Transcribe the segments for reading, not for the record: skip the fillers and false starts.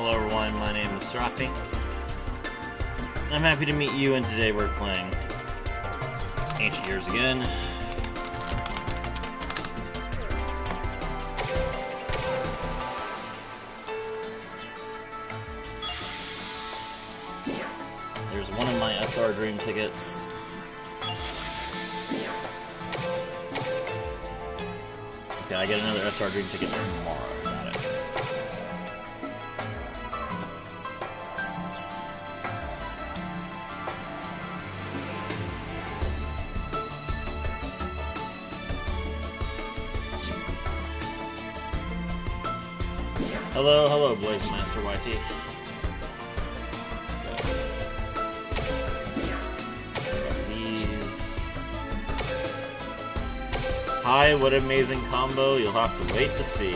Hello everyone, my name is Rafi. I'm happy to meet you, and today we're playing Ancient Years again. There's one of my SR Dream tickets. Okay, I get another SR Dream ticket tomorrow. Got it. Hello, hello, Blazing Master YT. Hi, what amazing combo, you'll have to wait to see.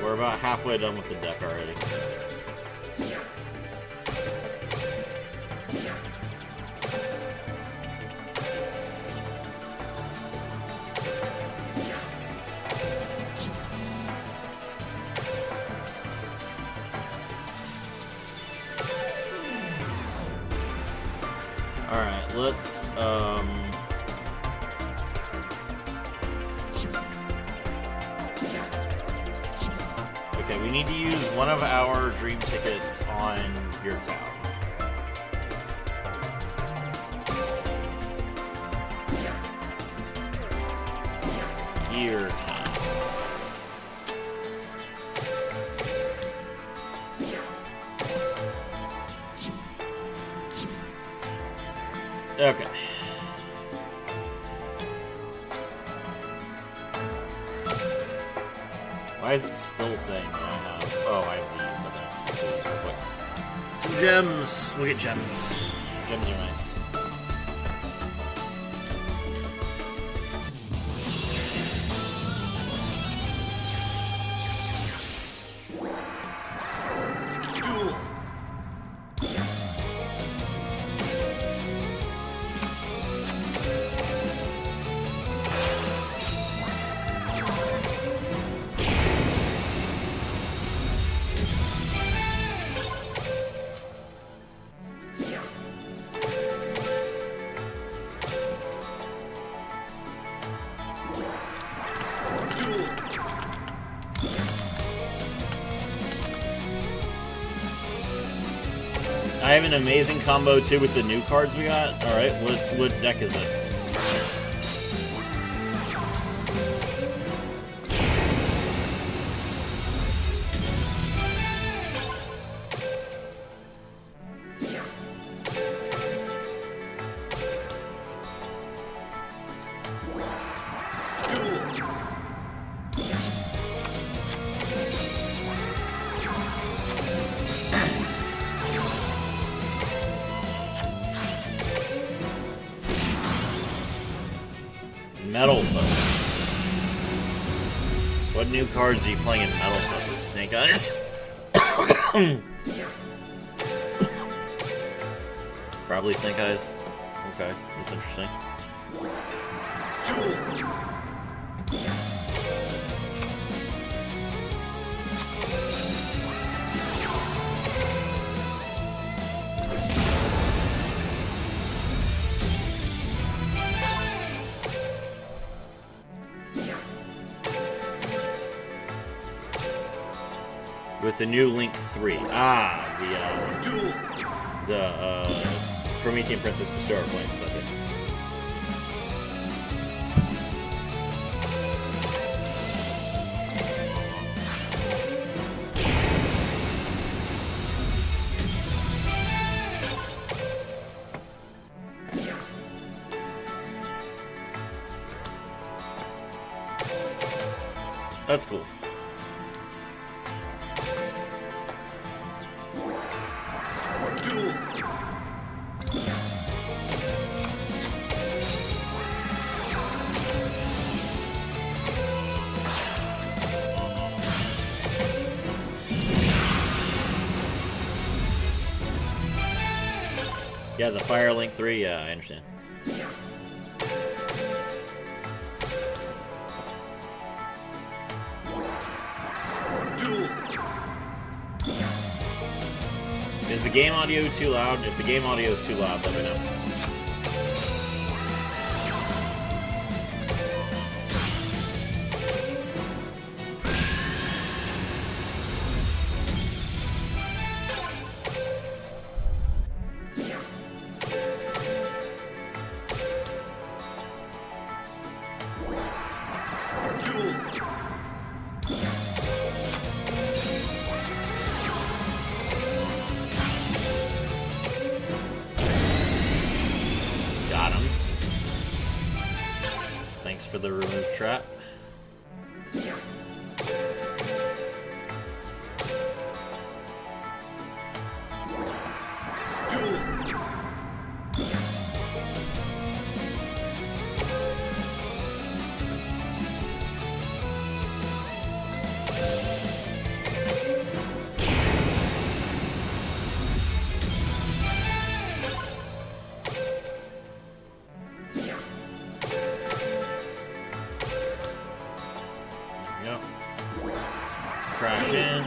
We're about halfway done with the deck already. Alright, let's, okay, we need to use one of our dream tickets on your town. Gear town. Okay. Why is it still saying that I have... Oh, I have these. Okay. Real quick. Some gems! We'll get gems. Gems are nice. Duel. I have an amazing combo too with the new cards we got. Alright, what deck is it? Metal Focus. What new cards are you playing in Metal Focus? Snake Eyes? Probably Snake Eyes. Okay, that's interesting. With the new Link 3. Ah, the Promethean Princess Bestower Flames, I think. That's cool. Yeah, the Fire Link 3, yeah, I understand. Is the game audio too loud? If the game audio is too loud, let me know. For the remove trap. Crash in.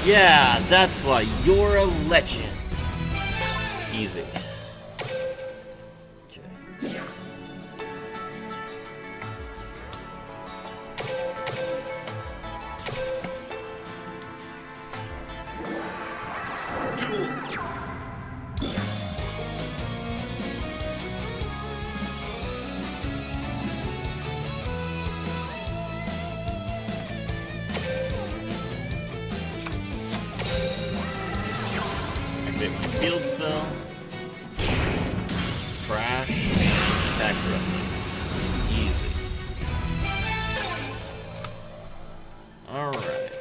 Yeah, that's why you're a legend. Easy. Activate my field spell. Crash. Attack directly. Easy. Alright.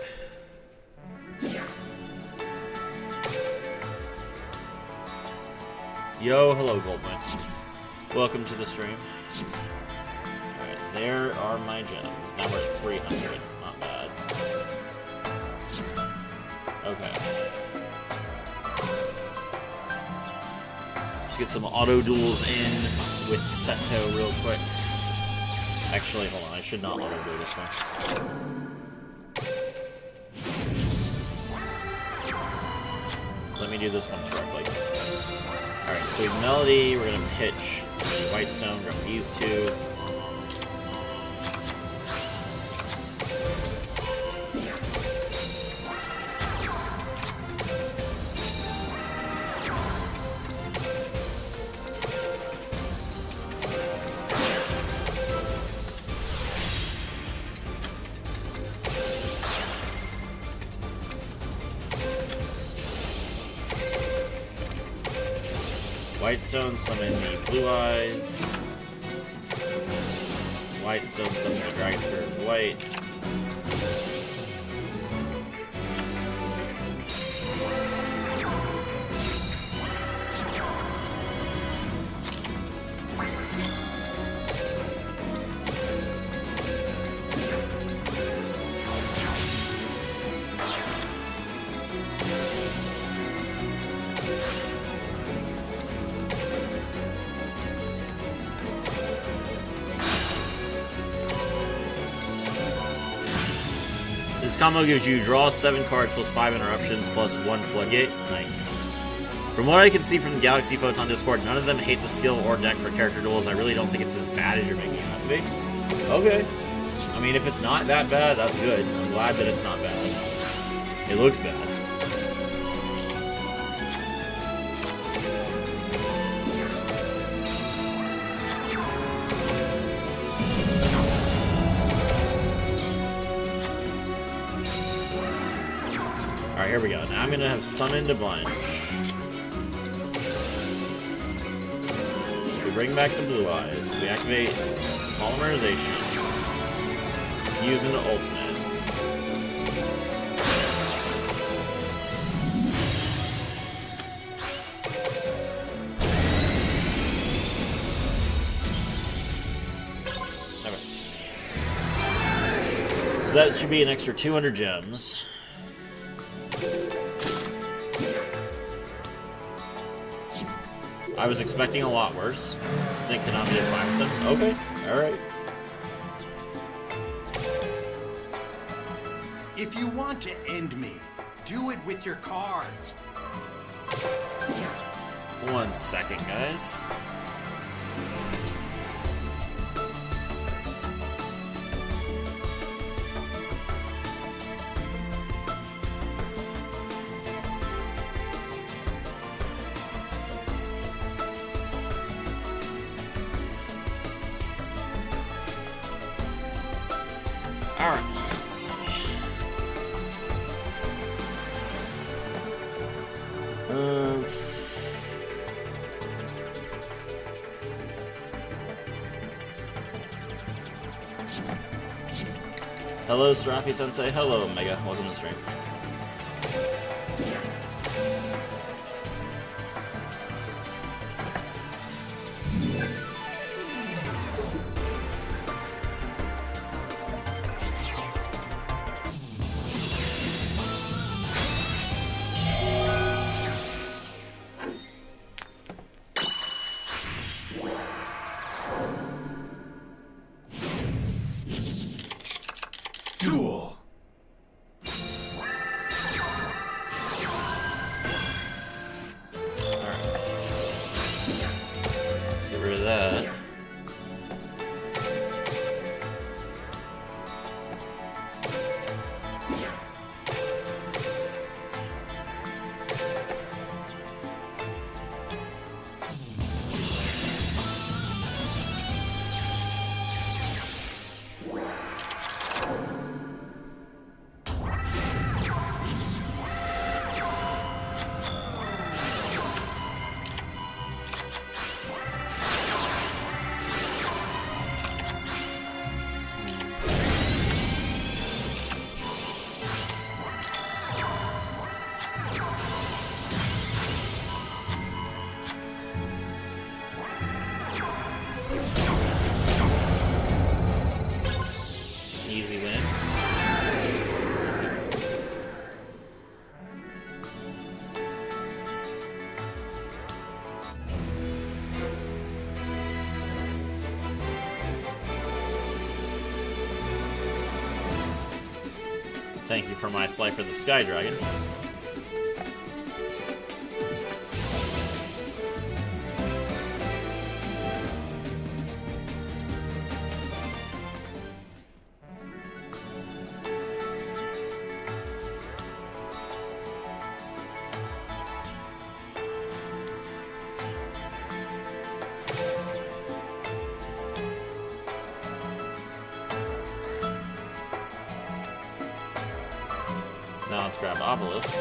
Yo, hello, Goldmine. Welcome to the stream. Alright, there are my gems. Now we're at 300. Not bad. Okay. Just get some auto duels in with Seto real quick. Actually, hold on. I should not auto duel this one. Let me do this one correctly. Alright, Sweet Melody, we're gonna pitch Whitestone, grab these two. Whitestone, summon the Blue Eyes. Whitestone, summon the Dragon Spirit White. This combo gives you draw 7 cards plus 5 interruptions plus 1 floodgate. Nice. From what I can see from the Galaxy Photon Discord, none of them hate the skill or deck for character duels. I really don't think it's as bad as you're making it out to be. Okay. I mean, if it's not that bad, that's good. I'm glad that it's not bad. It looks bad. Alright, here we go. Now I'm going to have summoned a bunch. We bring back the Blue Eyes. We activate Polymerization. Use an ultimate. So that should be an extra 200 gems. I was expecting a lot worse. I think Konami did fine with them. Okay, alright. If you want to end me, do it with your cards. 1 second, guys. Alright, let's see. Hello, Serafi Sensei. Hello, Mega. Welcome to the stream. Duel. Get rid of that. Easy win. Thank you for my Slifer the Sky Dragon. Now let's grab Obelisk.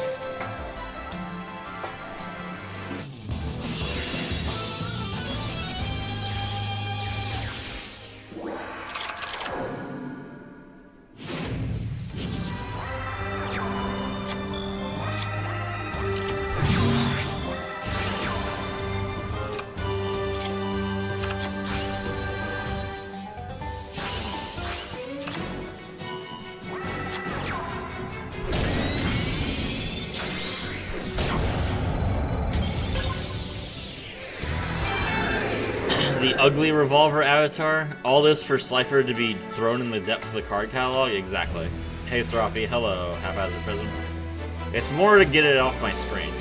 The ugly revolver avatar. All this for Slifer to be thrown in the depths of the card catalog? Exactly. Hey, Serafi. Hello, Haphazard Prism. It's more to get it off my screen.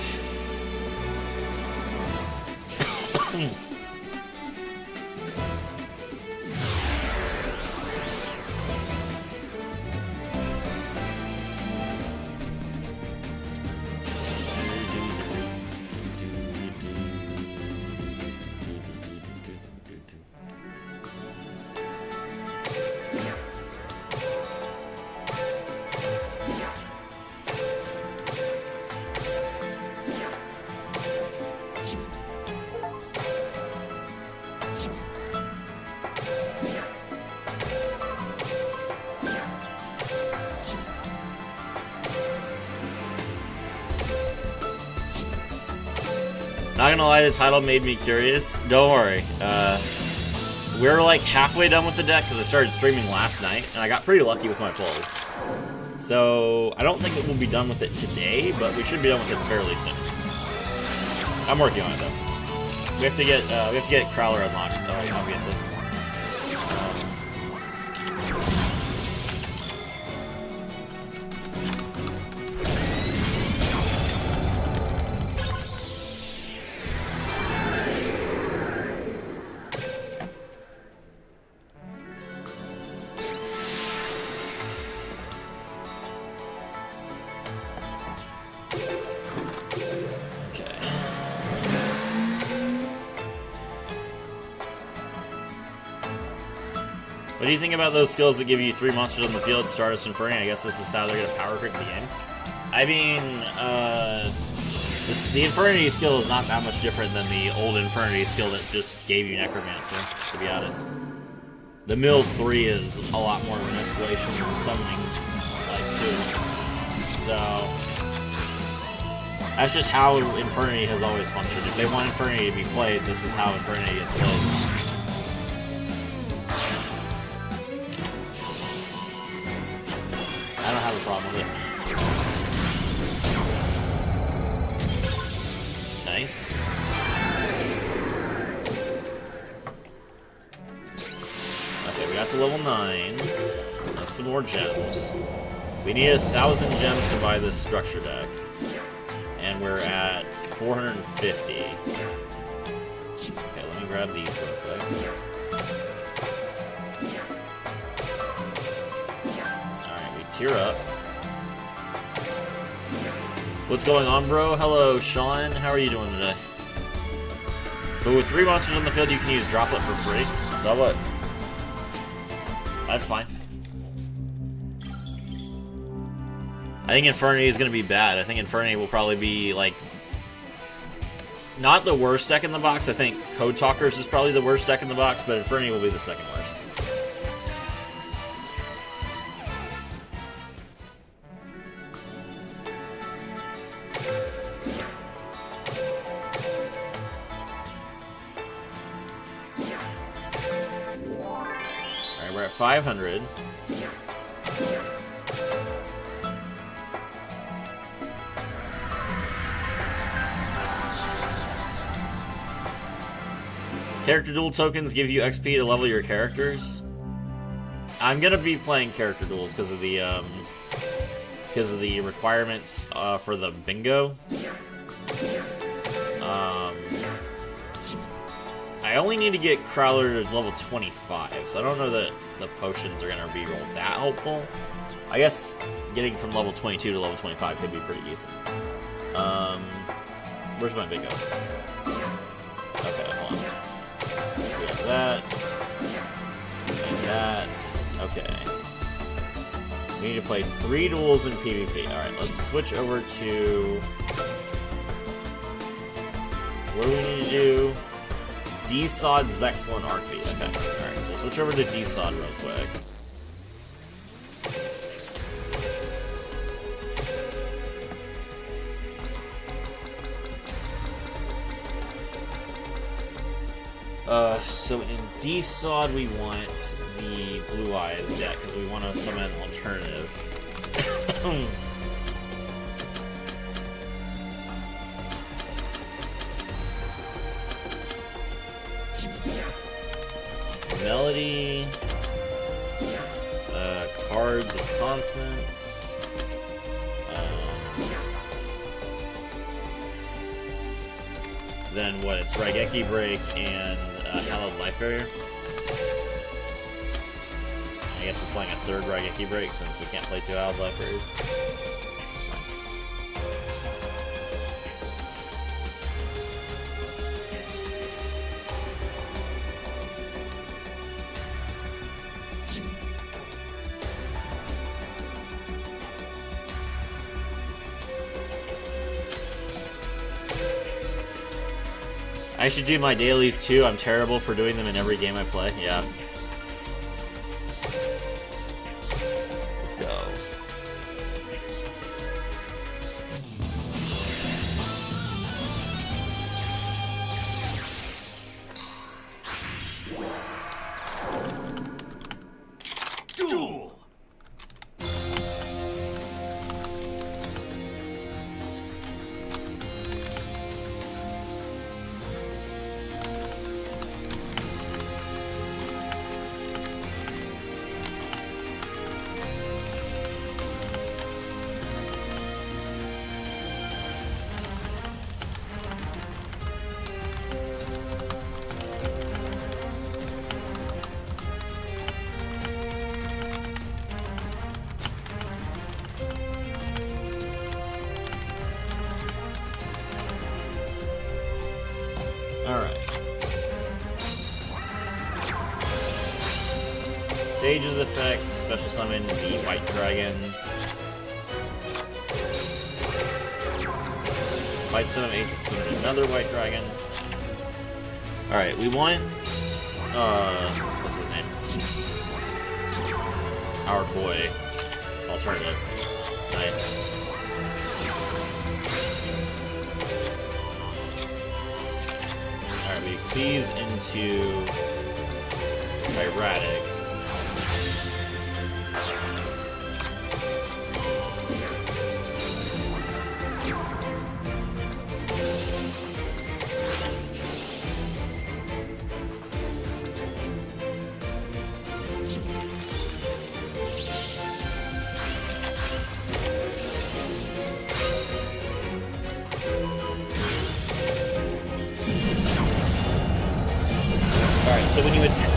Not gonna lie, the title made me curious. Don't worry. we're like halfway done with the deck because I started streaming last night, and I got pretty lucky with my pulls. So I don't think that we'll be done with it today, but we should be done with it fairly soon. I'm working on it though. We have to get Crowler unlocked, obviously. What do you think about those skills that give you 3 monsters on the field, Stardust and Furry? I guess this is how they're going to power creep the game. I mean, the Infernity skill is not that much different than the old Infernity skill that just gave you Necromancer, to be honest. The Mill 3 is a lot more of an escalation than Summoning, like, 2. So, that's just how Infernity has always functioned. If they want Infernity to be played, this is how Infernity gets played. I don't have a problem with it. Nice. Okay, we got to level 9. That's some more gems. We need 1,000 gems to buy this structure deck. And we're at 450. Okay, let me grab these real quick. Tear up. What's going on, bro? Hello, Sean. How are you doing today? But with 3 monsters on the field, you can use Droplet for free. So what? That's fine. I think Infernity is going to be bad. I think Infernity will probably be, like, not the worst deck in the box. I think Code Talkers is probably the worst deck in the box, but Infernity will be the second worst. We're at 500. Character duel tokens give you XP to level your characters. I'm gonna be playing character duels because of the requirements for the bingo. I only need to get Crowler to level 25, so I don't know that the potions are going to be rolled that helpful. I guess getting from level 22 to level 25 could be pretty easy. Where's my bingo? Okay, hold on. We have that. And that. Okay. We need to play 3 duels in PvP. Alright, let's switch over to... what do we need to do? D-Sod, Zexel, and Arcbeat. Okay, alright, so switch over to D-Sod real quick. So in D-Sod we want the Blue Eyes deck, because we want to summon an alternative. Melody, cards of consonants, then what? It's Raigeki Break and Hallowed Life Barrier. I guess we're playing a 3rd Raigeki Break since we can't play 2 Hallowed Life Barriers. I should do my dailies too. I'm terrible for doing them in every game I play. Yeah. Let's go. Sage's effect, special summon the White Dragon. White summon, ancient summon another White Dragon. Alright, we won. What's his name? Our boy. Alternative. Nice. Alright, we Xyz into Tyrannic. So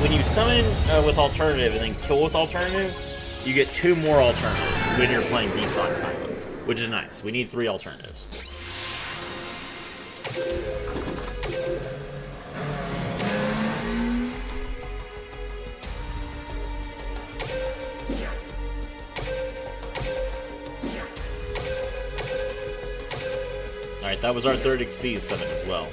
when you summon with alternative and then kill with alternative, you get 2 more alternatives when you're playing D-Slot combo, which is nice. We need 3 alternatives. Alright, that was our 3rd Xyz summon as well.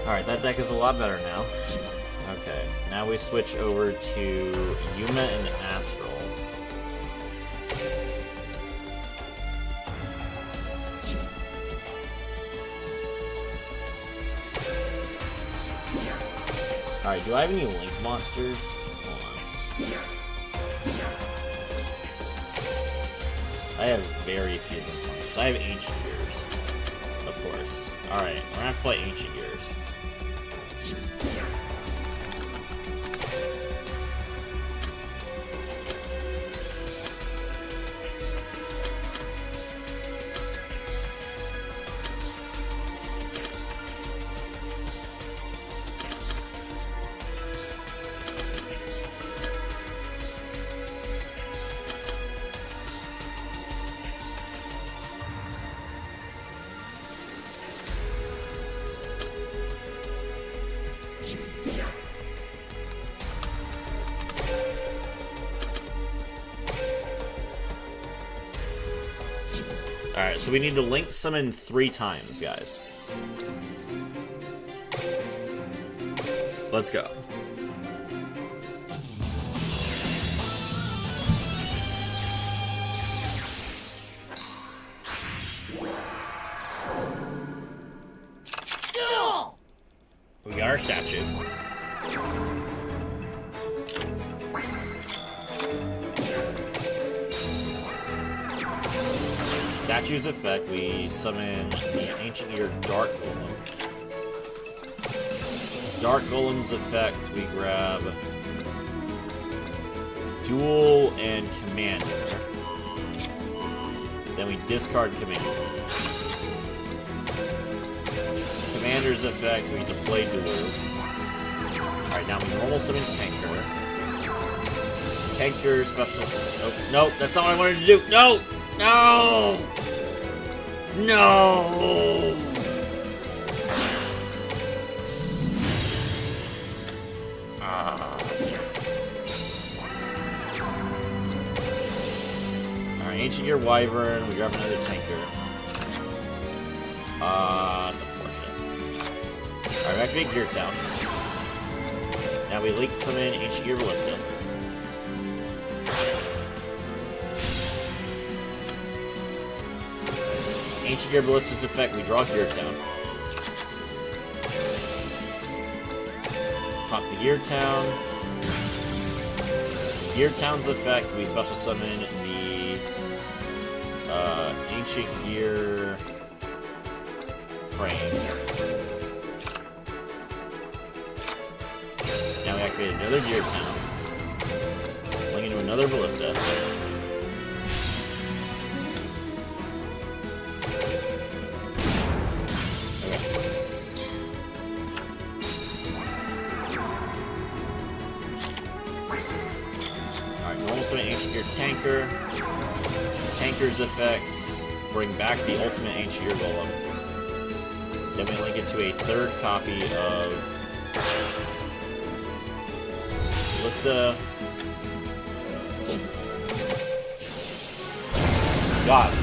Alright, that deck is a lot better now. Okay, now we switch over to Yuma and Astral. Alright, do I have any Link monsters? Hold on. I have very few Link monsters. I have Ancient Gears, of course. Alright, we're gonna have to play Ancient Gears. Alright, so we need to Link summon 3 times, guys. Let's go. We got our statue. Statue's effect, we summon the Ancient Ear Dark Golem. Dark Golem's effect, we grab Duel and Commander. Then we discard Commander. Commander's effect, we deploy Duel. Alright, now we normal summon Tanker. Tanker special... Nope, nope, that's not what I wanted to do! No! No! No! Alright, Ancient Gear Wyvern, we grab another Tanker. That's unfortunate. Alright, we activate Gear Town. Now we Link summon Ancient Gear Ballista. Ancient Gear Ballista's effect, we draw Gear Town. Pop the Gear Town. Gear Town's effect, we special summon the Ancient Gear Frame. Now we activate another Gear Town. Link into another Ballista. Collector's Effect, bring back the Ultimate Ancient Gear Golem. Then we link it to a third copy of Lista. Got it.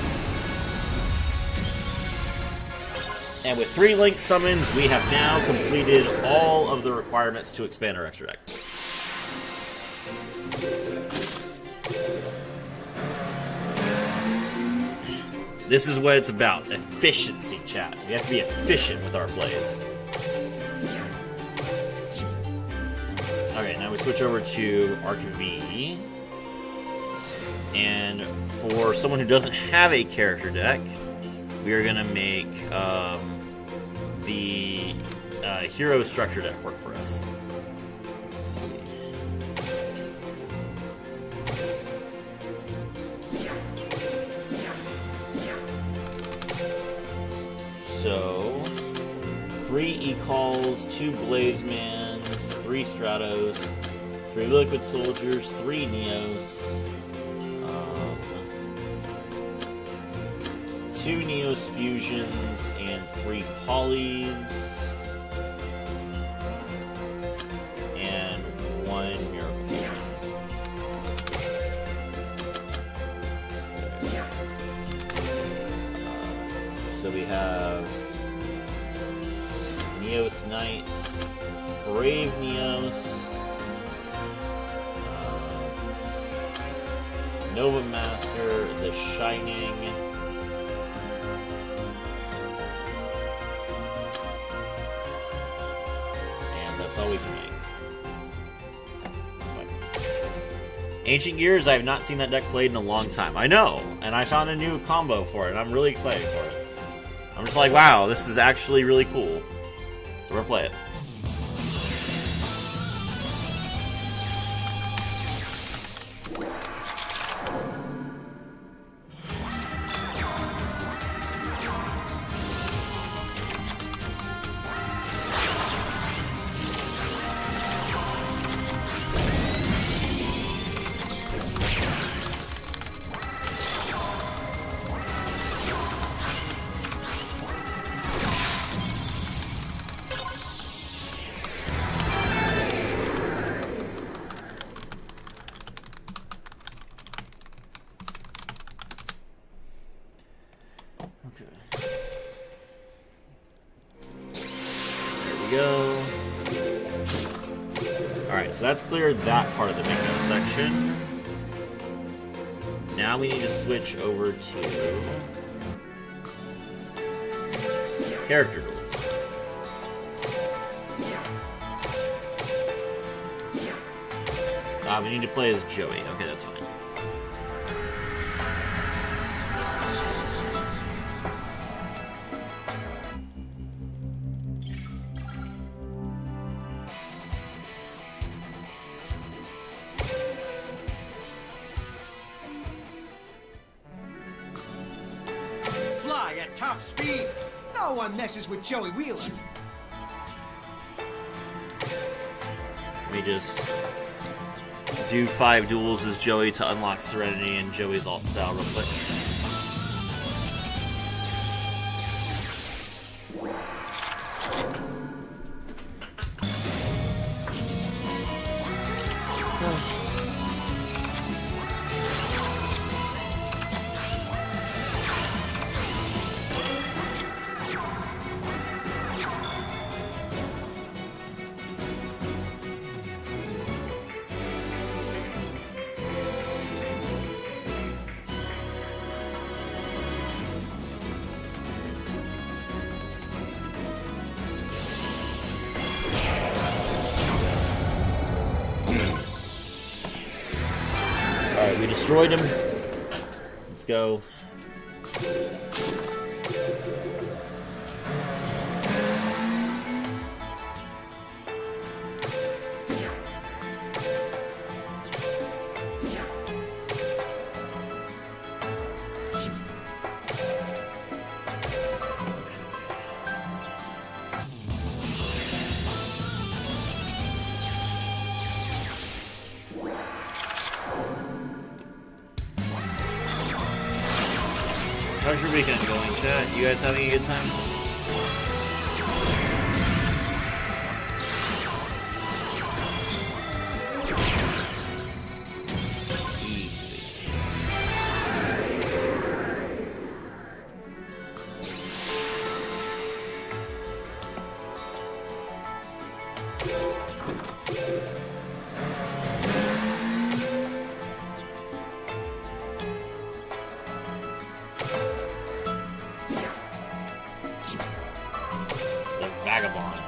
And with 3 linked summons, we have now completed all of the requirements to expand our extra deck. This is what it's about. Efficiency, chat. We have to be efficient with our plays. Okay, now we switch over to Arc V. And for someone who doesn't have a character deck, we are going to make the hero structure deck work for us. Let's see. So, 3 E-Calls, 2 Blazemans, 3 Stratos, 3 Liquid Soldiers, 3 Neos, 2 Neos Fusions, and 3 Polys, and 1 Miracle Fusion. So we have Neos Knight, Brave Neos, Nova Master, The Shining, and that's all we can make. That's fine. Ancient Gears, I have not seen that deck played in a long time. I know, and I found a new combo for it, and I'm really excited for it. I'm just like, wow, this is actually really cool. So we're gonna play it. Go. Alright, so that's cleared that part of the Mythos section. Now we need to switch over to character rules. We need to play as Joey. Okay, that's fine. At top speed. No one messes with Joey Wheeler. Let me just do 5 duels as Joey to unlock Serenity and Joey's alt style real quick. Alright, we destroyed him. Let's go. How's your weekend going, chat? You guys having a good time? Easy. The Vagabond.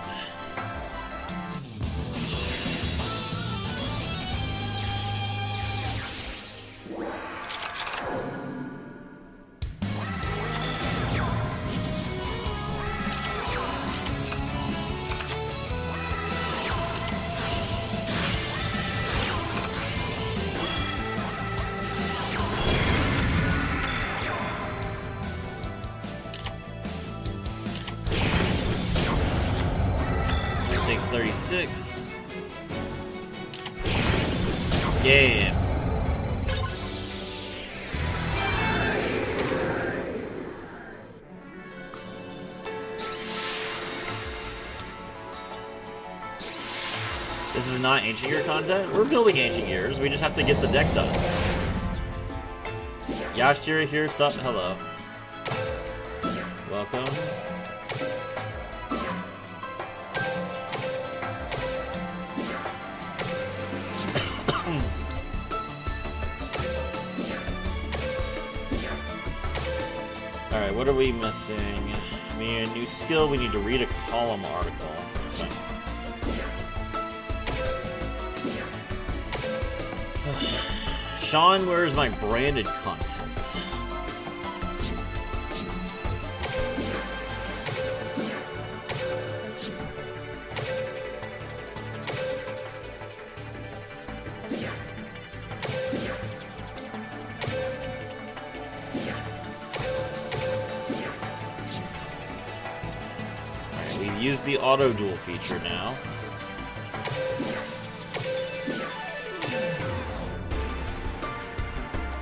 That takes 36. Yeah. This is not Ancient Gear content. We're building Ancient Gears. We just have to get the deck done. Yashira here, sup, hello. Welcome. Alright, what are we missing? We need a new skill, we need to read a column article. Fine. Sean, where's my branded content? Alright, we've used the auto duel feature now.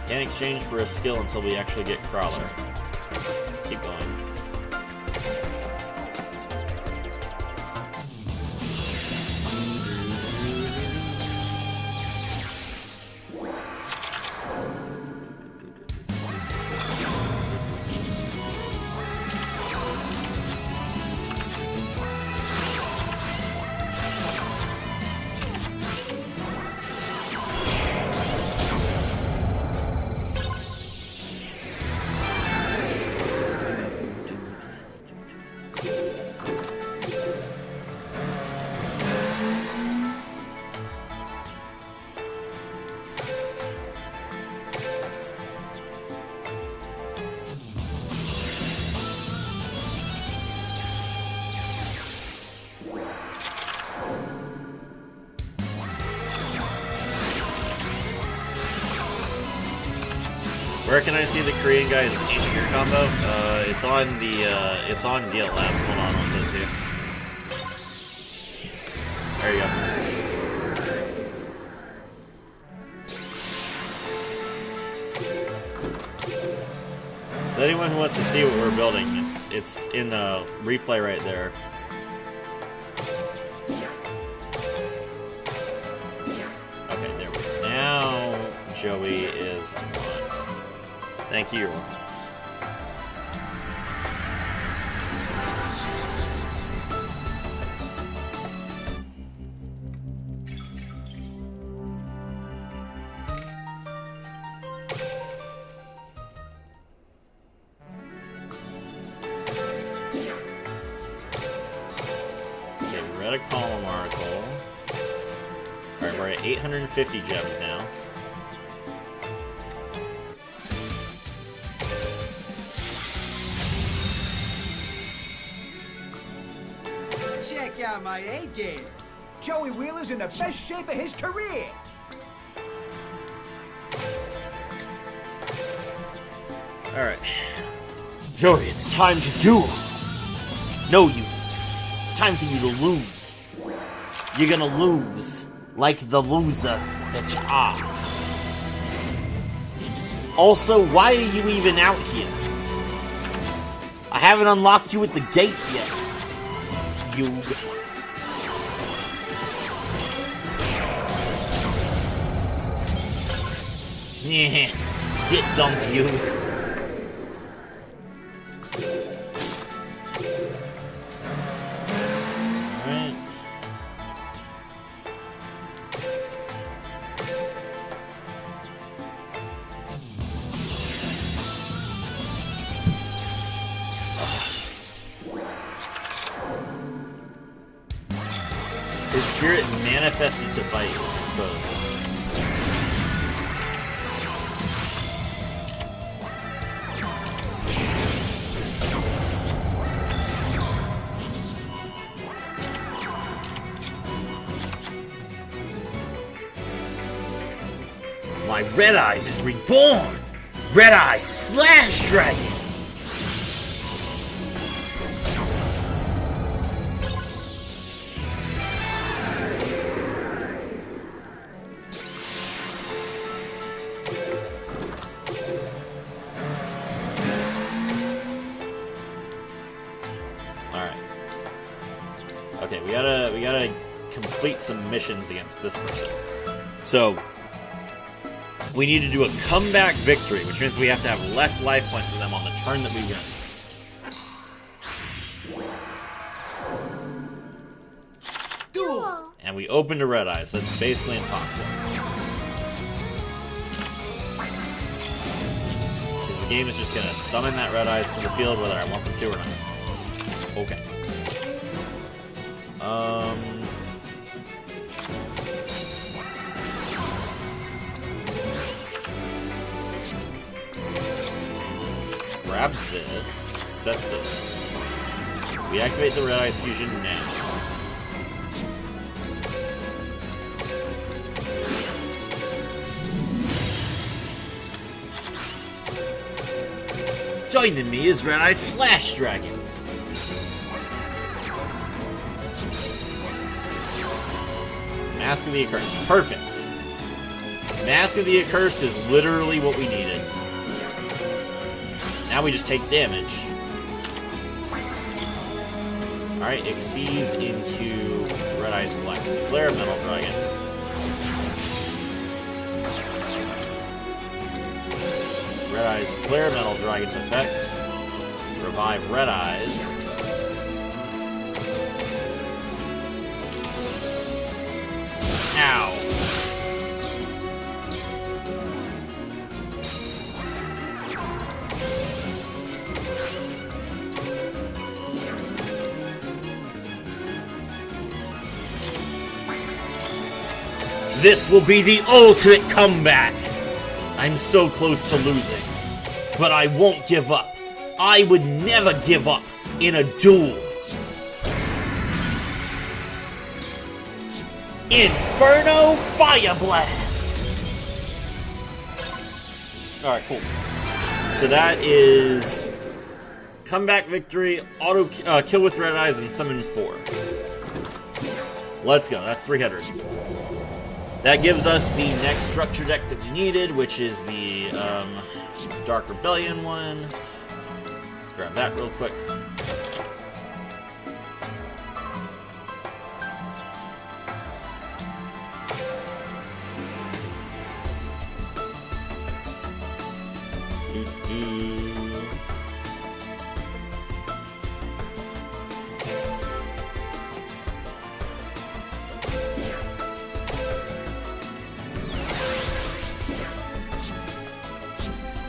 Can't exchange for a skill until we actually get Crawler. Keep going. Where can I see the Korean guy's Ancient Gear combo? It's on DL Lab. Hold on, I'll send it to you. There you go. So anyone who wants to see what we're building, it's in the replay right there. Okay, there we go. Now Joey is unlocked. Thank you. Okay, we read a column article. Alright, we're at 850 gems now. Check out my A game. Joey Wheeler's in the best shape of his career. Alright. Joey, it's time to duel. No, you. It's time for you to lose. You're gonna lose like the loser that you are. Also, why are you even out here? I haven't unlocked you at the gate yet. You. Yeah, get dumped, you. Alright. His spirit manifested to fight, I suppose. My Red Eyes is reborn! Red Eyes Slash Dragon! Alright. Okay, we gotta complete some missions against this person. So, we need to do a comeback victory, which means we have to have less life points than them on the turn that we win. Duel. And we open to Red Eyes, so it's basically impossible. Because the game is just going to summon that Red Eyes to the field whether I want them to or not. Okay. Grab this, set this. We activate the Red Eyes Fusion now. Joining me is Red Eyes Slash Dragon. Mask of the Accursed. Perfect. Mask of the Accursed is literally what we needed. Now we just take damage. Alright, exceeds into Red Eyes Black. Flare Metal Dragon. Red Eyes Flare Metal Dragon's effect. Revive Red Eyes. Ow. This will be the ultimate comeback! I'm so close to losing, but I won't give up. I would never give up in a duel. Inferno Fire Blast! Alright, cool. So that is comeback victory, auto kill with Red Eyes, and summon 4. Let's go, that's 300. That gives us the next structure deck that we needed, which is the Dark Rebellion one. Let's grab that real quick.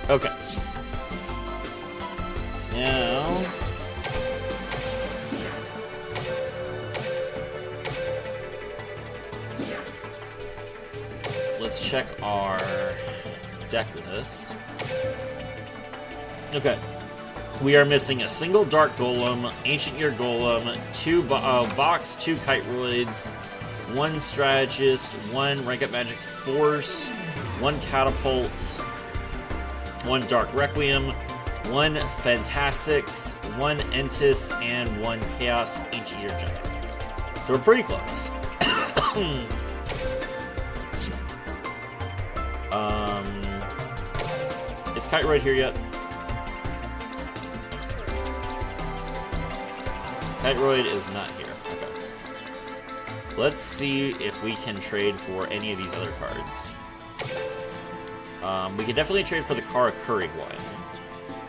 Okay. So now let's check our deck list. Okay. We are missing a single Dark Golem, Ancient Year Golem, 2 Box, 2 Kiteroids, 1 Strategist, 1 Rank Up Magic Force, 1 Catapult, 1 Dark Requiem, 1 Fantastics, 1 Entis, and 1 Chaos Ancient Year Giant. So we're pretty close. Is Kiteroid here yet? Kiteroid is not here. Okay. Let's see if we can trade for any of these other cards. We can definitely trade for the Karakuri one.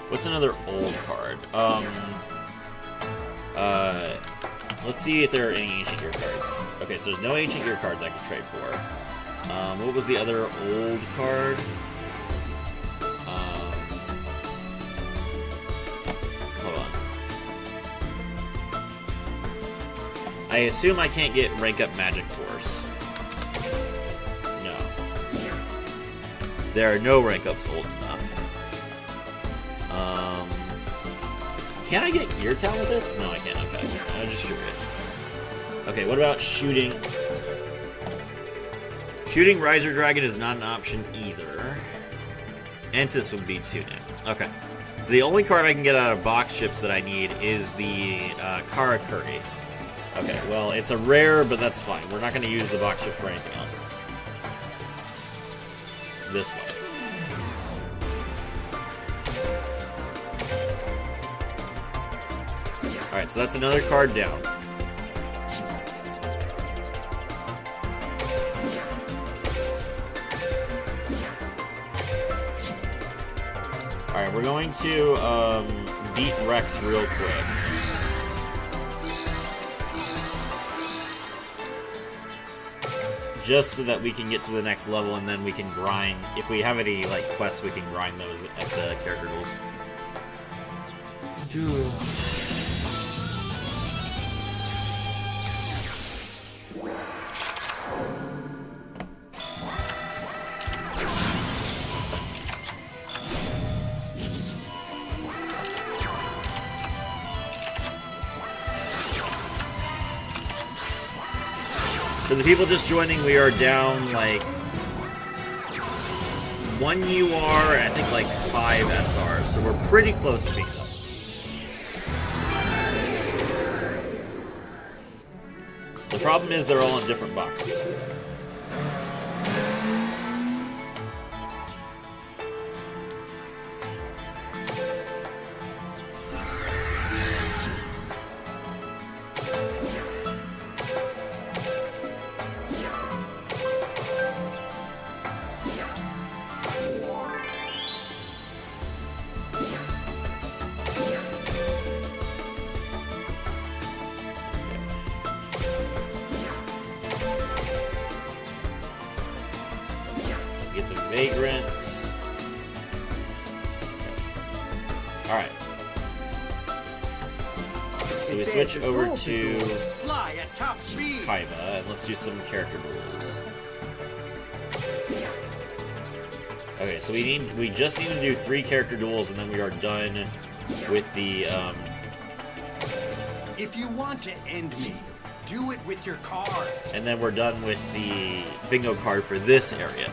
What's another old card? Let's see if there are any Ancient Gear cards. Okay, so there's no Ancient Gear cards I can trade for. What was the other old card? Hold on. I assume I can't get rank up Magic Force. No. There are no rank ups old enough. Can I get Gear Town with this? No, I can't. Okay. I'm just curious. Okay, what about shooting? Shooting Riser Dragon is not an option either. Entis would be 2 now. Okay. So the only card I can get out of box ships that I need is the Karakuri. Okay, well, it's a rare, but that's fine. We're not going to use the box ship for anything else. This way. Alright, so that's another card down. Alright, we're going to beat Rex real quick. Just so that we can get to the next level and then we can grind. If we have any like quests, we can grind those at the character duels. Duel. For the people just joining, we are down like 1 UR and I think like 5 SR, so we're pretty close to being done. The problem is they're all in different boxes. Get the Vagrants. Alright. So we switch over to Fly at top speed. Kaiba, and let's do some character rules. Okay, so we just need to do 3 character duels, and then we are done with the If you want to end me, do it with your cards. and then we're done with the bingo card for this area.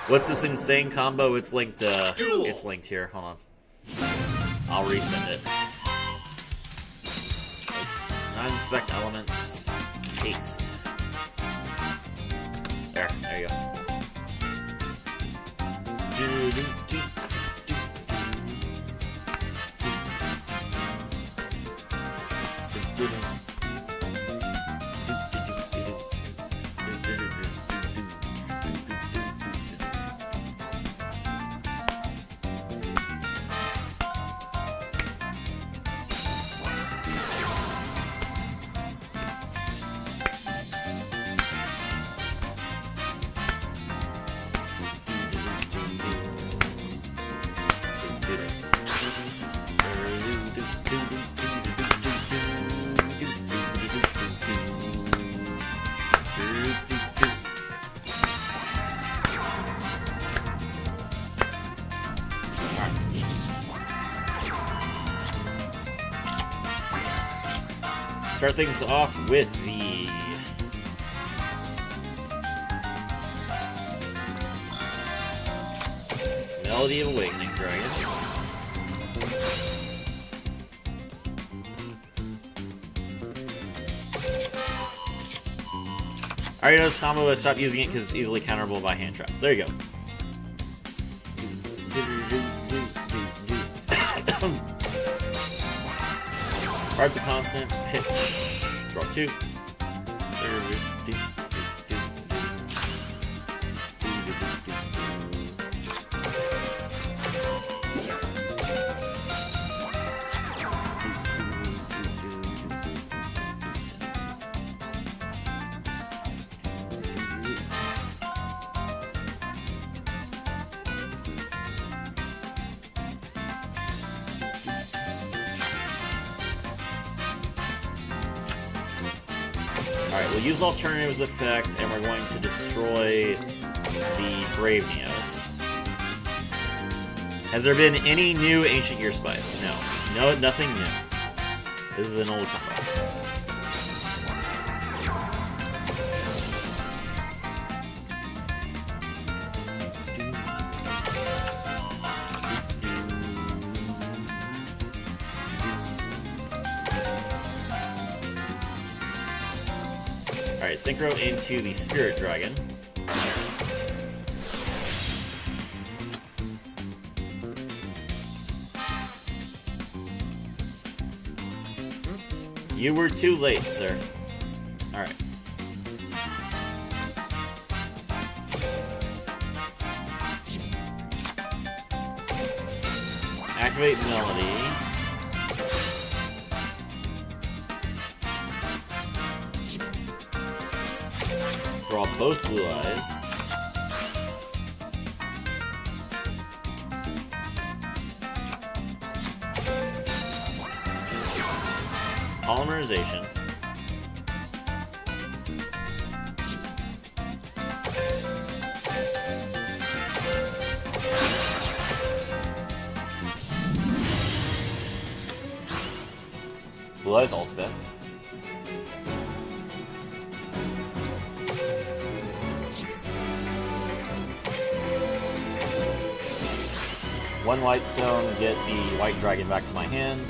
What's this insane combo? It's linked. It's linked here. Hold on. I'll resend it. Non-inspect elements. Paste. There you go. Start things off with the Melody of Awakening Dragon. I already know this combo, but I stopped using it because it's easily counterable by hand traps. There you go. Cards of constant, pitch, draw 2. Alright, we'll use Alternative's effect, and we're going to destroy the Brave Neos. Has there been any new Ancient Gear Spice? No. No, nothing new. This is an old combo. Alright, Synchro into the Spirit Dragon. You were too late, sir. Alright. Activate Melody. Draw both blue eyes. Polymerization. Blue eyes ultimate. One white stone, get the white dragon back to my hand.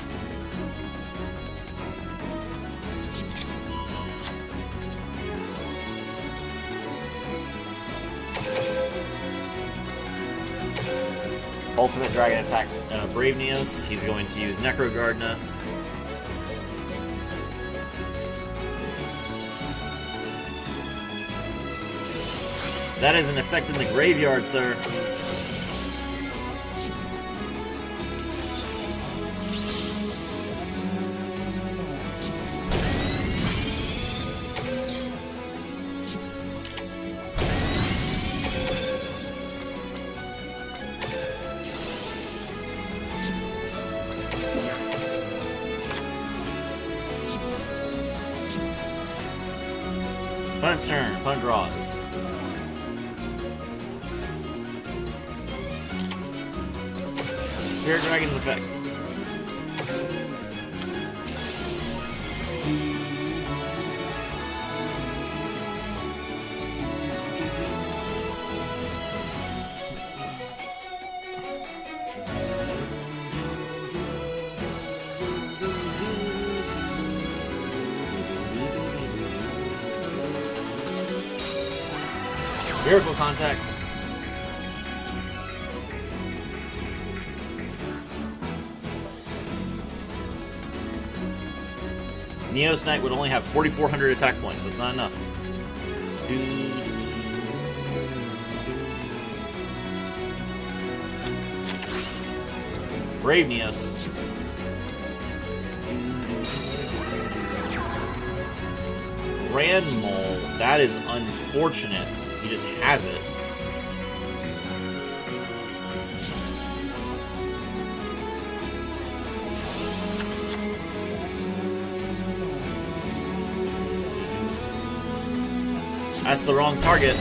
Ultimate dragon attacks Brave Neos. He's going to use Necro Gardna. That is an effect in the graveyard, sir. Opponent's turn. Opponent draws. Spirit Dragon's effect. Miracle Contact. Neos Knight would only have 4,400 attack points. That's not enough. Brave Neos. Grand Mole. That is unfortunate. He just has it. That's the wrong target.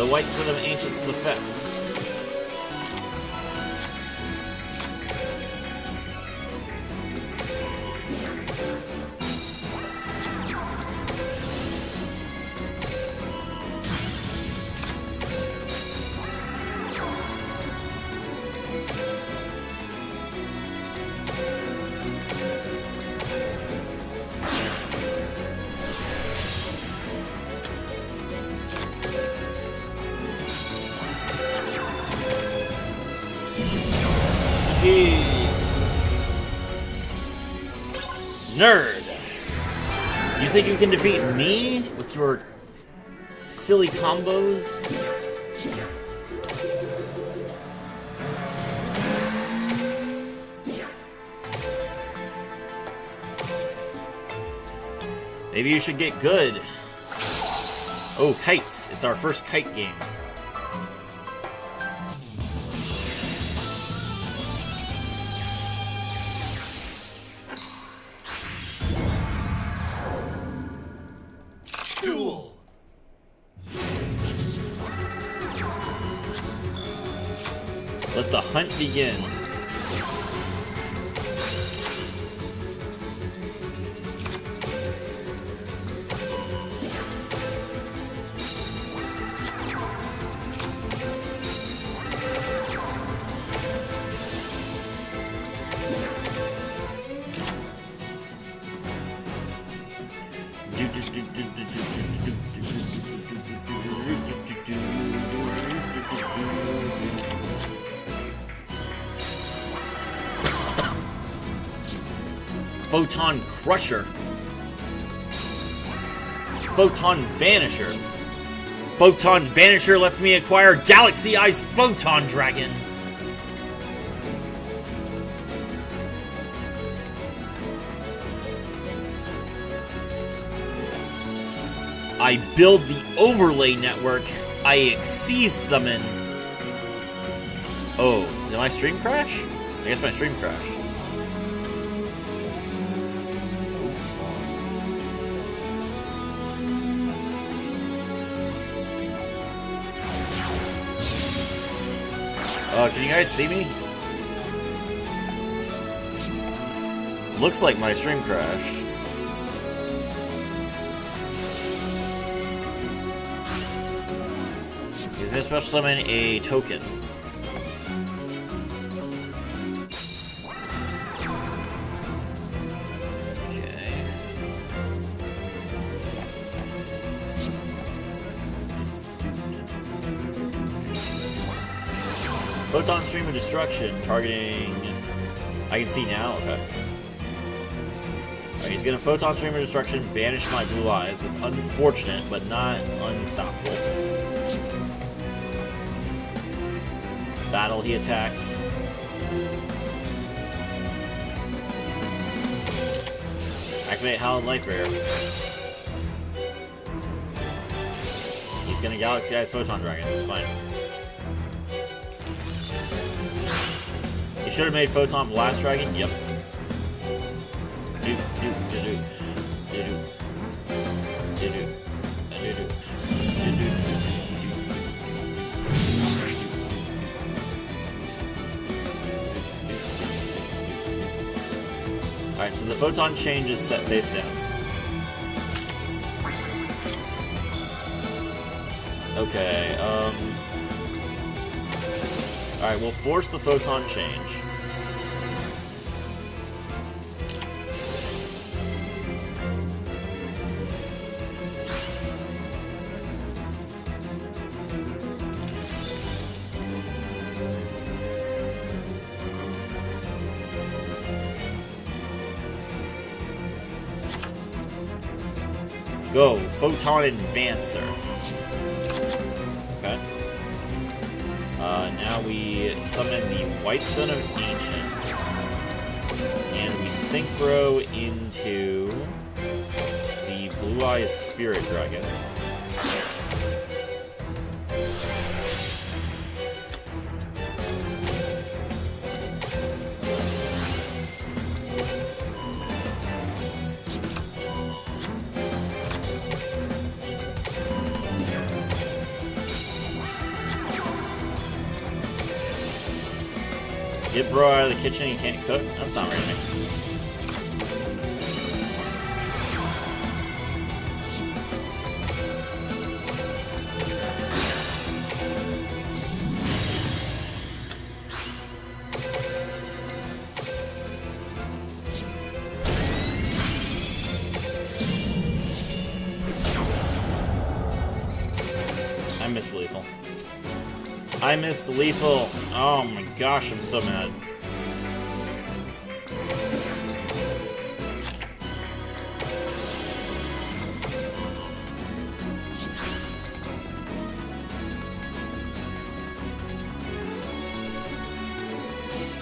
The White Son of Ancient's effect. Nerd! You think you can defeat me with your silly combos? Maybe you should get good. Oh, kites. It's our first kite game. Duel. Let the hunt begin. Photon Crusher. Photon Vanisher. Photon Vanisher lets me acquire Galaxy Eyes Photon Dragon. I build the overlay network. I exceed summon. Oh, did my stream crash? I guess my stream crashed. Can you guys see me? Looks like my stream crashed. He's gonna special summon a token. Okay. Photon Stream of Destruction, targeting... I can see now? Okay. Alright, he's gonna Photon Stream of Destruction, banish my blue eyes. That's unfortunate, but not unstoppable. Battle, he attacks. Activate Howlin' Light Bearer. He's gonna Galaxy Eyes Photon Dragon, it's fine. He should have made Photon Blast Dragon, yep. Alright, so the Photon change is set face down. Okay, alright, we'll force the Photon change. Go, Photon Advancer. Okay. Now we summon the White Son of Ancients. And we synchro into the Blue Eyes Spirit Dragon. Get bro out of the kitchen, you can't cook? That's not right. I missed lethal. I missed lethal. Oh my gosh, I'm so mad.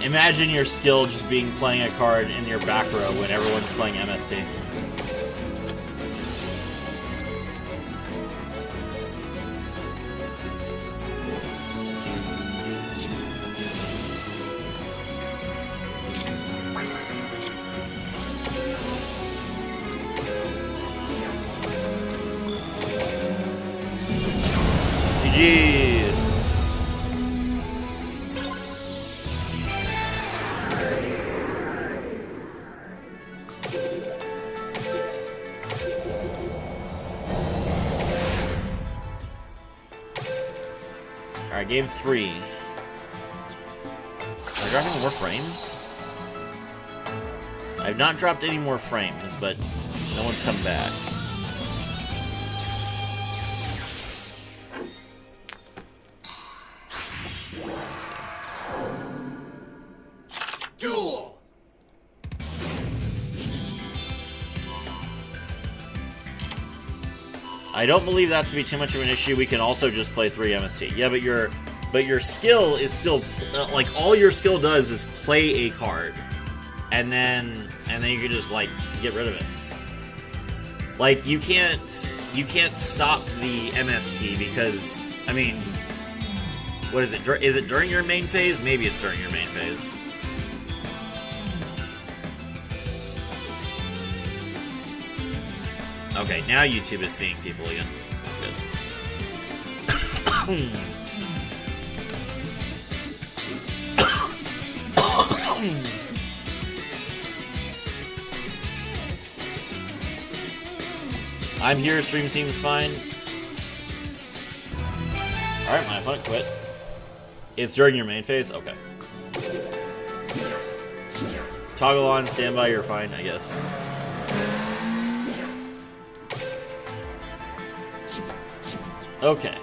Imagine your skill just being playing a card in your back row when everyone's playing MST. GG. Alright, game 3. Am I dropping more frames? I've not dropped any more frames, but no one's come back. Duel! I don't believe that to be too much of an issue. We can also just play 3 MST. Yeah, but your skill is still like all your skill does is play a card, and then you can just like get rid of it. Like you can't stop the MST because I mean, what is it? Is it during your main phase? Maybe it's during your main phase. Okay, now YouTube is seeing people again. That's good. I'm here, stream seems fine. Alright, my opponent quit. It's during your main phase? Okay. Toggle on, standby, you're fine, I guess. Okay.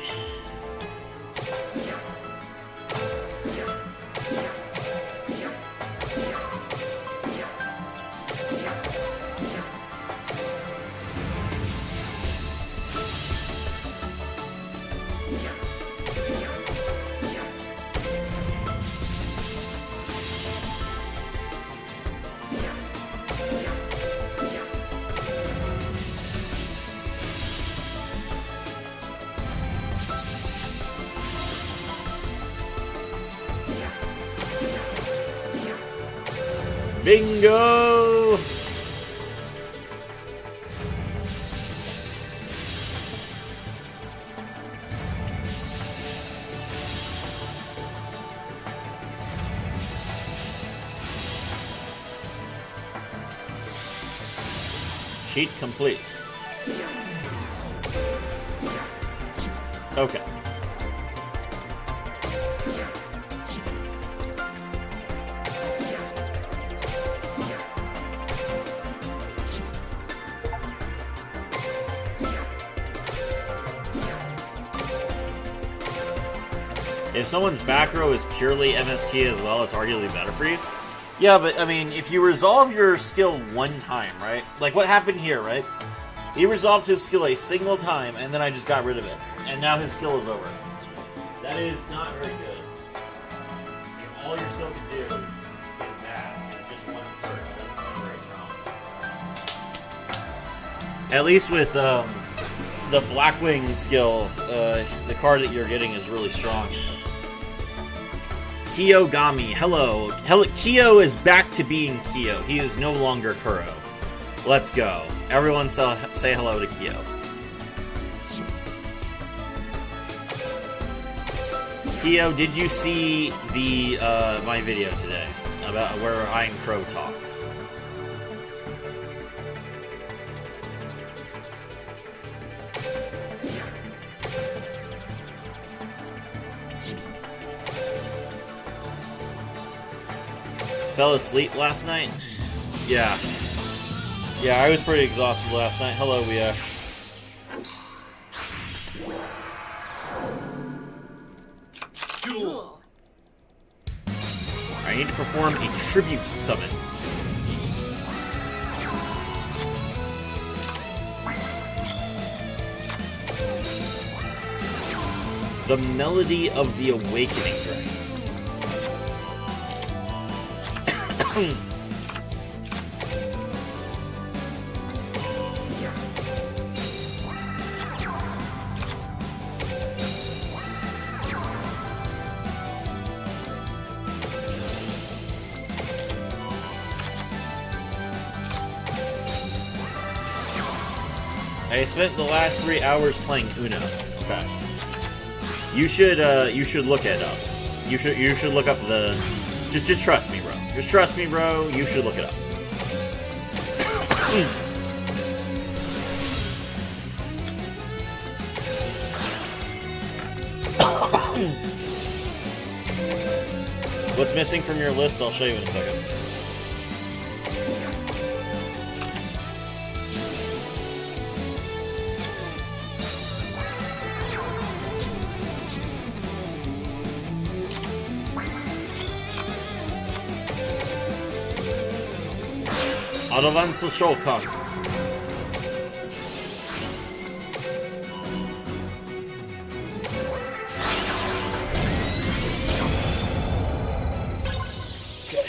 Bingo! Sheet complete. Okay. If someone's back row is purely MST as well, it's arguably better for you. Yeah, but I mean, if you resolve your skill one time, right? Like what happened here, right? He resolved his skill a single time, and then I just got rid of it. And now his skill is over. That is not very good. If all your skill can do is that, it's just one circle, it's not very strong. At least with the Blackwing skill, the card that you're getting is really strong. Kiyogami, hello. Kiyo is back to being Kiyo. He is no longer Kuro. Let's go. Everyone say hello to Kiyo. Keo, did you see the my video today about where I and Crow talked? Fell asleep last night? Yeah. Yeah, I was pretty exhausted last night. Hello, Duel. I need to perform a tribute summon. The Melody of the Awakening Dragon. I spent the last 3 hours playing Uno. Okay. You should look it up. You should look up the. Just trust me, bro. Just trust me, bro. You should look it up. What's missing from your list? I'll show you in a second. Avanza Shokan. Okay.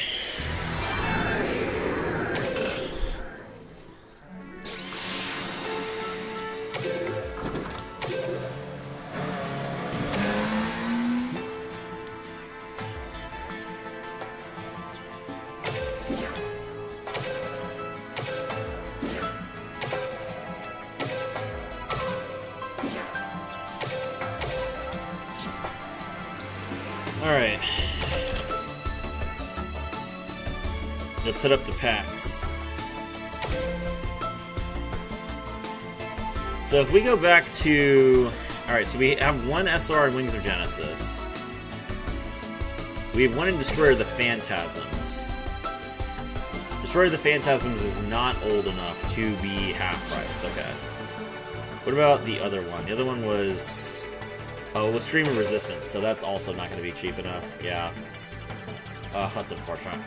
Alright. Let's set up the packs. So if we go back to... Alright, so we have one SR in Wings of Genesis. We have one in Destroyer of the Phantasms. Destroyer of the Phantasms is not old enough to be half price, okay. What about the other one? The other one was... Oh, it was Stream of Resistance, so that's also not going to be cheap enough. Yeah. That's unfortunate.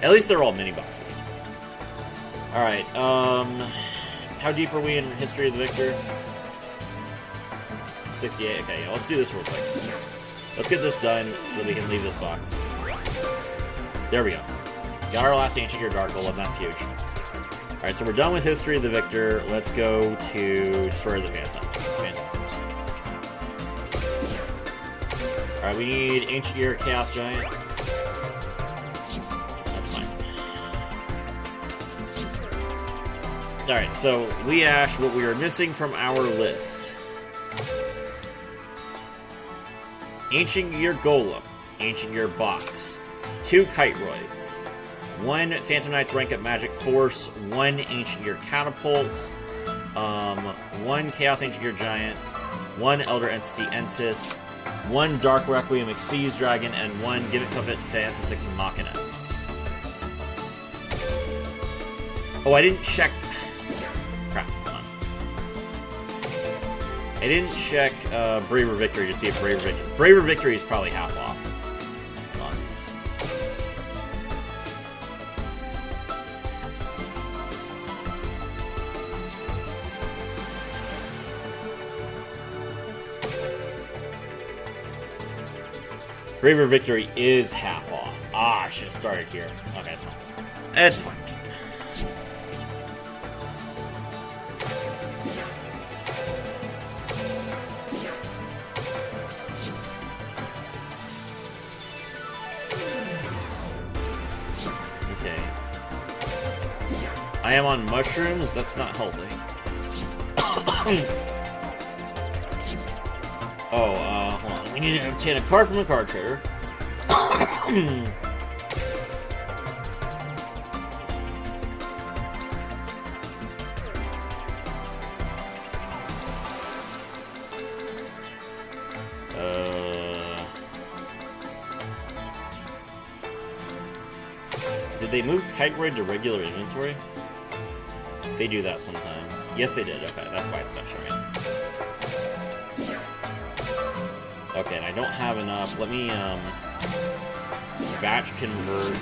At least they're all mini boxes. Alright, how deep are we in History of the Victor? 68, okay, yeah, let's do this real quick. Let's get this done so we can leave this box. There we go. Got our last Ancient Gear Dark Golem, that's huge. Alright, so we're done with History of the Victor. Let's go to Destroyer of the Phantasms. Alright, we need Ancient Gear Chaos Giant. That's fine. Alright, so Lee Ash, what we are missing from our list. Ancient Gear Golem, Ancient Gear Box, 2 Kiteroids, 1 Phantom Knight's Rank Up Magic Force, 1 Ancient Gear Catapult, 1 Chaos Ancient Gear Giant, 1 Elder Entity Entis, 1 Dark Requiem Xyz Dragon, and 1 Gimmick Puppet Fantasix Machinas. Oh, I didn't check... Crap, hold on. I didn't check Braver Victory to see if Braver Victory is probably half off. Hold on. Braver Victory is half off. Ah, I should have started here. Okay, it's fine. It's fine. It's fine. Okay. I am on mushrooms. That's not healthy. Hold on. Let We need to obtain a card from the card trader. Did they move Kite Roid to regular inventory? They do that sometimes. Yes, they did. Okay, that's why it's not showing. Okay, and I don't have enough. Let me, batch convert.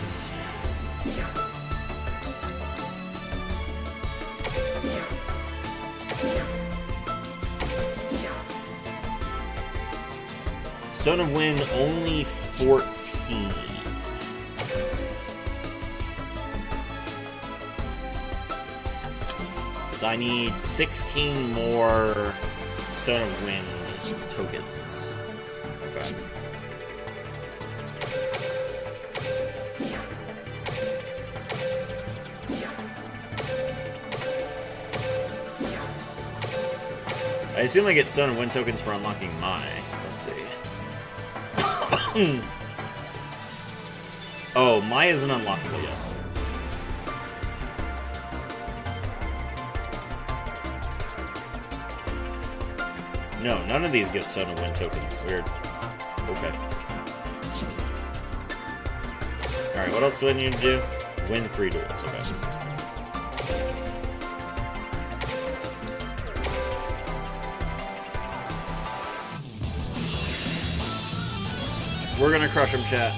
Stone of Wind, only 14. So I need 16 more Stone of Wind tokens. Okay. I assume I get Stone of Wind tokens for unlocking Mai. Let's see. Oh, Mai isn't unlockable yet. No, none of these give Stone of Wind tokens. Weird. Okay. Alright, what else do I need to do? Win 3 duels, okay. We're gonna crush them, chat.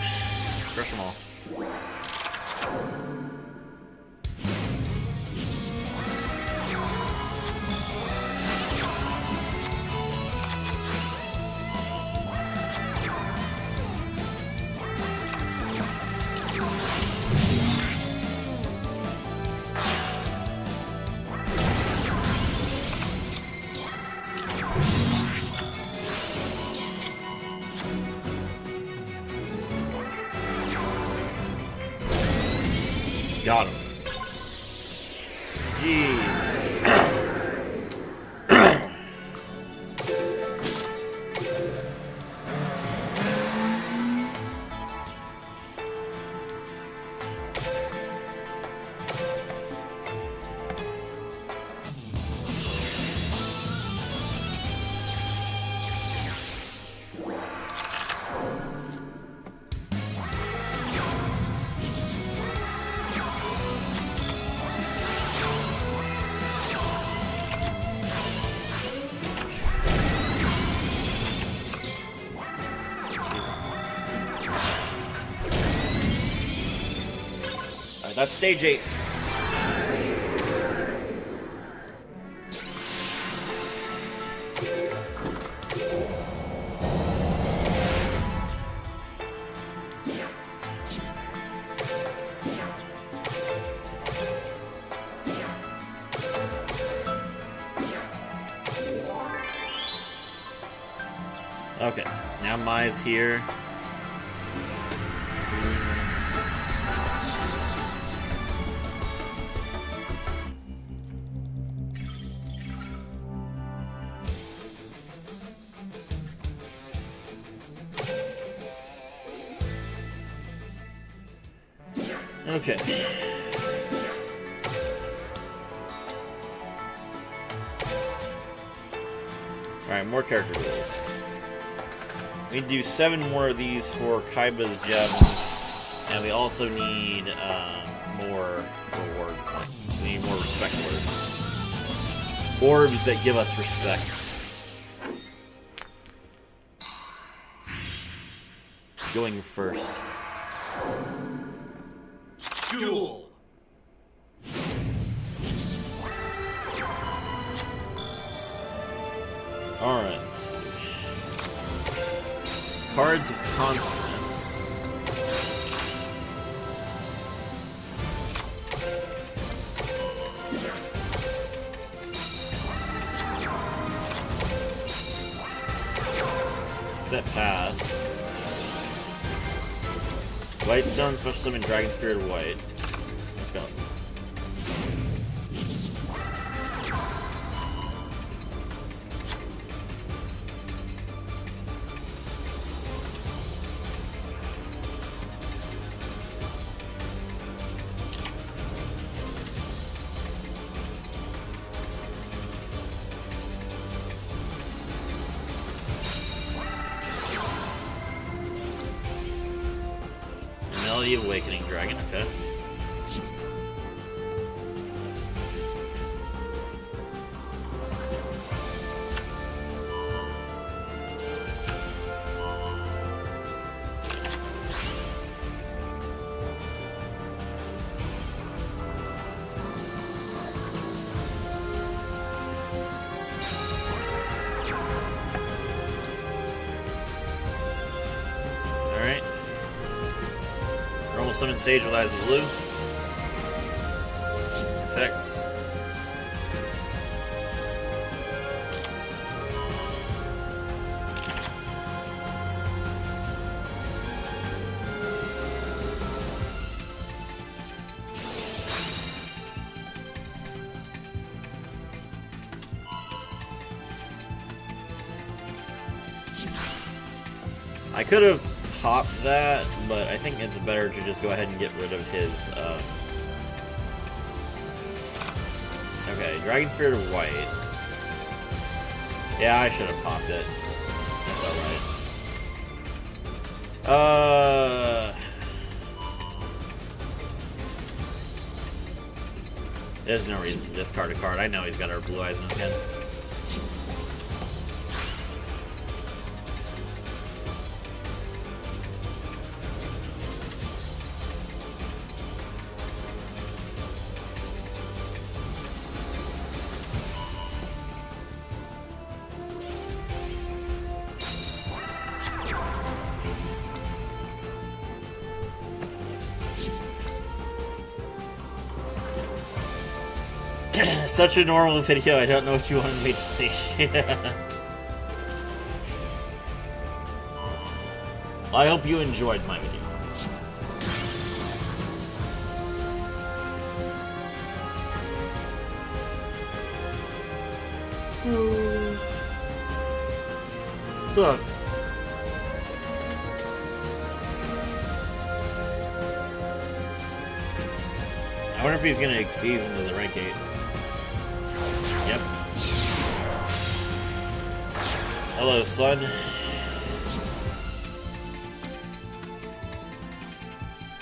Crush them all. Got him. Gee. That's stage 8. Okay, now Mai's here. Okay. Alright, more character rules. We need to do 7 more of these for Kaiba's gems, and we also need more reward points. We need more respect orbs. Orbs that give us respect. Going first. Duel. Alright. Cards of Consonance. That pass. Whitestone, special summon Dragon Spirit of White. Let's go. Reality of Awakening Dragon, okay. Alright. Normal summon Sage with Eyes of Blue. Effects. I could have popped that, but I think it's better to just go ahead and get rid of his, Okay, Dragon Spirit of White. Yeah, I should have popped it. That's alright. There's no reason to discard a card. I know he's got our Blue Eyes in his hand. Such a normal video, I don't know what you wanted me to see. I hope you enjoyed my video. Look. I wonder if he's gonna exceed into the rank 8. Yep. Hello, son.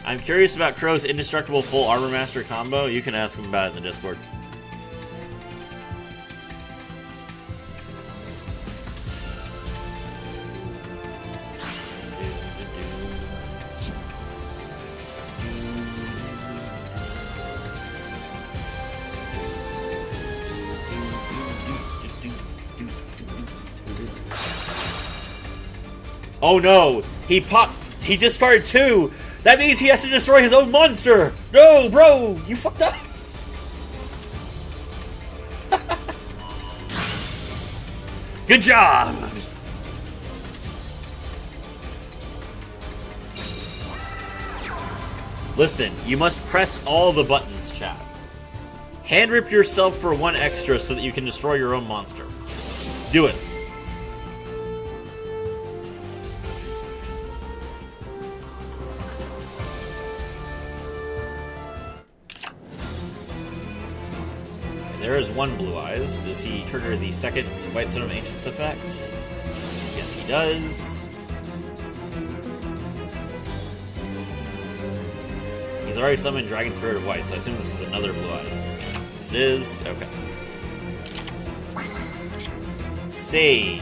I'm curious about Crow's indestructible full armor master combo. You can ask him about it in the Discord. Oh no! He discarded 2! That means he has to destroy his own monster! No, bro! You fucked up! Good job! Listen, you must press all the buttons, chat. Hand rip yourself for 1 extra so that you can destroy your own monster. Do it. There is 1 Blue Eyes. Does he trigger the second White Stone of Ancients effect? Yes, he does. He's already summoned Dragon Spirit of White, so I assume this is another Blue Eyes. This is. Okay. Sage.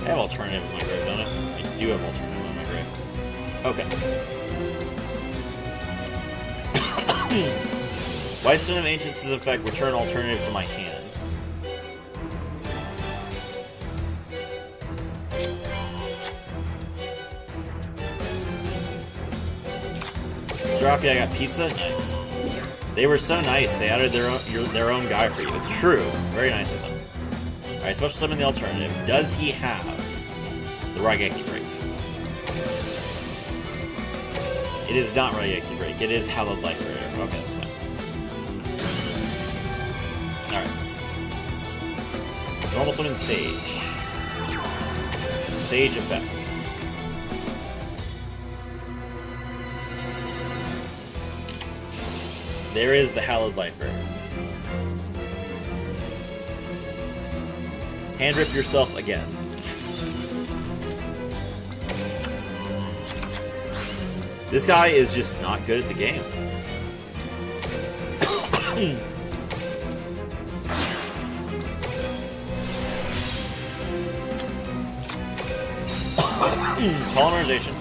I have alternative in my grave, don't I? I do have alternative in my grave. Okay. White Stone of Ancients' effect, return alternative to my hand. Seraphia, I got pizza? Nice. They were so nice, they added their own guy for you. It's true. Very nice of them. Alright, special summon the alternative. Does he have the Raigeki Break? It is not Raigeki Break, it is Hallowed Life Barrier. Okay, that's fine. Alright. Normal summon Sage. Sage effects. There is the Hallowed Life Barrier. Hand rip yourself again. This guy is just not good at the game. Polymerization.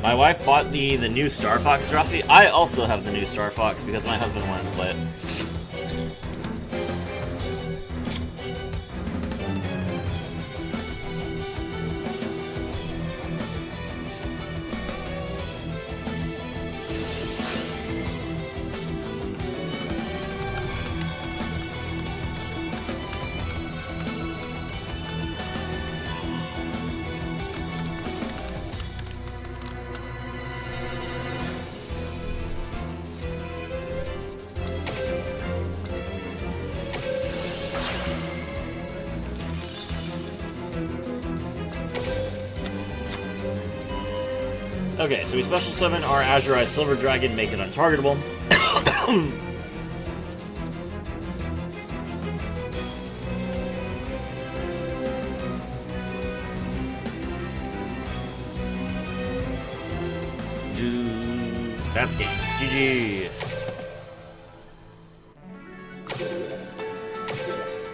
My wife bought the new Star Fox trophy. I also have the new Star Fox because my husband wanted to play it. Okay, so we special summon our Azurized Silver Dragon, make it untargetable. That's game. GG.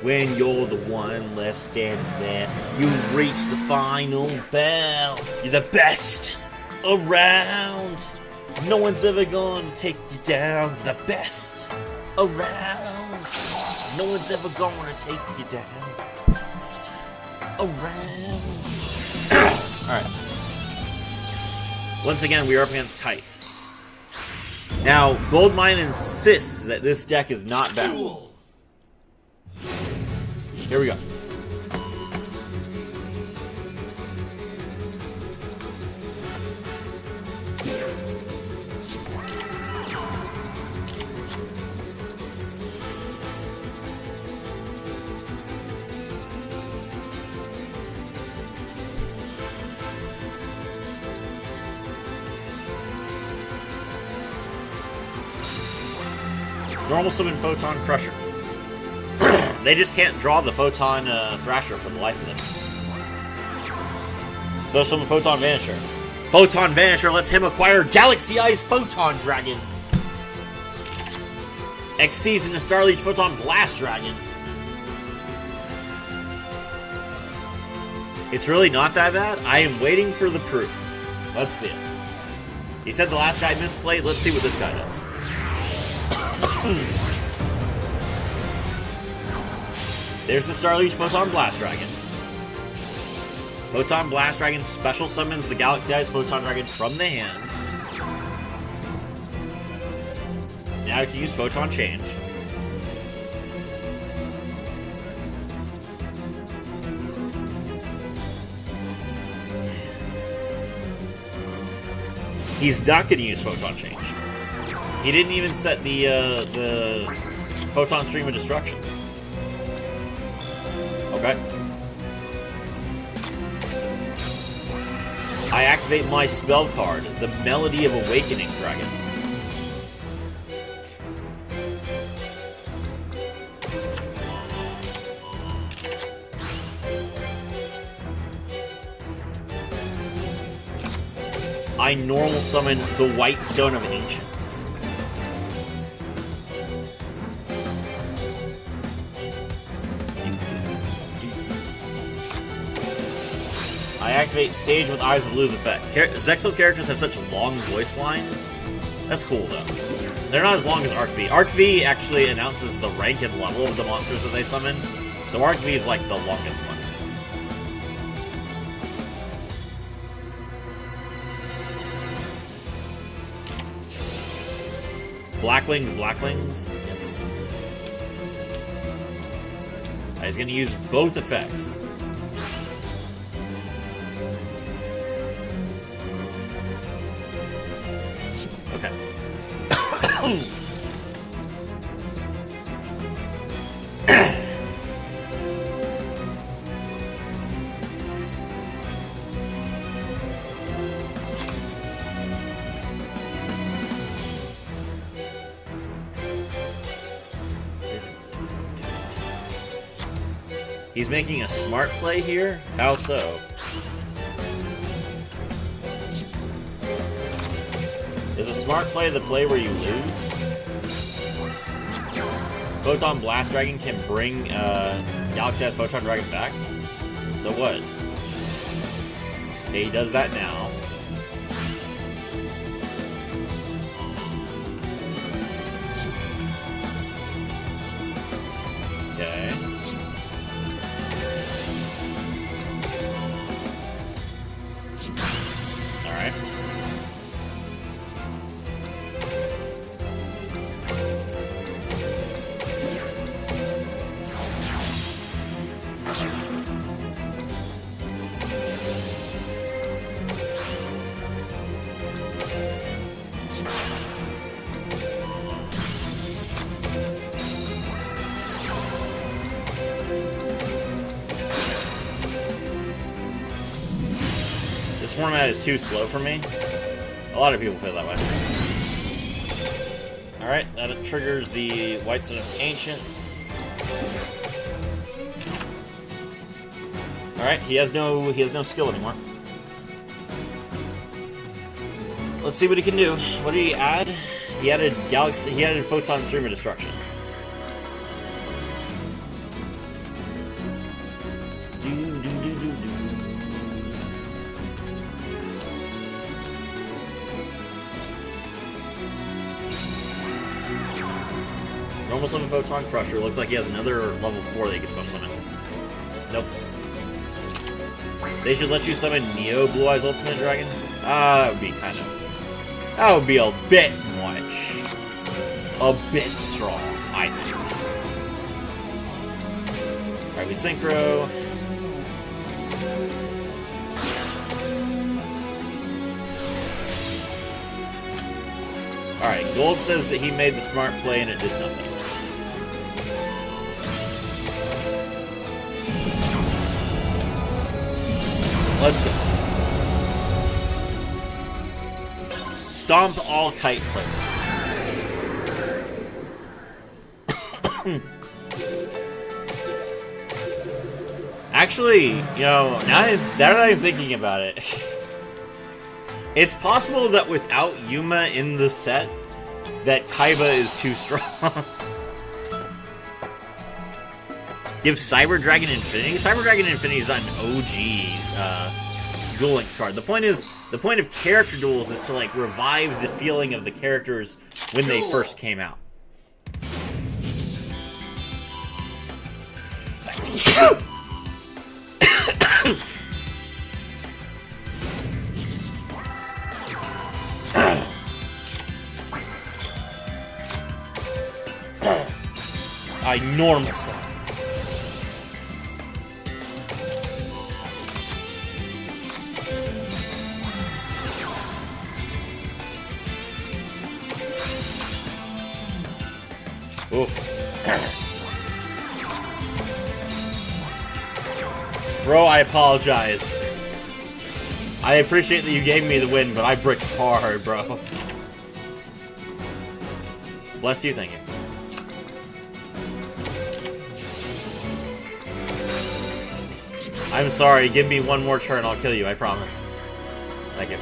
When you're the one left standing there, you reach the final bell. You're the best around. No one's ever gonna take you down. The best around. No one's ever gonna take you down. Best around. Alright. Once again, we are up against Kites. Now, Goldmine insists that this deck is not bad. Here we go. Normal summon Photon Crusher. They just can't draw the Photon Thrasher for the life of them. Special summon Photon Vanisher. Photon Vanisher lets him acquire Galaxy Eyes Photon Dragon. Xyz into Starleech Photon Blast Dragon. It's really not that bad. I am waiting for the proof. Let's see it. He said the last guy misplayed. Let's see what this guy does. There's the Starleech Photon Blast Dragon. Photon Blast Dragon special summons the Galaxy Eyes Photon Dragon from the hand. Now you can use Photon Change. He's not going to use Photon Change. He didn't even set the Photon Stream of Destruction. Okay. I activate my spell card, the Melody of Awakening Dragon. I normal summon the White Stone of Ancients. I activate Sage with Eyes of Luz effect. Zexal characters have such long voice lines. That's cool, though. They're not as long as Arc V. Arc V actually announces the rank and level of the monsters that they summon, so Arc V is like the longest ones. Blackwings, Blackwings. Yes. He's going to use both effects. Okay. He's making a smart play here? How so? Is a smart play the play where you lose? Photon Blast Dragon can bring Galaxy Eyes Photon Dragon back? So what? Okay, he does that now. Okay. Alright. This format is too slow for me. A lot of people feel that way. Alright, that triggers the White Sun of Ancients. Alright, he has no skill anymore. Let's see what he can do. What did he add? He added Photon Stream of Destruction. Normal Summon Photon Crusher. Looks like he has another level 4 that he can special summon. Nope. They should let you summon Neo Blue Eyes Ultimate Dragon? That would be kind of... That would be a bit much. A bit strong, I think. Alright, we synchro. Alright, Gold says that he made the smart play and it did nothing. Let's go. Stomp all kite players. Actually, you know, now that I'm thinking about it, it's possible that without Yuma in the set, that Kaiba is too strong. Give Cyber Dragon Infinity. Cyber Dragon Infinity is not an OG Duel Links card. The point of character duels is to like revive the feeling of the characters when they first came out. Enormous. Oof. Bro, I apologize. I appreciate that you gave me the win, but I bricked hard, bro. Bless you, thank you. I'm sorry, give me one more turn, I'll kill you, I promise. Thank you.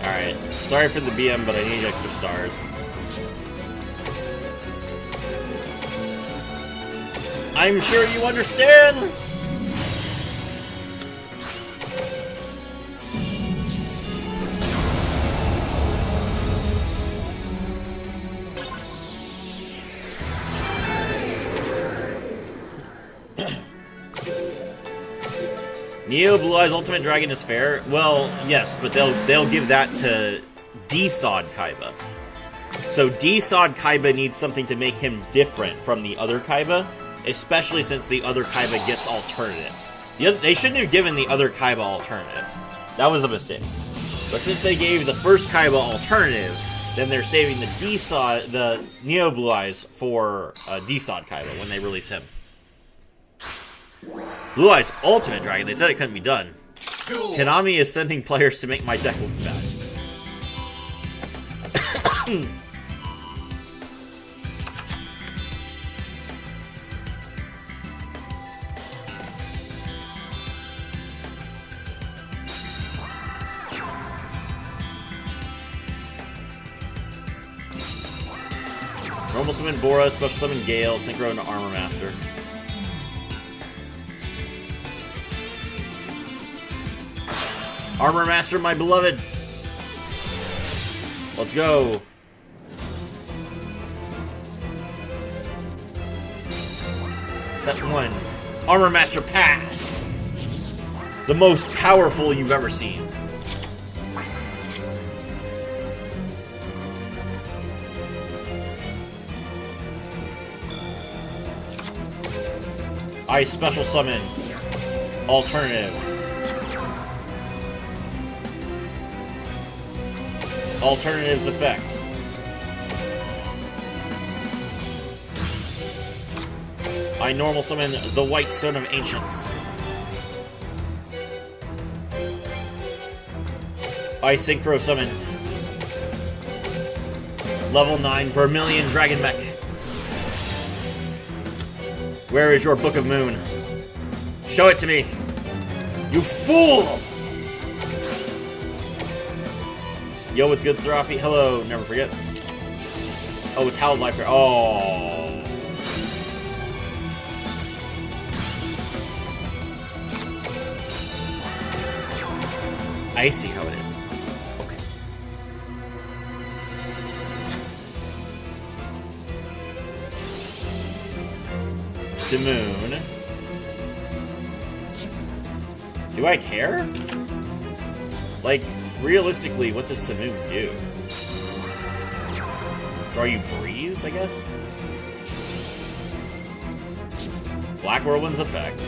Alright, sorry for the BM, but I need extra stars. I'm sure you understand! Neo Blue Eyes Ultimate Dragon is fair. Well, yes, but they'll give that to D-Sod Kaiba. So D-Sod Kaiba needs something to make him different from the other Kaiba, especially since the other Kaiba gets alternative. They shouldn't have given the other Kaiba alternative. That was a mistake. But since they gave the first Kaiba alternative, then they're saving the D-Sod, the Neo Blue Eyes for D-Sod Kaiba when they release him. Blue Eyes Ultimate Dragon. They said it couldn't be done. Konami is sending players to make my deck look bad. Normal summon Bora, special summon Gale, synchro into Armor Master. Armor Master, my beloved! Let's go! Set 1. Armor Master Pass! The most powerful you've ever seen. I special summon Alternative. Alternative's effect. I normal summon the White Stone of Ancients. I synchro summon level 9 Vermilion Dragon Mech. Where is your Book of Moon? Show it to me! You fool! Yo, what's good, Serafi? Hello, never forget. Oh, it's Howled Viper. Oh. I see how it is. Okay. Simoon. Do I care? Like, realistically, what does Simoon do? Draw you Breeze, I guess? Black Whirlwind's effect.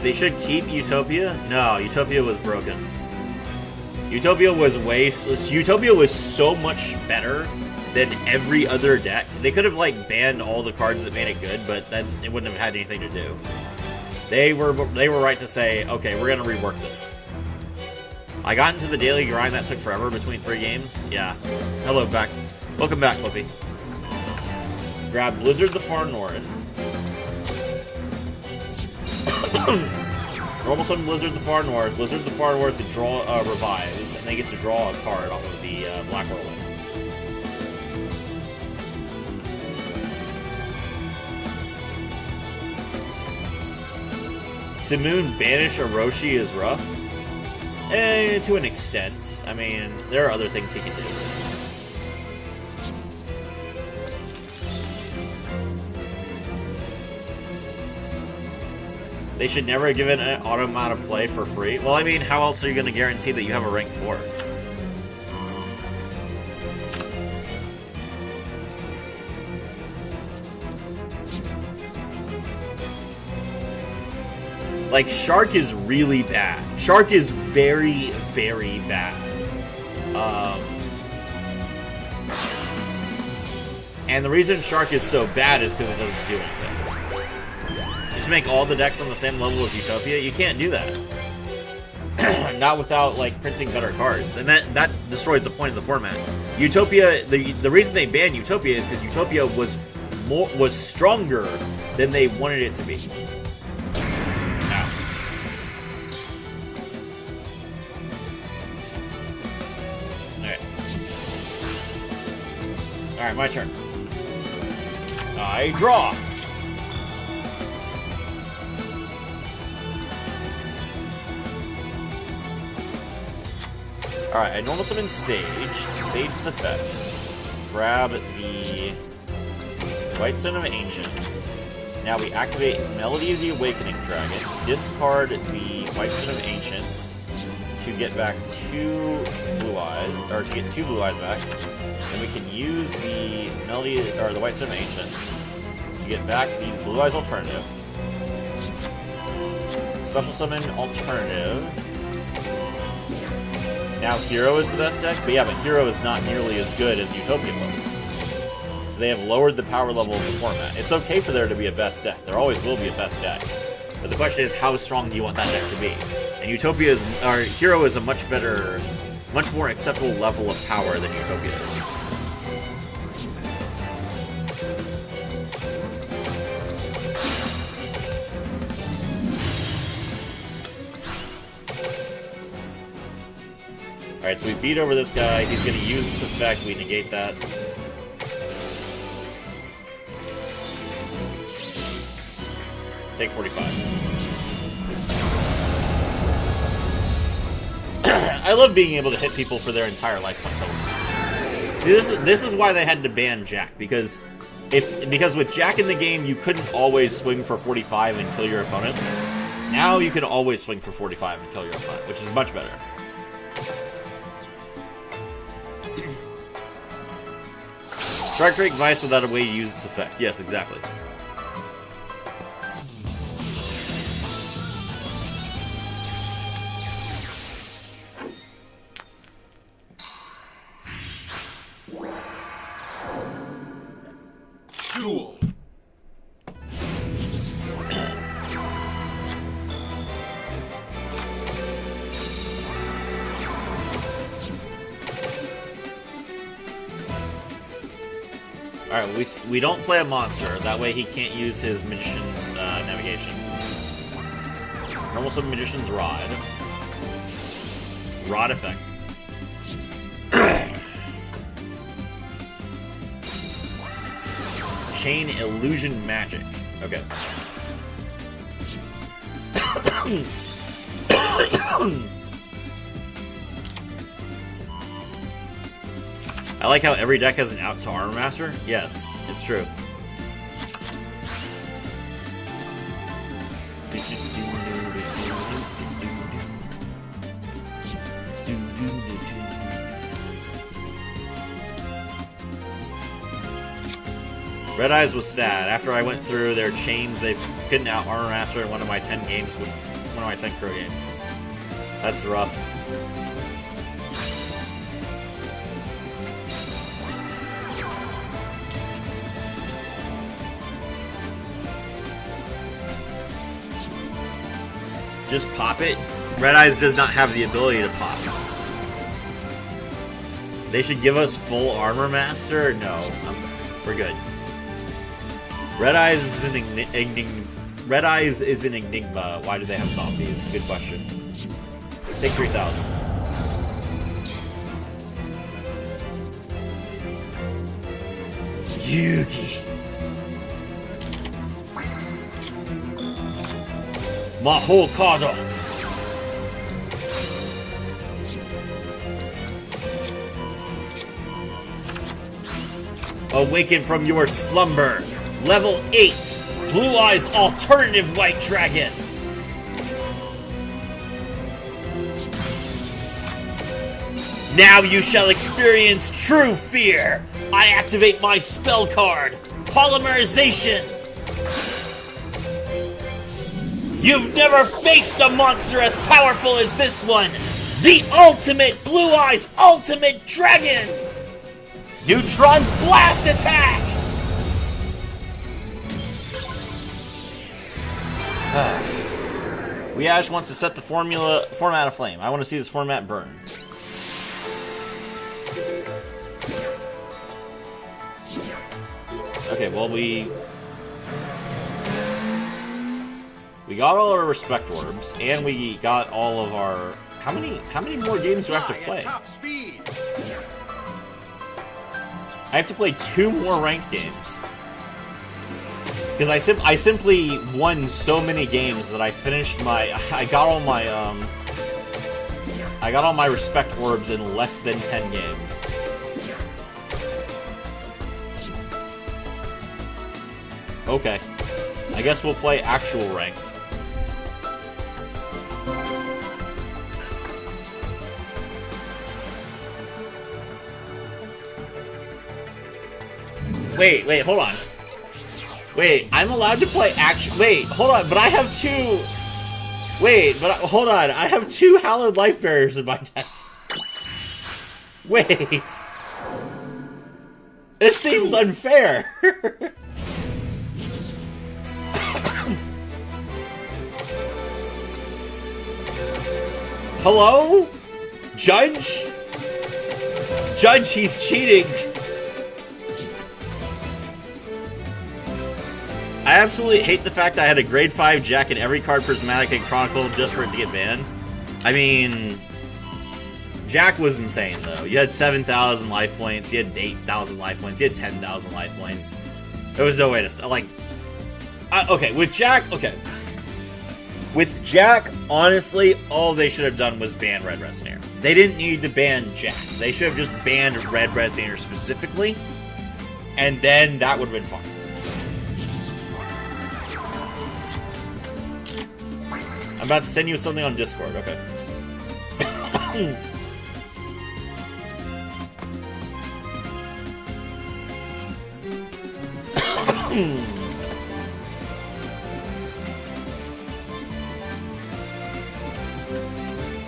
They should keep Utopia? No, Utopia was broken. Utopia was Utopia was so much better than every other deck. They could have, like, banned all the cards that made it good, but then it wouldn't have had anything to do. They were right to say, okay, we're gonna rework this. I got into the daily grind that took forever between 3 games. Yeah. Hello, back. Welcome back, Flippy. Grab Blizzard the Far North. Normal summon Blizzard the Far North. Blizzard the Far North to draw revives, and then gets to draw a card off of the Black Whirlwind. Simoon Banish Orochi is rough. To an extent. I mean, there are other things he can do. They should never give it an automatic play for free. Well, I mean, how else are you going to guarantee that you have a rank 4? Like, Shark is really bad. Shark is very, very bad. And the reason Shark is so bad is because it doesn't do anything. Just make all the decks on the same level as Utopia? You can't do that. Not without, like, printing better cards. And that destroys the point of the format. Utopia, the reason they banned Utopia is because Utopia was stronger than they wanted it to be. Alright, my turn. I draw! Alright, I normal summon Sage. Sage's effect. Grab the White Stone of Ancients. Now we activate Melody of the Awakening Dragon. Discard the White Stone of Ancients to get back 2 blue eyes, or to get 2 blue eyes back. And we can use the Melody, or the White Stone of Ancients to get back the Blue Eyes Alternative. Special summon Alternative. Now Hero is the best deck, but yeah, but Hero is not nearly as good as Utopia was. So they have lowered the power level of the format. It's okay for there to be a best deck. There always will be a best deck. But the question is, how strong do you want that deck to be? And Utopia's, or Hero is a much better, much more acceptable level of power than Utopia is. Alright, so we beat over this guy. He's going to use this effect. We negate that. Take 45. I love being able to hit people for their entire life point total. See, this is why they had to ban Jack, because with Jack in the game, you couldn't always swing for 45 and kill your opponent. Now you can always swing for 45 and kill your opponent, which is much better. Shark Drake Vice without a way to use its effect. Yes, exactly. Duel. Alright, we don't play a monster. That way he can't use his Magician's navigation. Normal Summon Magician's Rod. Rod effect. Chain Illusion Magic. Okay. I like how every deck has an out to Armor Master. Yes, it's true. Red Eyes was sad. After I went through their chains, they couldn't out Armor Master in one of my 10 games, one of my 10 Crow games. That's rough. Just pop it? Red Eyes does not have the ability to pop. They should give us full Armor Master? No, we're good. Red Eyes is an Red Eyes is an enigma. Why do they have zombies? Good question. Take 3,000. Yugi. Mahou Kado. Awaken from your slumber. Level 8. Blue Eyes Alternative White Dragon. Now you shall experience true fear. I activate my spell card. Polymerization. You've never faced a monster as powerful as this one! The ultimate Blue Eyes Ultimate Dragon! Neutron Blast Attack! Weash wants to set the format aflame. I want to see this format burn. Okay, well we got all our respect orbs, and we got all of our. How many more games do I have to play? Top speed. I have to play 2 more ranked games because I simply won so many games that I finished my. I got all my respect orbs in less than 10 games. Okay, I guess we'll play actual ranked. Wait, hold on. Wait, I'm allowed to play action. Wait, hold on, but I have 2. Wait, but hold on, I have 2 Hallowed Life Barriers in my deck. Wait. This seems unfair. Hello? Judge? Judge, he's cheating. I absolutely hate the fact that I had a grade 5 Jack in every card Prismatic and Chronicle just for it to get banned. I mean, Jack was insane, though. You had 7,000 life points, you had 8,000 life points, you had 10,000 life points. There was no way to... Like... okay, with Jack... Okay. With Jack, honestly, all they should have done was ban Red Resonator. They didn't need to ban Jack. They should have just banned Red Resonator specifically, and then that would have been fine. I'm about to send you something on Discord, okay.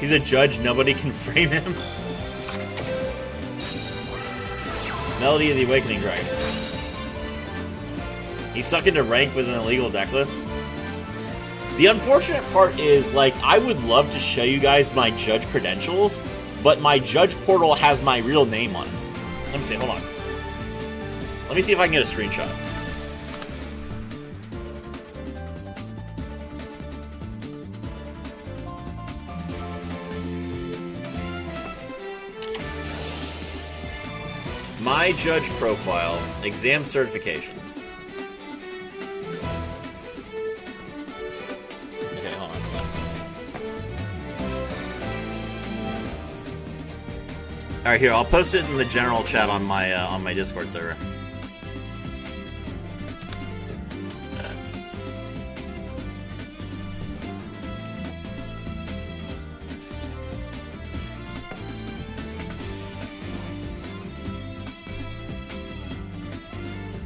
He's a judge, nobody can frame him. Melody of the Awakening Dragon. He's stuck into rank with an illegal deck list. The unfortunate part is, like, I would love to show you guys my judge credentials, but my judge portal has my real name on it. Let me see, hold on. Let me see if I can get a screenshot. My judge profile, exam certifications. Okay, hold on. All right, here, I'll post it in the general chat on my Discord server.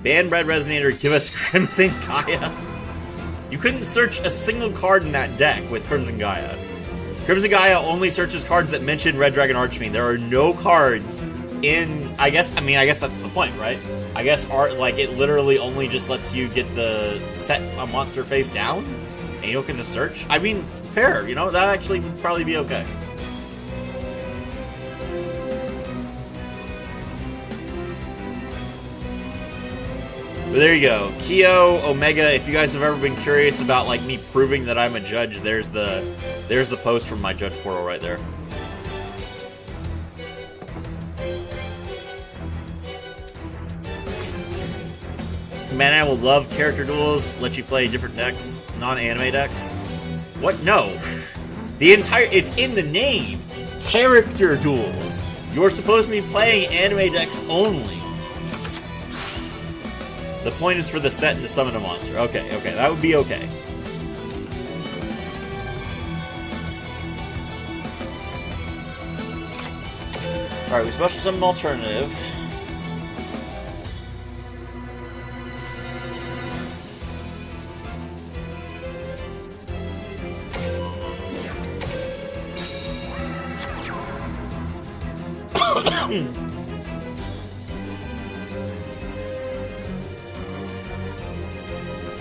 Ban Red Resonator, give us Crimson Gaia. You couldn't search a single card in that deck with Crimson Gaia. Crimson Gaia only searches cards that mention Red Dragon Archfiend. There are no cards in... I guess that's the point, right? I guess like it literally only just lets you get the set a monster face down, and you don't get to search. I mean, fair, you know, that actually would probably be okay. But there you go. Kyo, Omega, if you guys have ever been curious about like me proving that I'm a judge, there's the post from my judge portal right there. Man, I will love character duels, let you play different decks, non-anime decks. What? No. It's in the name. Character duels. You're supposed to be playing anime decks only. The point is for the set and to summon a monster. Okay, that would be okay. Alright, we special summon alternative.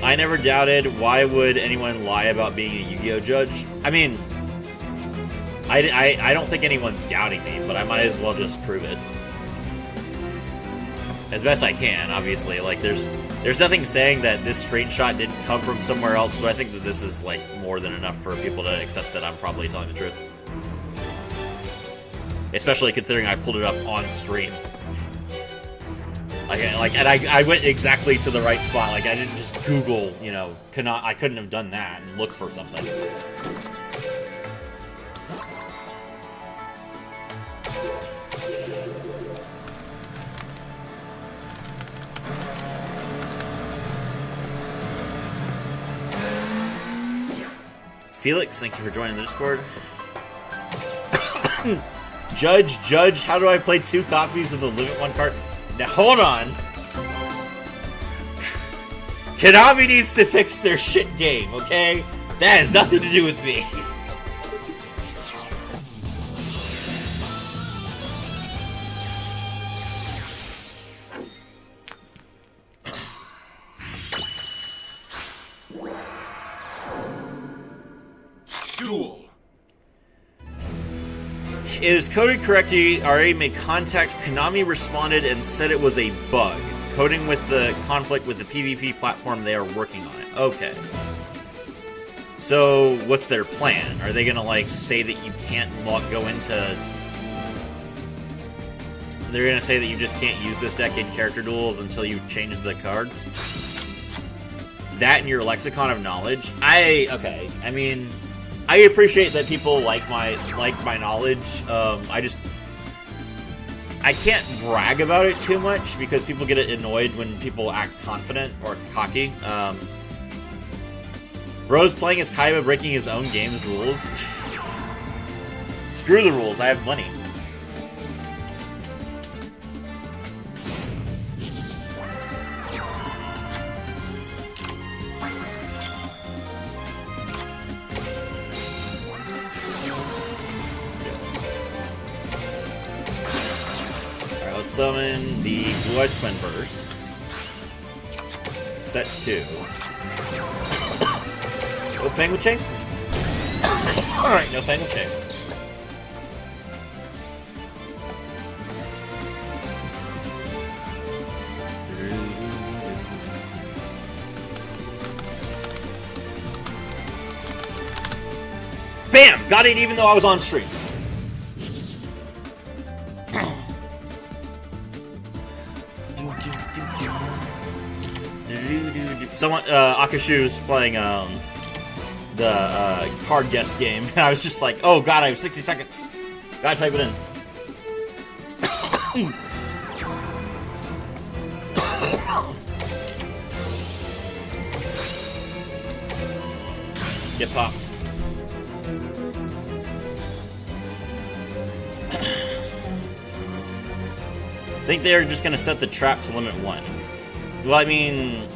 I never doubted. Why would anyone lie about being a Yu-Gi-Oh judge? I mean, I don't think anyone's doubting me, but I might as well just prove it as best I can. Obviously, like there's nothing saying that this screenshot didn't come from somewhere else, but I think that this is like more than enough for people to accept that I'm probably telling the truth. Especially considering I pulled it up on stream. And I went exactly to the right spot. Like, I didn't just Google, you know, I couldn't have done that and look for something. Felix, thank you for joining the Discord. Judge, how do I play 2 copies of the Limit 1 card? Now, hold on. Konami needs to fix their shit game, okay? That has nothing to do with me. Duel. it is coded correctly. RA made contact. Konami responded and said it was a bug. Coding with the conflict with the PvP platform, they are working on it. Okay. So, what's their plan? Are they gonna, like, say that you can't go into... They're gonna say that you just can't use this deck in character duels until you change the cards? That in your lexicon of knowledge? Okay. I mean, I appreciate that people like my knowledge. I can't brag about it too much because people get annoyed when people act confident or cocky. Bro's playing as Kaiba, breaking his own game's rules. Screw the rules, I have money. Alright, let's summon the Blue Eyes Twin Burst. Set 2. No Fangle Chain? Alright, no Fangle Chain. Bam! Got it even though I was on stream. Someone, Akashu's playing, the card guess game, and I was just like, oh god, I have 60 seconds. Gotta type it in. Get popped. I think they're just gonna set the trap to limit 1. Well, I mean,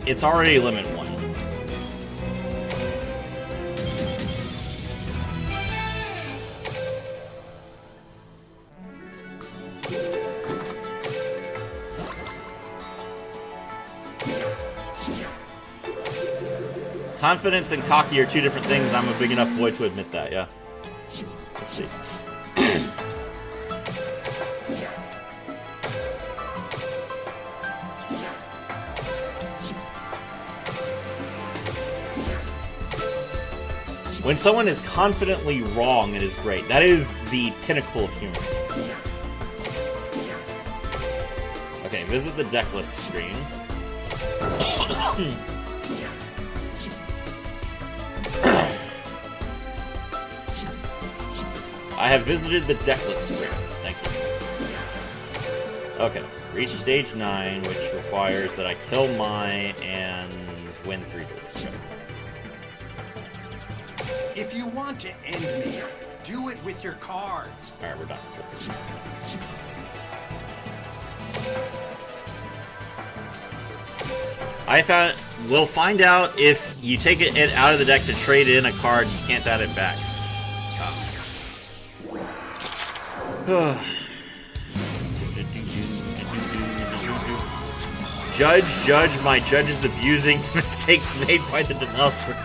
it's already limit 1. Confidence and cocky are two different things. I'm a big enough boy to admit that, yeah. Let's see. When someone is confidently wrong, it is great. That is the pinnacle of humor. Okay, visit the deck list screen. I have visited the deck list screen. Thank you. Okay, reach stage 9, which requires that I kill Mai and win 3 duels. Okay. If you want to end me, do it with your cards. Alright, we're done. We'll find out if you take it out of the deck to trade in a card, you can't add it back. Judge, my judge is abusing mistakes made by the developer.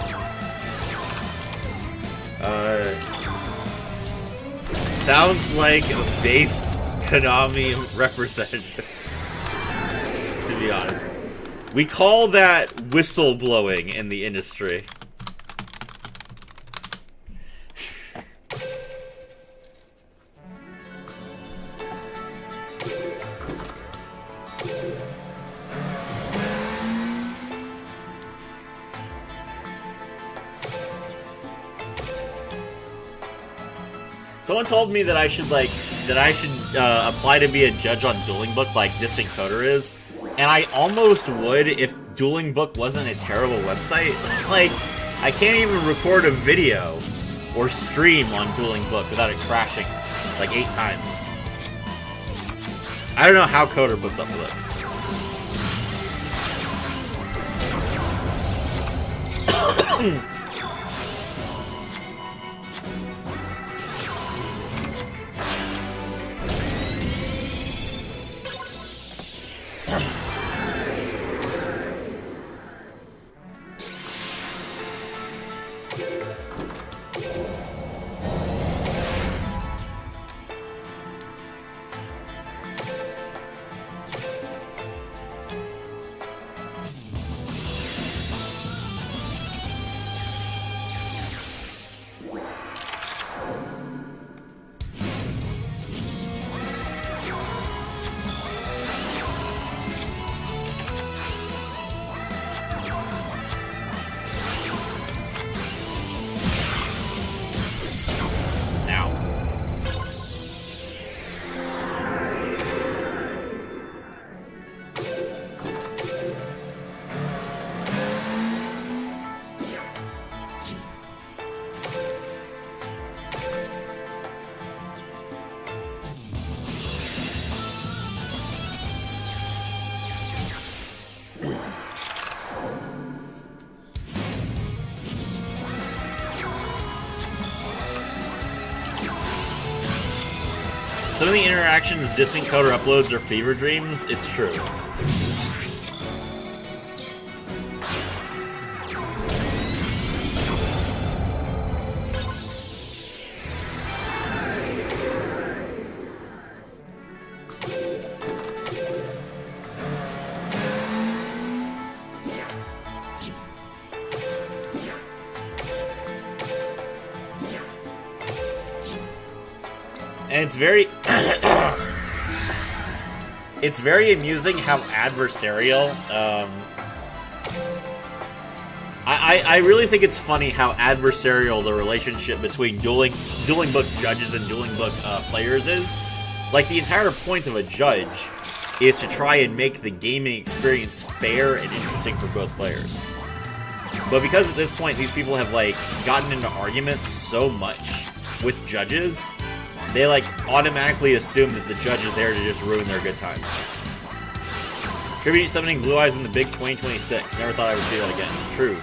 Sounds like a based Konami representative, to be honest. We call that whistleblowing in the industry. Someone told me that I should apply to be a judge on Dueling Book like this encoder is, and I almost would if Dueling Book wasn't a terrible website. Like, I can't even record a video or stream on Dueling Book without it crashing like 8 times. I don't know how Coder puts up with it. Some of the interactions, distant coder uploads, or fever dreams. It's true. And it's very... it's very amusing how adversarial... I really think it's funny how adversarial the relationship between dueling book judges and dueling book players is. Like, the entire point of a judge is to try and make the gaming experience fair and interesting for both players. But because at this point these people have, like, gotten into arguments so much with judges... They, like, automatically assume that the judge is there to just ruin their good time. Tribute summoning Blue Eyes in the Big 2026. Never thought I would see that again. True.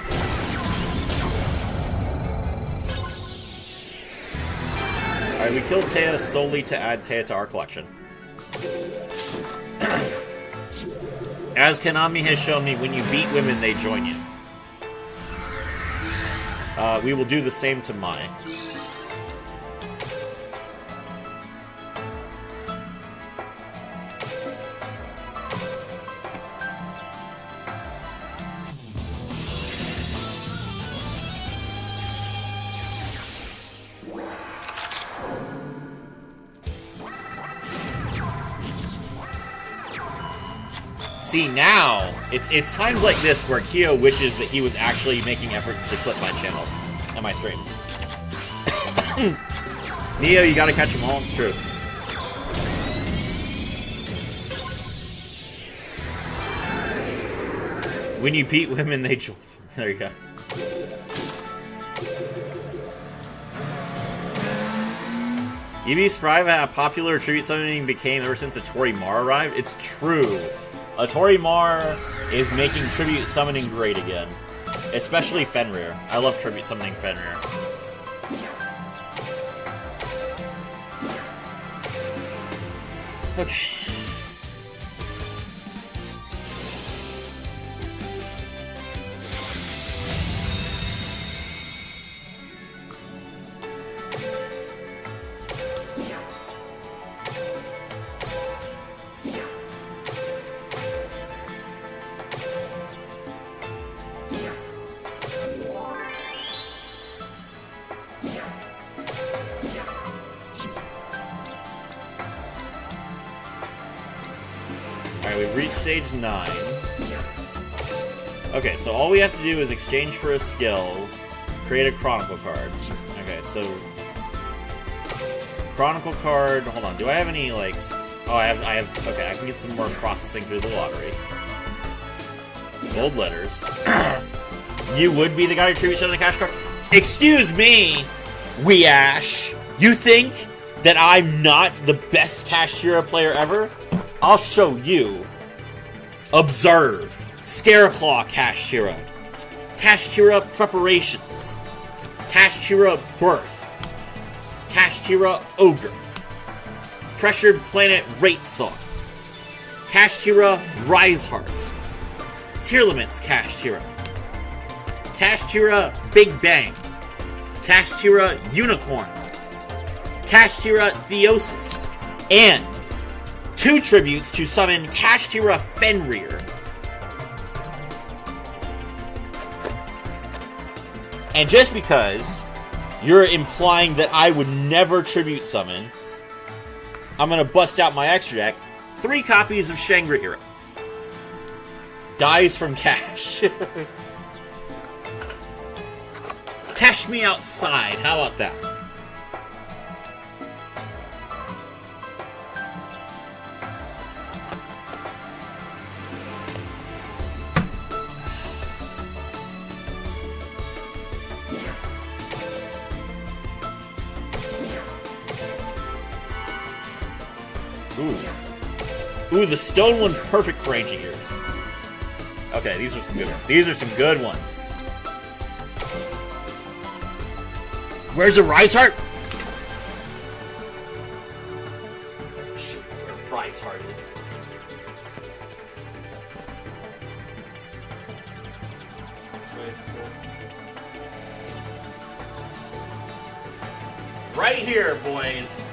Alright, we killed Taya solely to add Taya to our collection. As Konami has shown me, when you beat women, they join you. We will do the same to Mai. See, now, it's times like this where Kyo wishes that he was actually making efforts to clip my channel and my streams. Neo, you gotta catch them all. It's true. When you beat women, they join. There you go. EV Sprive, how popular tribute summoning became ever since Atori Mar arrived. It's true. Atori Mar is making tribute summoning great again. Especially Fenrir. I love tribute summoning Fenrir. Okay. Alright, we've reached stage 9. Okay, so all we have to do is exchange for a skill, create a Chronicle card. Okay, so... Chronicle card... Hold on, do I have any, like... Oh, I have... Okay, I can get some more processing through the lottery. Gold letters. You would be the guy who tributes on the cash card? Excuse me, Weash! You think that I'm not the best Kashtira player ever? I'll show you. Observe. Scareclaw Kashtira. Kashtira Preparations. Kashtira Birth. Kashtira Ogre. Pressured Planet Rate Song. Kashtira Riseheart. Tier Limits Kashtira. Kashtira Big Bang. Kashtira Unicorn. Kashtira Theosis. And 2 tributes to summon Kashtira Fenrir. And just because you're implying that I would never tribute summon, I'm gonna bust out my extra deck. 3 copies of Shangri-Hira. Dies from cash. Cash me outside. How about that? Ooh, the stone one's perfect for ancient years. Okay, these are some good ones. These are some good ones. Where's a Riseheart? Right here, boys.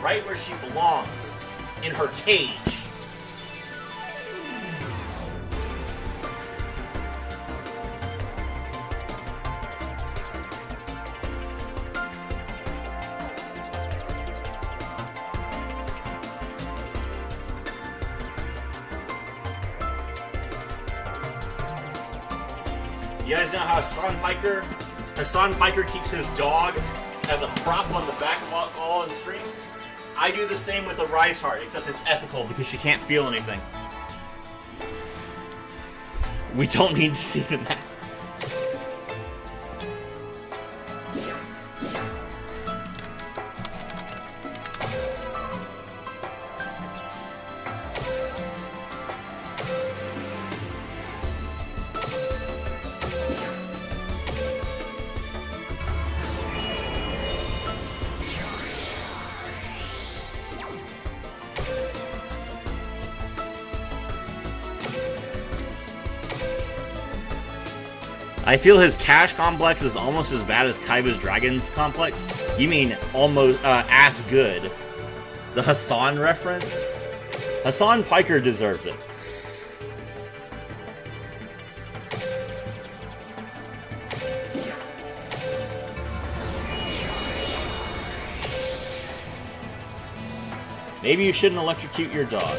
Right where she belongs. In her cage. You guys know how Hassan Piker keeps his dog as a prop on the back of all his streams? I do the same with a Rise Heart, except it's ethical because she can't feel anything. We don't need to see the map. I feel his cash complex is almost as bad as Kaiba's Dragon's complex. You mean almost as good. The Hassan reference? Hassan Piker deserves it. Maybe you shouldn't electrocute your dog.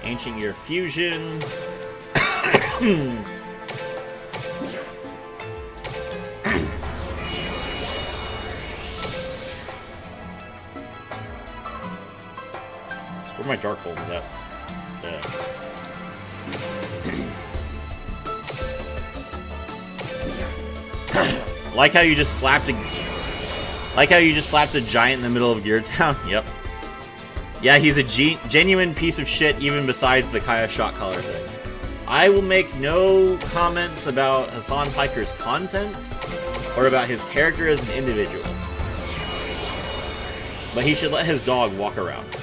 Ancient Year Fusion. Where my Dark Bolt is at? Like how you just slapped a giant in the middle of Gear Town? Yep. Yeah, he's a genuine piece of shit even besides the Kaya shot color thing. I will make no comments about Hassan Piker's content or about his character as an individual. But he should let his dog walk around.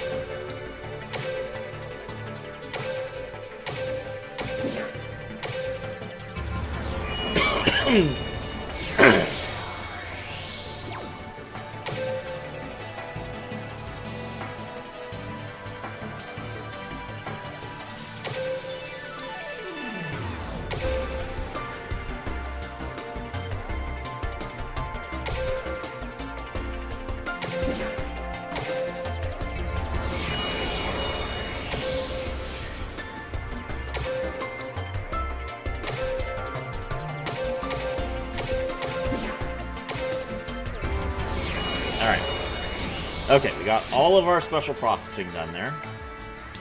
Okay, we got all of our special processing done there.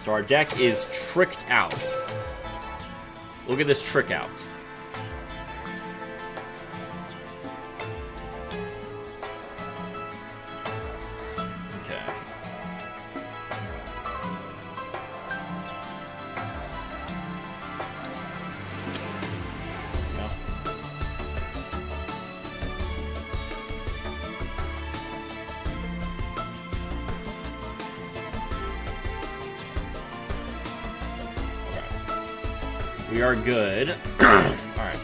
So our deck is tricked out. Look at this trick out. Okay. Yeah. We are good. Alright.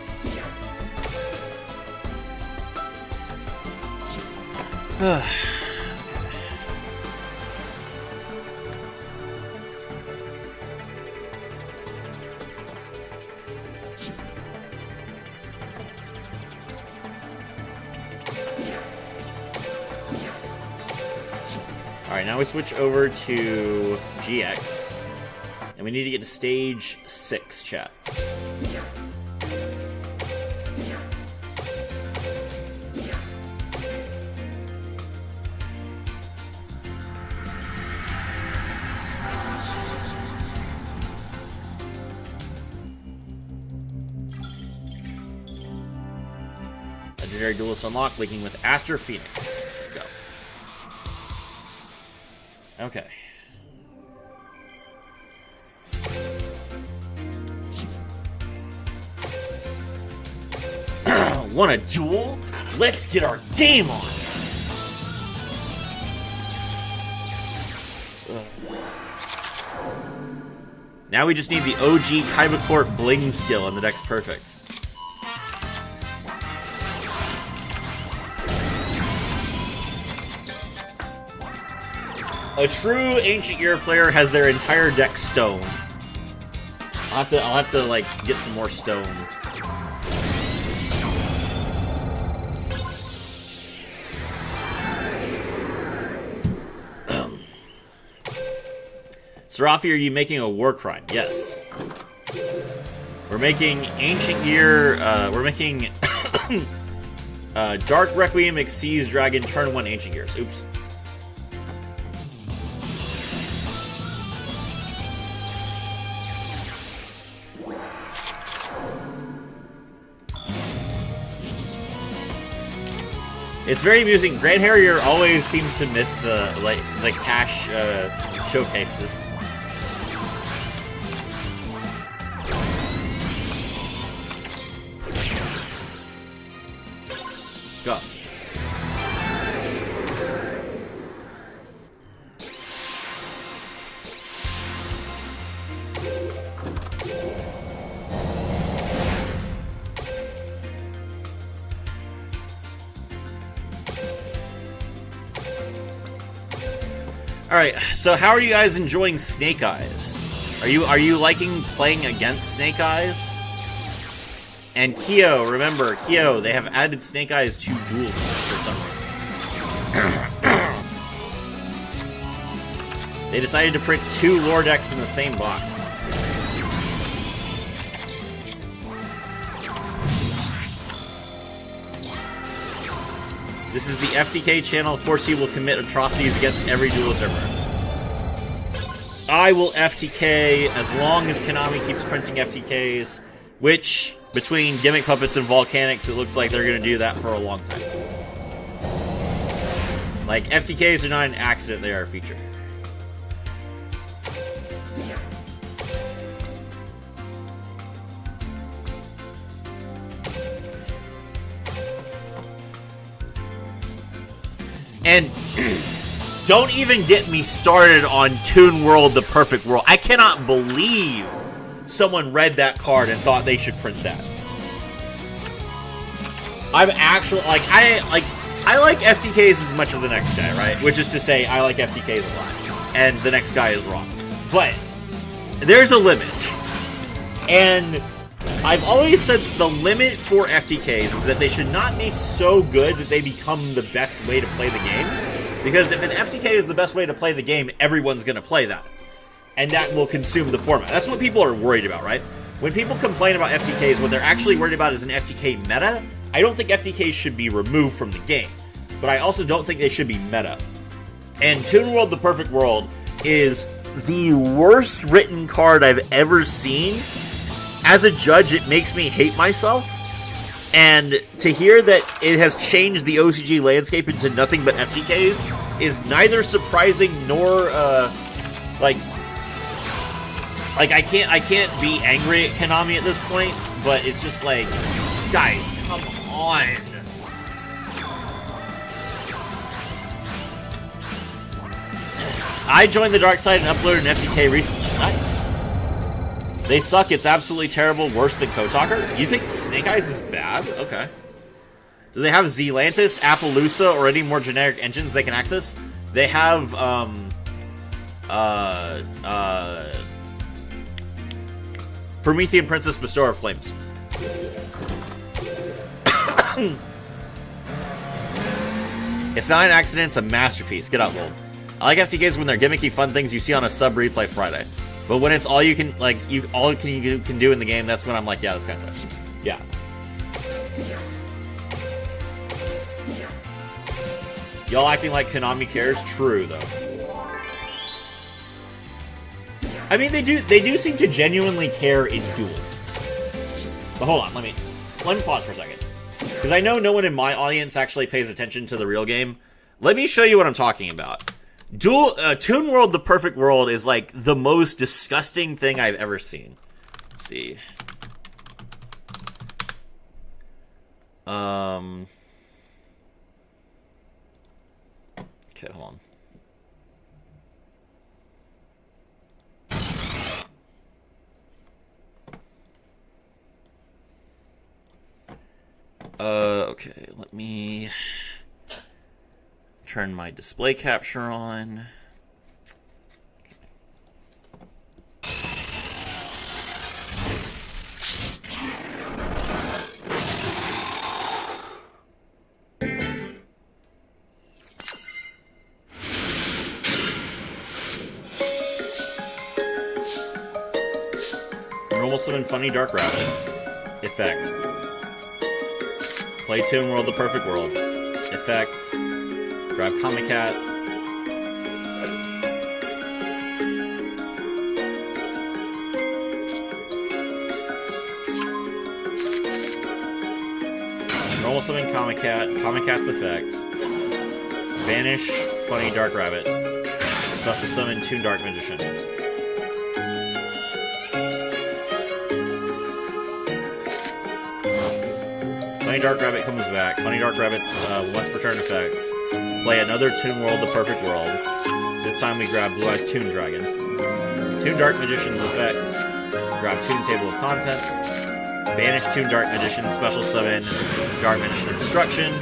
Alright, now we switch over to GX. And we need to get to stage 6, chat. Legendary Duelist unlocked, linking with Aster Phoenix. Let's go. Okay. Want a duel? Let's get our game on! Now we just need the OG Kaiba Court Bling skill and the deck's perfect. A true Ancient Era player has their entire deck stone. I'll have to like get some more stone. Serafi, are you making a war crime? Yes. We're making Ancient Year, we're making Dark Requiem Xyz Dragon Turn 1 Ancient Years. Oops. It's very amusing. Grand Harrier always seems to miss the cash showcases. Go. All right, so how are you guys enjoying Snake Eyes? Are you liking playing against Snake Eyes? And Kyo, remember, Kyo, they have added Snake Eyes to Duel for some reason. They decided to print 2 lore decks in the same box. This is the FTK channel. Of course, he will commit atrocities against every duelist ever. I will FTK as long as Konami keeps printing FTKs, which, between Gimmick Puppets and Volcanics, it looks like they're going to do that for a long time. Like, FTKs are not an accident, they are a feature. And don't even get me started on Toon World, the Perfect World. I cannot believe someone read that card and thought they should print that. I'm actually I like FTKs as much as the next guy, right? Which is to say, I like FTKs a lot, and the next guy is wrong. But there's a limit, and I've always said the limit for FTKs is that they should not be so good that they become the best way to play the game. Because if an FTK is the best way to play the game, everyone's going to play that. And that will consume the format. That's what people are worried about, right? When people complain about FTKs, what they're actually worried about is an FTK meta. I don't think FTKs should be removed from the game. But I also don't think they should be meta. And Toon World, the Perfect World is the worst written card I've ever seen. As a judge, it makes me hate myself, and to hear that it has changed the OCG landscape into nothing but FTKs is neither surprising nor, like I can't be angry at Konami at this point, but it's just like, guys, come on. I joined the dark side and uploaded an FTK recently. Nice. They suck, it's absolutely terrible, worse than Kotalker? You think Snake Eyes is bad? Okay. Do they have Zealantis, Appaloosa, or any more generic engines they can access? They have, Promethean Princess, Bestower of Flames. It's not an accident, it's a masterpiece. Get out, Gold. I like FTKs when they're gimmicky fun things you see on a sub replay Friday. But when it's all you can, like, you can do in the game, that's when I'm like, yeah, this kind of stuff. Yeah. Y'all acting like Konami cares? True, though. I mean, they do seem to genuinely care in duels. But hold on, let me pause for a second. because I know no one in my audience actually pays attention to the real game. Let me show you what I'm talking about. Toon World: The Perfect World is like the most disgusting thing I've ever seen. Let's see. Okay, hold on. Okay, let me turn my display capture on. Normal Summon Funny Dark Rabbit. Effects. Play Toon World: The Perfect World. Effects. Grab Comic Cat. Normal Summon Comic Cat. Comic Cat's effects. Banish Funny Dark Rabbit. Special Summon Toon Dark Magician. Funny Dark Rabbit comes back. Funny Dark Rabbit's once per turn effects. Play another Toon World: The Perfect World. This time we grab Blue Eyes Toon Dragon. Toon Dark Magician's effects. Grab Toon Table of Contents. Banish Toon Dark Magician. Special summon Dark Magician of Destruction.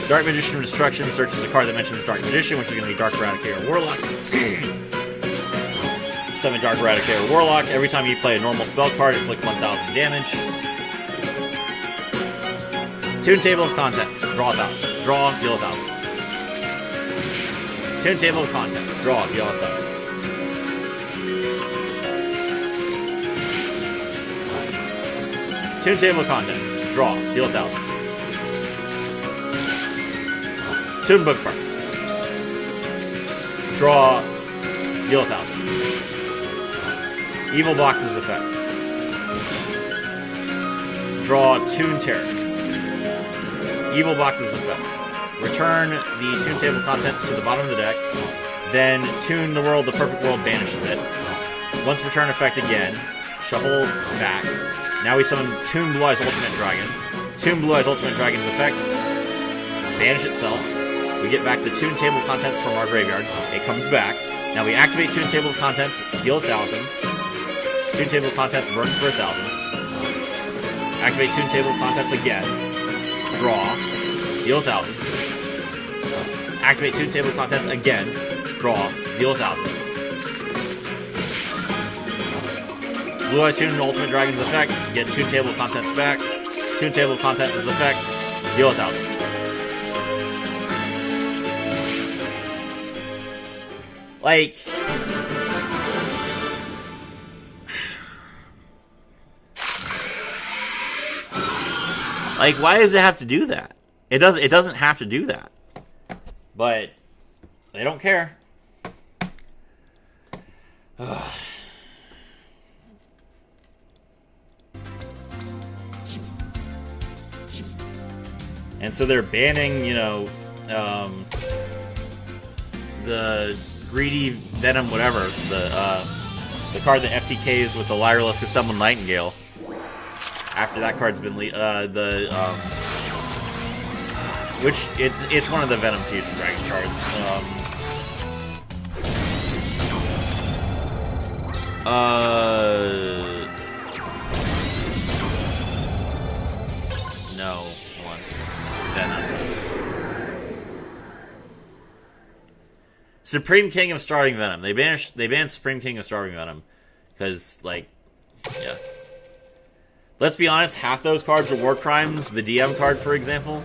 Dark Magician of Destruction searches a card that mentions Dark Magician, which is going to be Dark Eradicator Warlock. Summon Dark Eradicator Warlock. Every time you play a normal spell card, inflict 1,000 damage. Toon Table of Contents. Draw 1,000. Draw, deal 1,000. Toon Table of Contents. Draw, deal 1,000. Toon Table of Contents. Draw, deal 1,000. Toon Bookmark. Draw, deal 1,000. Evil Box's effect. Draw Toon Terror. Evil Box's effect. Return the Toon Table contents to the bottom of the deck. Then Toon the World: The Perfect World banishes it. Once per turn effect again. Shuffle back. Now we summon Toon Blue Eyes Ultimate Dragon. Toon Blue Eyes Ultimate Dragon's effect. Banish itself. We get back the Toon Table contents from our graveyard. It comes back. Now we activate Toon Table contents, deal 1,000. Toon Table contents burns for 1,000. Activate Toon Table contents again. Draw, deal 1,000. Activate Toon Table contents again. Draw, deal 1,000. Blue Eyes Toon Ultimate Dragon's effect. Get Toon Table contents back. Toon Table contents' effect. Deal 1,000. Like, why does it have to do that? It doesn't have to do that. But they don't care. And so they're banning, the greedy Venom, whatever, the card that FTKs with the Lyrilisk of Summon Nightingale. After that card's been which it's one of the Venom Fusion Dragon cards. No, hold on. Venom. Supreme King of Starving Venom. They banned Supreme King of Starving Venom because, yeah. Let's be honest, half those cards are war crimes. The DM card, for example.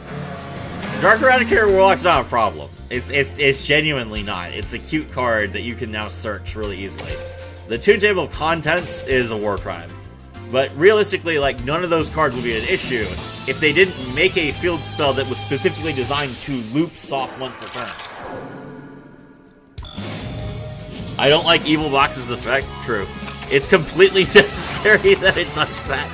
Dark Eradicator Warlock's not a problem. It's genuinely not. It's a cute card that you can now search really easily. The Toon Table of Contents is a war crime. But realistically, none of those cards would be an issue if they didn't make a field spell that was specifically designed to loop soft once per turn. I don't like Evil Box's effect. True. It's completely necessary that it does that.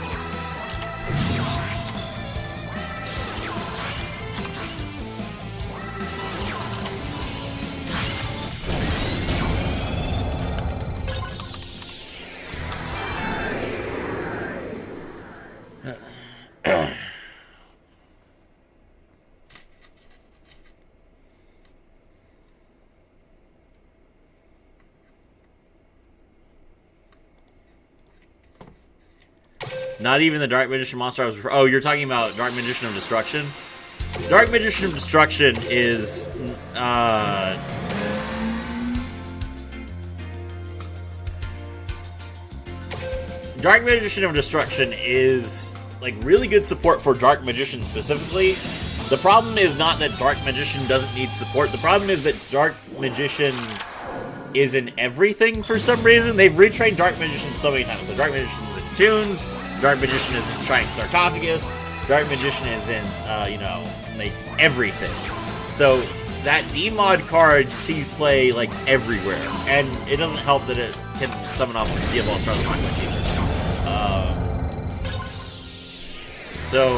Not even the Dark Magician monster I was... Oh, you're talking about Dark Magician of Destruction? Dark Magician of Destruction is... Dark Magician of Destruction is, like, really good support for Dark Magician specifically. The problem is not that Dark Magician doesn't need support. The problem is that Dark Magician is in everything for some reason. They've retrained Dark Magician so many times. So Dark Magician is in Tunes, Dark Magician is in Shrine Sarcophagus, Dark Magician is in, you know, like, everything. So that D-Mod card sees play, like, everywhere. And it doesn't help that it can summon off the Diablo Star either. So,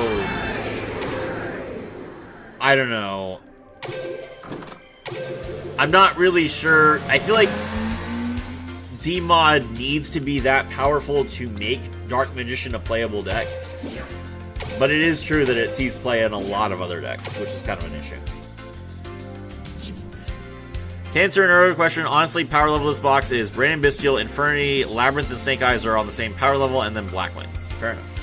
I don't know. I'm not really sure. I feel like D-Mod needs to be that powerful to make Dark Magician a playable deck. But it is true that it sees play in a lot of other decks, which is kind of an issue. To answer an earlier question, honestly, power level of this box is Brandon Bestial, Infernity, Labyrinth, and Snake Eyes are on the same power level, and then Black Wings. Fair enough.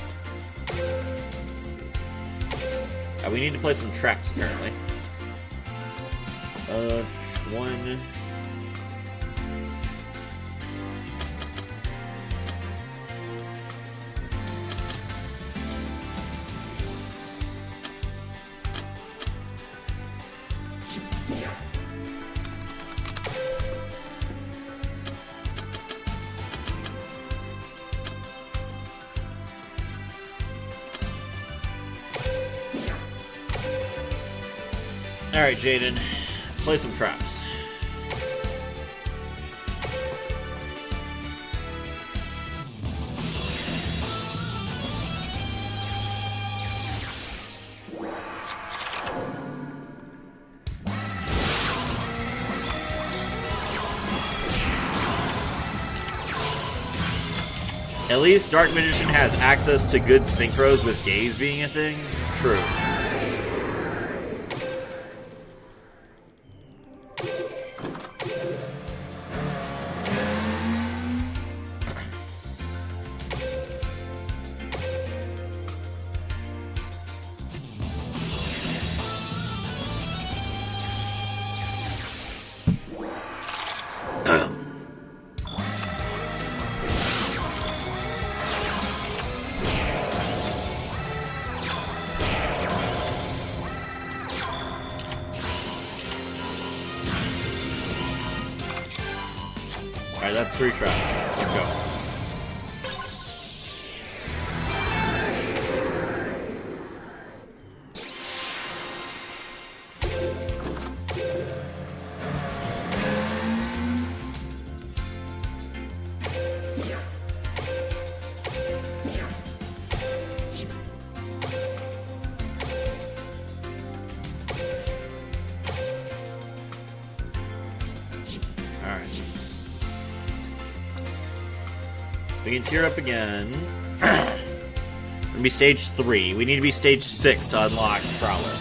We need to play some traps, apparently. One... Alright, Jaden. Play some traps. At least Dark Magician has access to good synchros with Gaze being a thing. True. Alright, that's 3 traps. Let's go. We can tier up again. It'll be stage 3. We need to be stage 6 to unlock Prowler.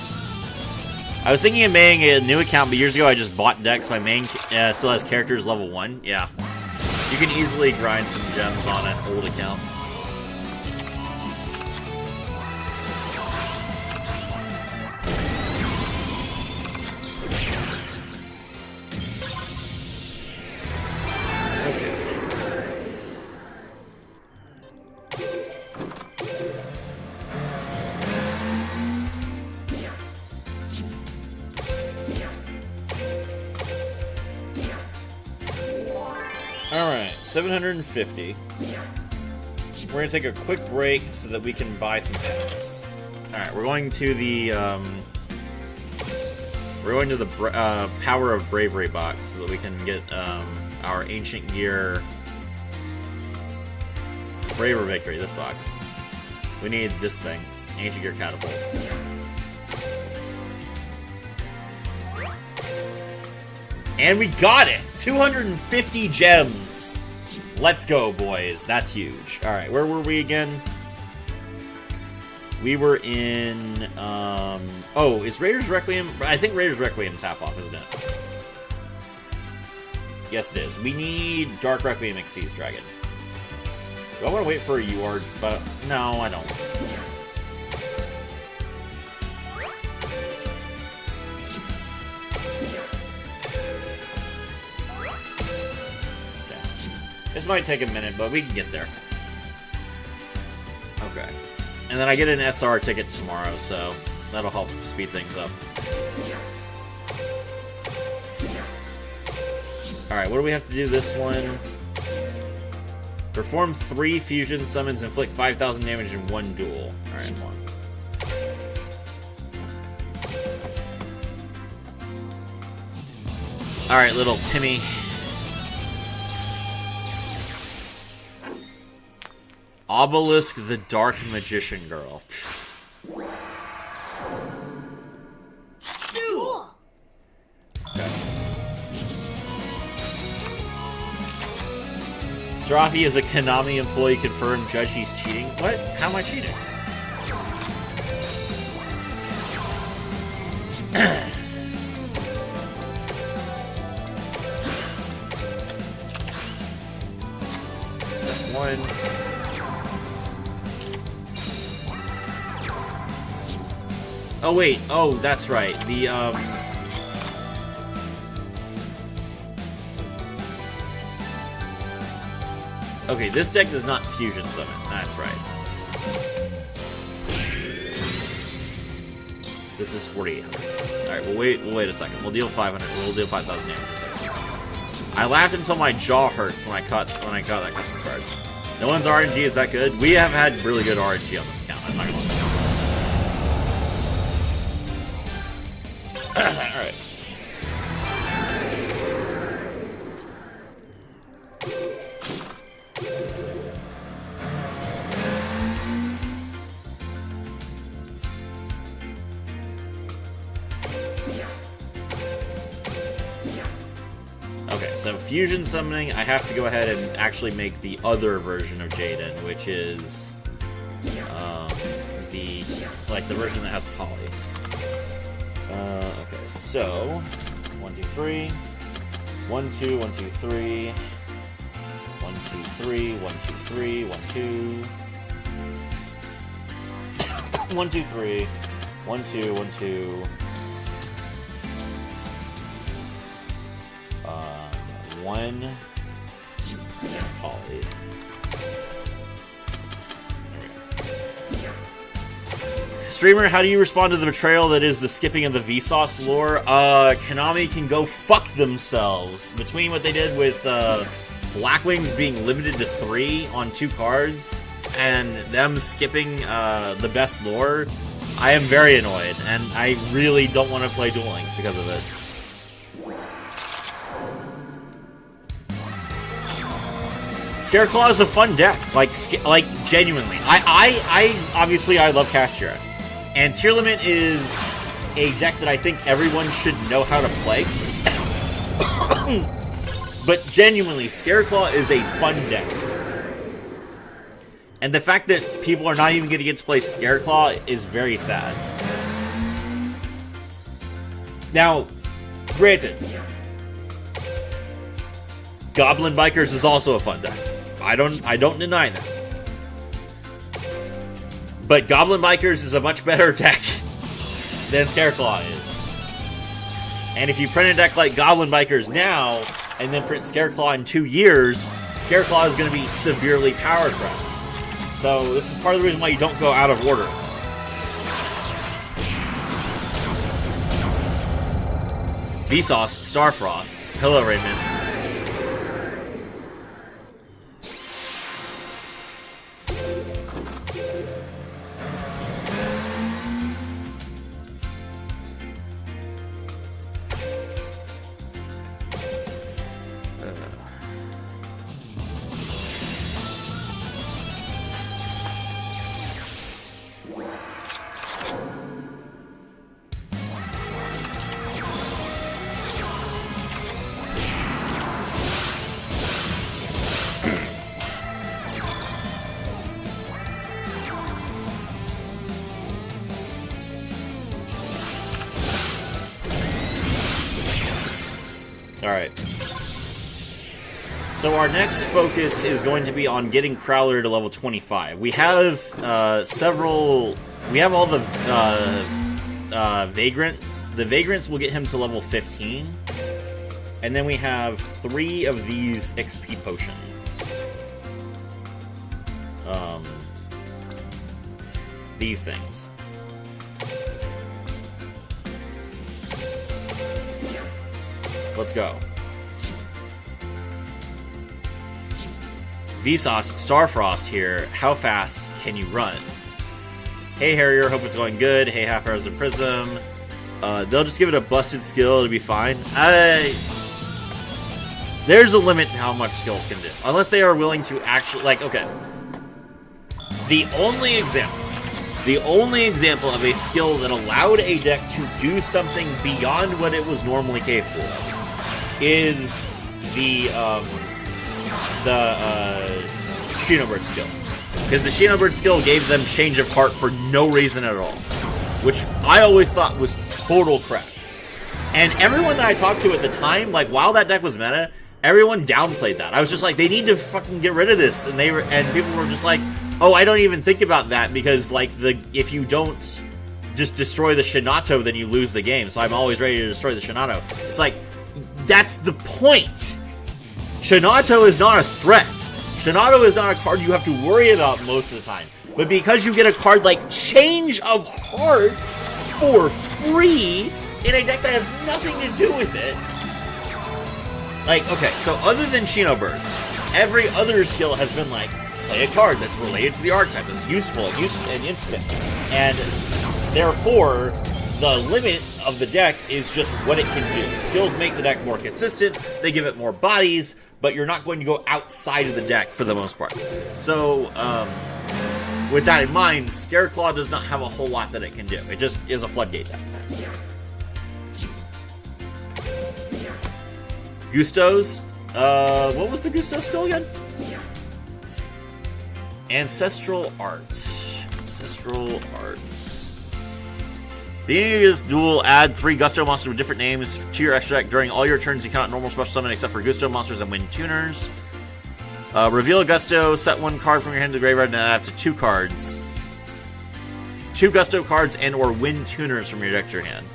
I was thinking of making a new account, but years ago I just bought decks. My main still has characters level 1. Yeah. You can easily grind some gems on an old account. Alright, 750. We're going to take a quick break so that we can buy some packs. Alright, we're going to the Power of Bravery box so that we can get our Ancient Gear Braver Victory, this box. We need this thing, Ancient Gear Catapult. And we got it! 250 gems! Let's go, boys. That's huge. Alright, where were we again? We were in, oh, is Raiders Requiem? I think Raiders Requiem's half off, isn't it? Yes, it is. We need Dark Requiem Xyz Dragon. Do I want to wait for a UR? But no, I don't. Okay. This might take a minute, but we can get there. Okay. And then I get an SR ticket tomorrow, so that'll help speed things up. Alright, what do we have to do this one? Perform 3 fusion summons, inflict 5,000 damage in 1 duel. Alright, one. Alright, little Timmy. Obelisk the Dark Magician Girl. Duel. Okay. Sarafi is a Konami employee confirmed. Judge, he's cheating. What? How am I cheating? Step 1. Oh wait, oh that's right. The okay, this deck does not fusion summon. That's right. This is 4,800. Alright, we'll wait a second. We'll deal 500. We'll deal 5,000 damage in a second. I laughed until my jaw hurts when I caught that custom card. No one's RNG is that good. We have had really good RNG on this account, I'm not gonna lie. Alright. Okay, so fusion summoning, I have to go ahead and actually make the other version of Jaden, which is the version that has poly. Okay, so 1, 2, 3, 1, 2, 1, 2, 3, 1, 2, 3, 1, 2, 3, 1, 2, 1, 2, 3, 1, 2, 1, 2. 1 poly. Streamer, how do you respond to the betrayal that is the skipping of the Vsauce lore? Konami can go fuck themselves. Between what they did with Blackwings being limited to 3 on 2 cards, and them skipping the best lore, I am very annoyed, and I really don't want to play Duel Links because of it. Scareclaw is a fun deck, like genuinely. I obviously I love Kashtira, and Tier Limit is a deck that I think everyone should know how to play. But genuinely, Scareclaw is a fun deck, and the fact that people are not even going to get to play Scareclaw is very sad. Now, granted, Goblin Bikers is also a fun deck. I don't deny that. But Goblin Bikers is a much better deck than Scareclaw is. And if you print a deck like Goblin Bikers now, and then print Scareclaw in 2 years, Scareclaw is going to be severely powered cracked. So this is part of the reason why you don't go out of order. Vsauce, Starfrost. Hello, Raymond. So our next focus is going to be on getting Crowler to level 25. We have several... We have all the Vagrants. The Vagrants will get him to level 15. And then we have 3 of these XP potions. These things. Let's go. Vsauce Starfrost here. How fast can you run? Hey Harrier, hope it's going good. Hey Half Arrows and Prism. They'll just give it a busted skill, it'll be fine. There's a limit to how much skills can do. Unless they are willing to actually, like, okay. The only example of a skill that allowed a deck to do something beyond what it was normally capable of is the Shinobird skill. Because the Shinobird skill gave them change of heart for no reason at all. Which I always thought was total crap. And everyone that I talked to at the time, like, while that deck was meta, everyone downplayed that. I was just like, they need to fucking get rid of this. And people were just like, oh, I don't even think about that because, like, if you don't just destroy the Shinato, then you lose the game. So I'm always ready to destroy the Shinato. It's like, that's the point. Shinato is not a threat. Shinato is not a card you have to worry about most of the time. But because you get a card like Change of Hearts for free in a deck that has nothing to do with it. Like, okay, so other than Shinobirds, every other skill has been like, play a card that's related to the archetype, that's useful and interesting. And therefore, the limit of the deck is just what it can do. Skills make the deck more consistent, they give it more bodies, but you're not going to go outside of the deck for the most part. So, with that in mind, Scareclaw does not have a whole lot that it can do. It just is a floodgate deck. Gustos. What was the Gusto skill again? Ancestral Arts. Ancestral Arts. Beginning of this duel, add 3 Gusto monsters with different names to your extra deck. During all your turns, you cannot normal special summon except for Gusto monsters and win tuners. Reveal a Gusto, set 1 card from your hand to the graveyard, and add up to 2 cards. 2 Gusto cards and or win tuners from your deck to your hand.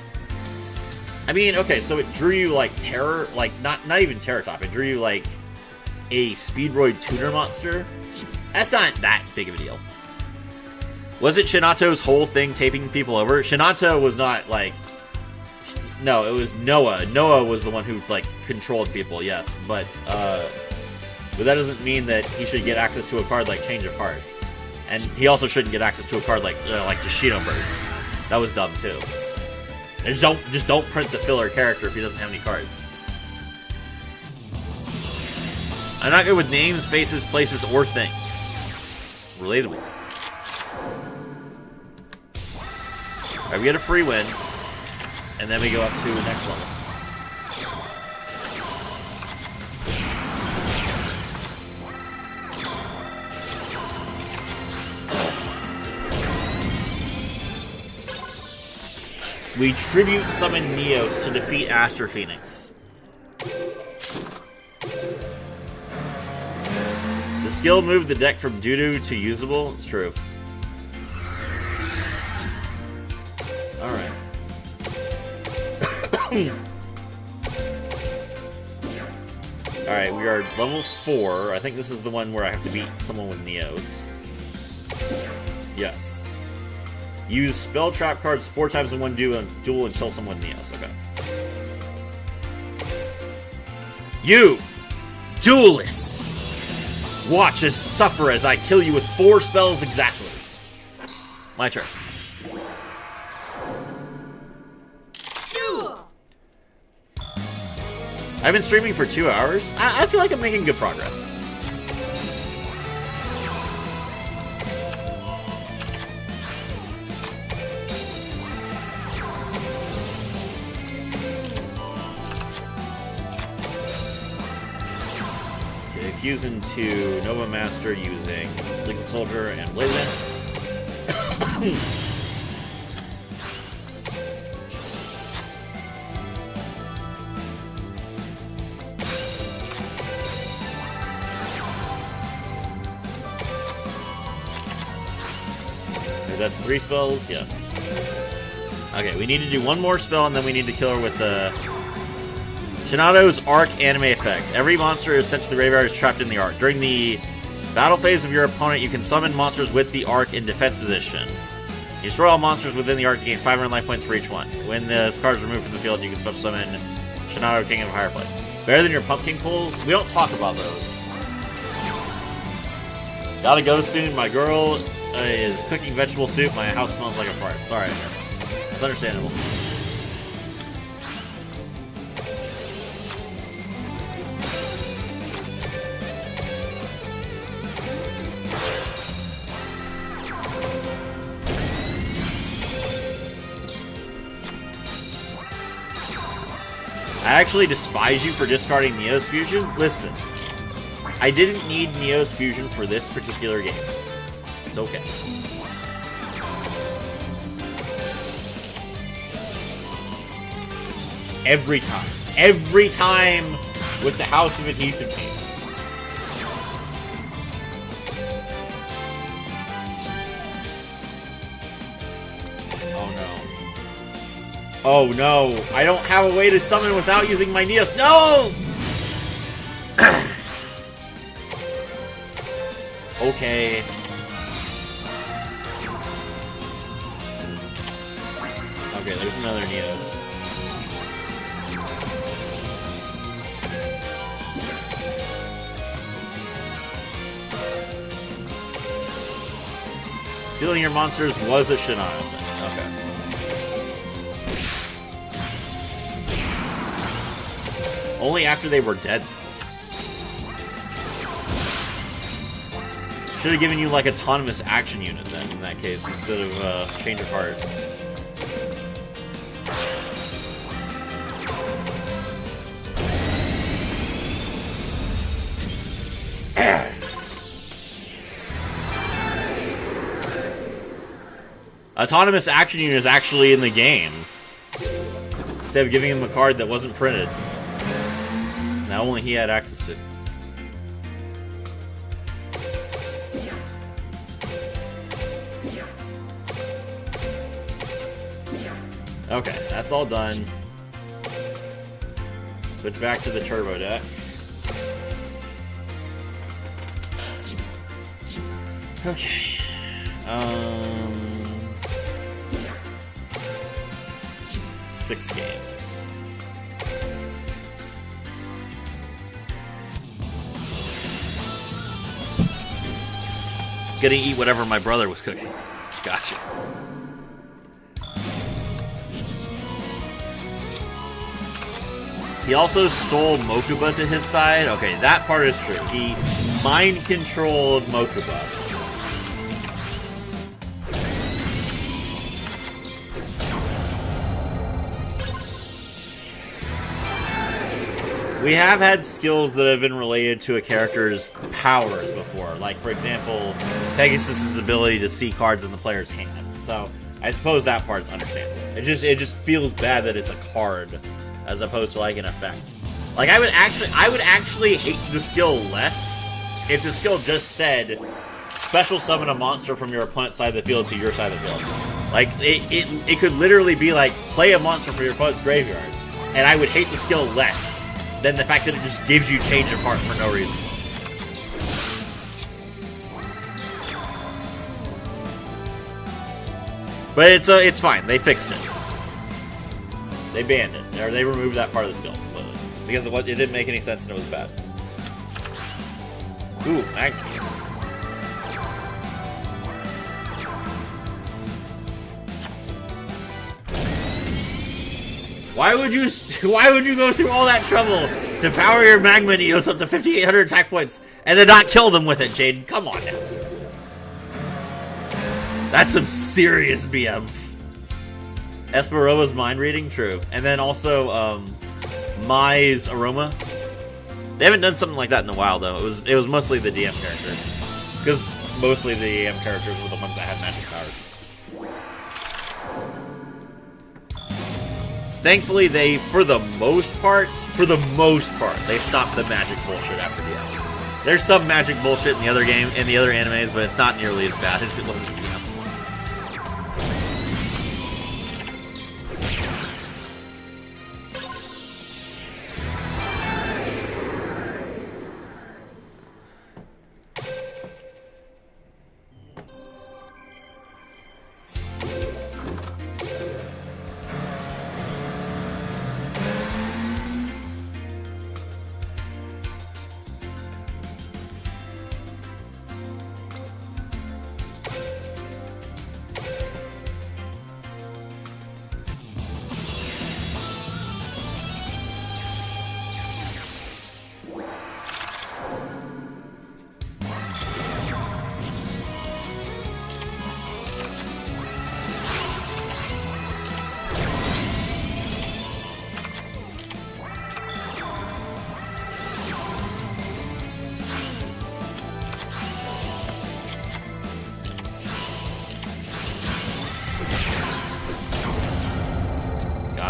I mean, okay, so it drew you, like, Terror, like, not even Terror Top, it drew you, like, a Speedroid tuner monster. That's not that big of a deal. Was it Shinato's whole thing taping people over? Shinato was not, like... No, it was Noah. Noah was the one who, like, controlled people, yes. But that doesn't mean that he should get access to a card like Change of Hearts. And he also shouldn't get access to a card like Deshino Birds. That was dumb, too. And just don't print the filler character if he doesn't have any cards. I'm not good with names, faces, places, or things. Relatable. Alright, we get a free win. And then we go up to the next level. We tribute summon Neos to defeat Aster Phoenix. The skill moved the deck from doo-doo to usable. It's true. Alright. Alright, we are level 4. I think this is the one where I have to beat someone with Neos. Yes. Use spell trap cards 4 times in one duel and kill someone with Neos. Okay. You! Duelist! Watch as suffer as I kill you with 4 spells exactly. My turn. Duel. I've been streaming for 2 hours. I feel like I'm making good progress. Fuse into Nova Master using Liquid Soldier and Blazing. that's 3 spells? Yeah. Okay, we need to do one more spell, and then we need to kill her with the... Shinado's Arc anime effect. Every monster is sent to the graveyard is trapped in the Arc. During the battle phase of your opponent, you can summon monsters with the Arc in defense position. You destroy all monsters within the Arc to gain 500 life points for each one. When this card is removed from the field, you can special summon Shinado, King of Higher Play. Better than your pumpkin pulls? We don't talk about those. Gotta go soon. My girl is cooking vegetable soup. My house smells like a fart. Sorry. It's understandable. I actually despise you for discarding Neo's Fusion. Listen, I didn't need Neo's Fusion for this particular game. It's okay. Every time with the House of Adhesive Tape. Oh no, I don't have a way to summon without using my Neos. No! Okay. Okay, there's another Neos. Sealing your monsters was a Shinado thing. Okay. Only after they were dead. Should have given you like autonomous action unit then in that case instead of change of heart. Autonomous action unit is actually in the game. Instead of giving him a card that wasn't printed. Now only he had access to. Okay, that's all done. Switch back to the turbo deck. Okay. 6 games. Gonna eat whatever my brother was cooking. Gotcha. He also stole Mokuba to his side. Okay, that part is true. He mind-controlled Mokuba. We have had skills that have been related to a character's powers before. Like, for example, Pegasus' ability to see cards in the player's hand. So, I suppose that part's understandable. It just feels bad that it's a card as opposed to like an effect. Like, I would actually hate the skill less if the skill just said special summon a monster from your opponent's side of the field to your side of the field. Like, it could literally be like, play a monster from your opponent's graveyard. And I would hate the skill less than the fact that it just gives you change of heart for no reason. But it's fine. They fixed it. They banned it, or they removed that part of the skill completely because it didn't make any sense and it was bad. Ooh, Magnes. Why would you go through all that trouble to power your Magma Neos up to 5,800 attack points and then not kill them with it, Jaden? Come on now. That's some serious BM. Esperova's mind reading, true. And then also, Mai's Aroma. They haven't done something like that in a while, though. It was mostly the DM characters. Because mostly the DM characters were the ones that had magic powers. Thankfully, for the most part, they stopped the magic bullshit after DM. There's some magic bullshit in the other animes, but it's not nearly as bad as it was in DM.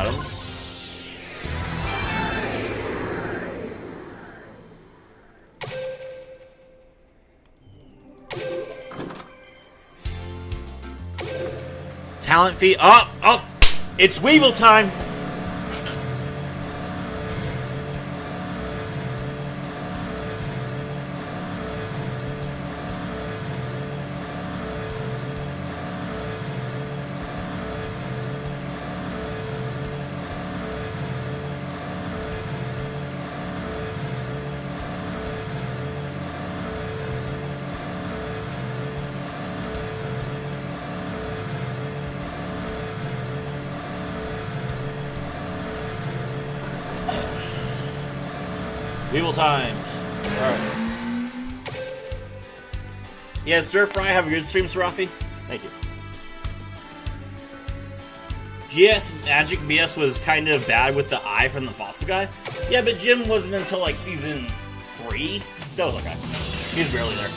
Got him. Talent fee. Oh, oh, it's Weevil time. Weevil time. Alright. Yeah, Stir Fry, have a good stream, Serafi. Thank you. GS Magic BS was kind of bad with the eye from the fossil guy. Yeah, but Jim wasn't until like season 3. So okay. He was barely there.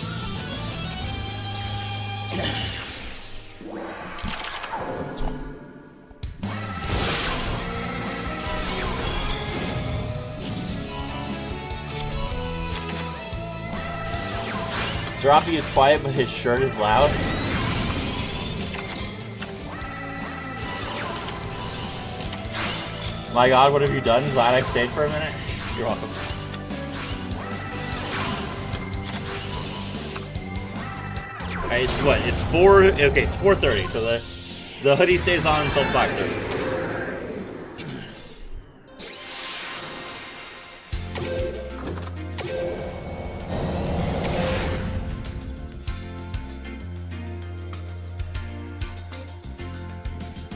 Serafi is quiet, but his shirt is loud. My god, what have you done? Glad I stayed for a minute. You're welcome. Alright, it's what? It's 4... Okay, it's 4:30, so the hoodie stays on until 5:30.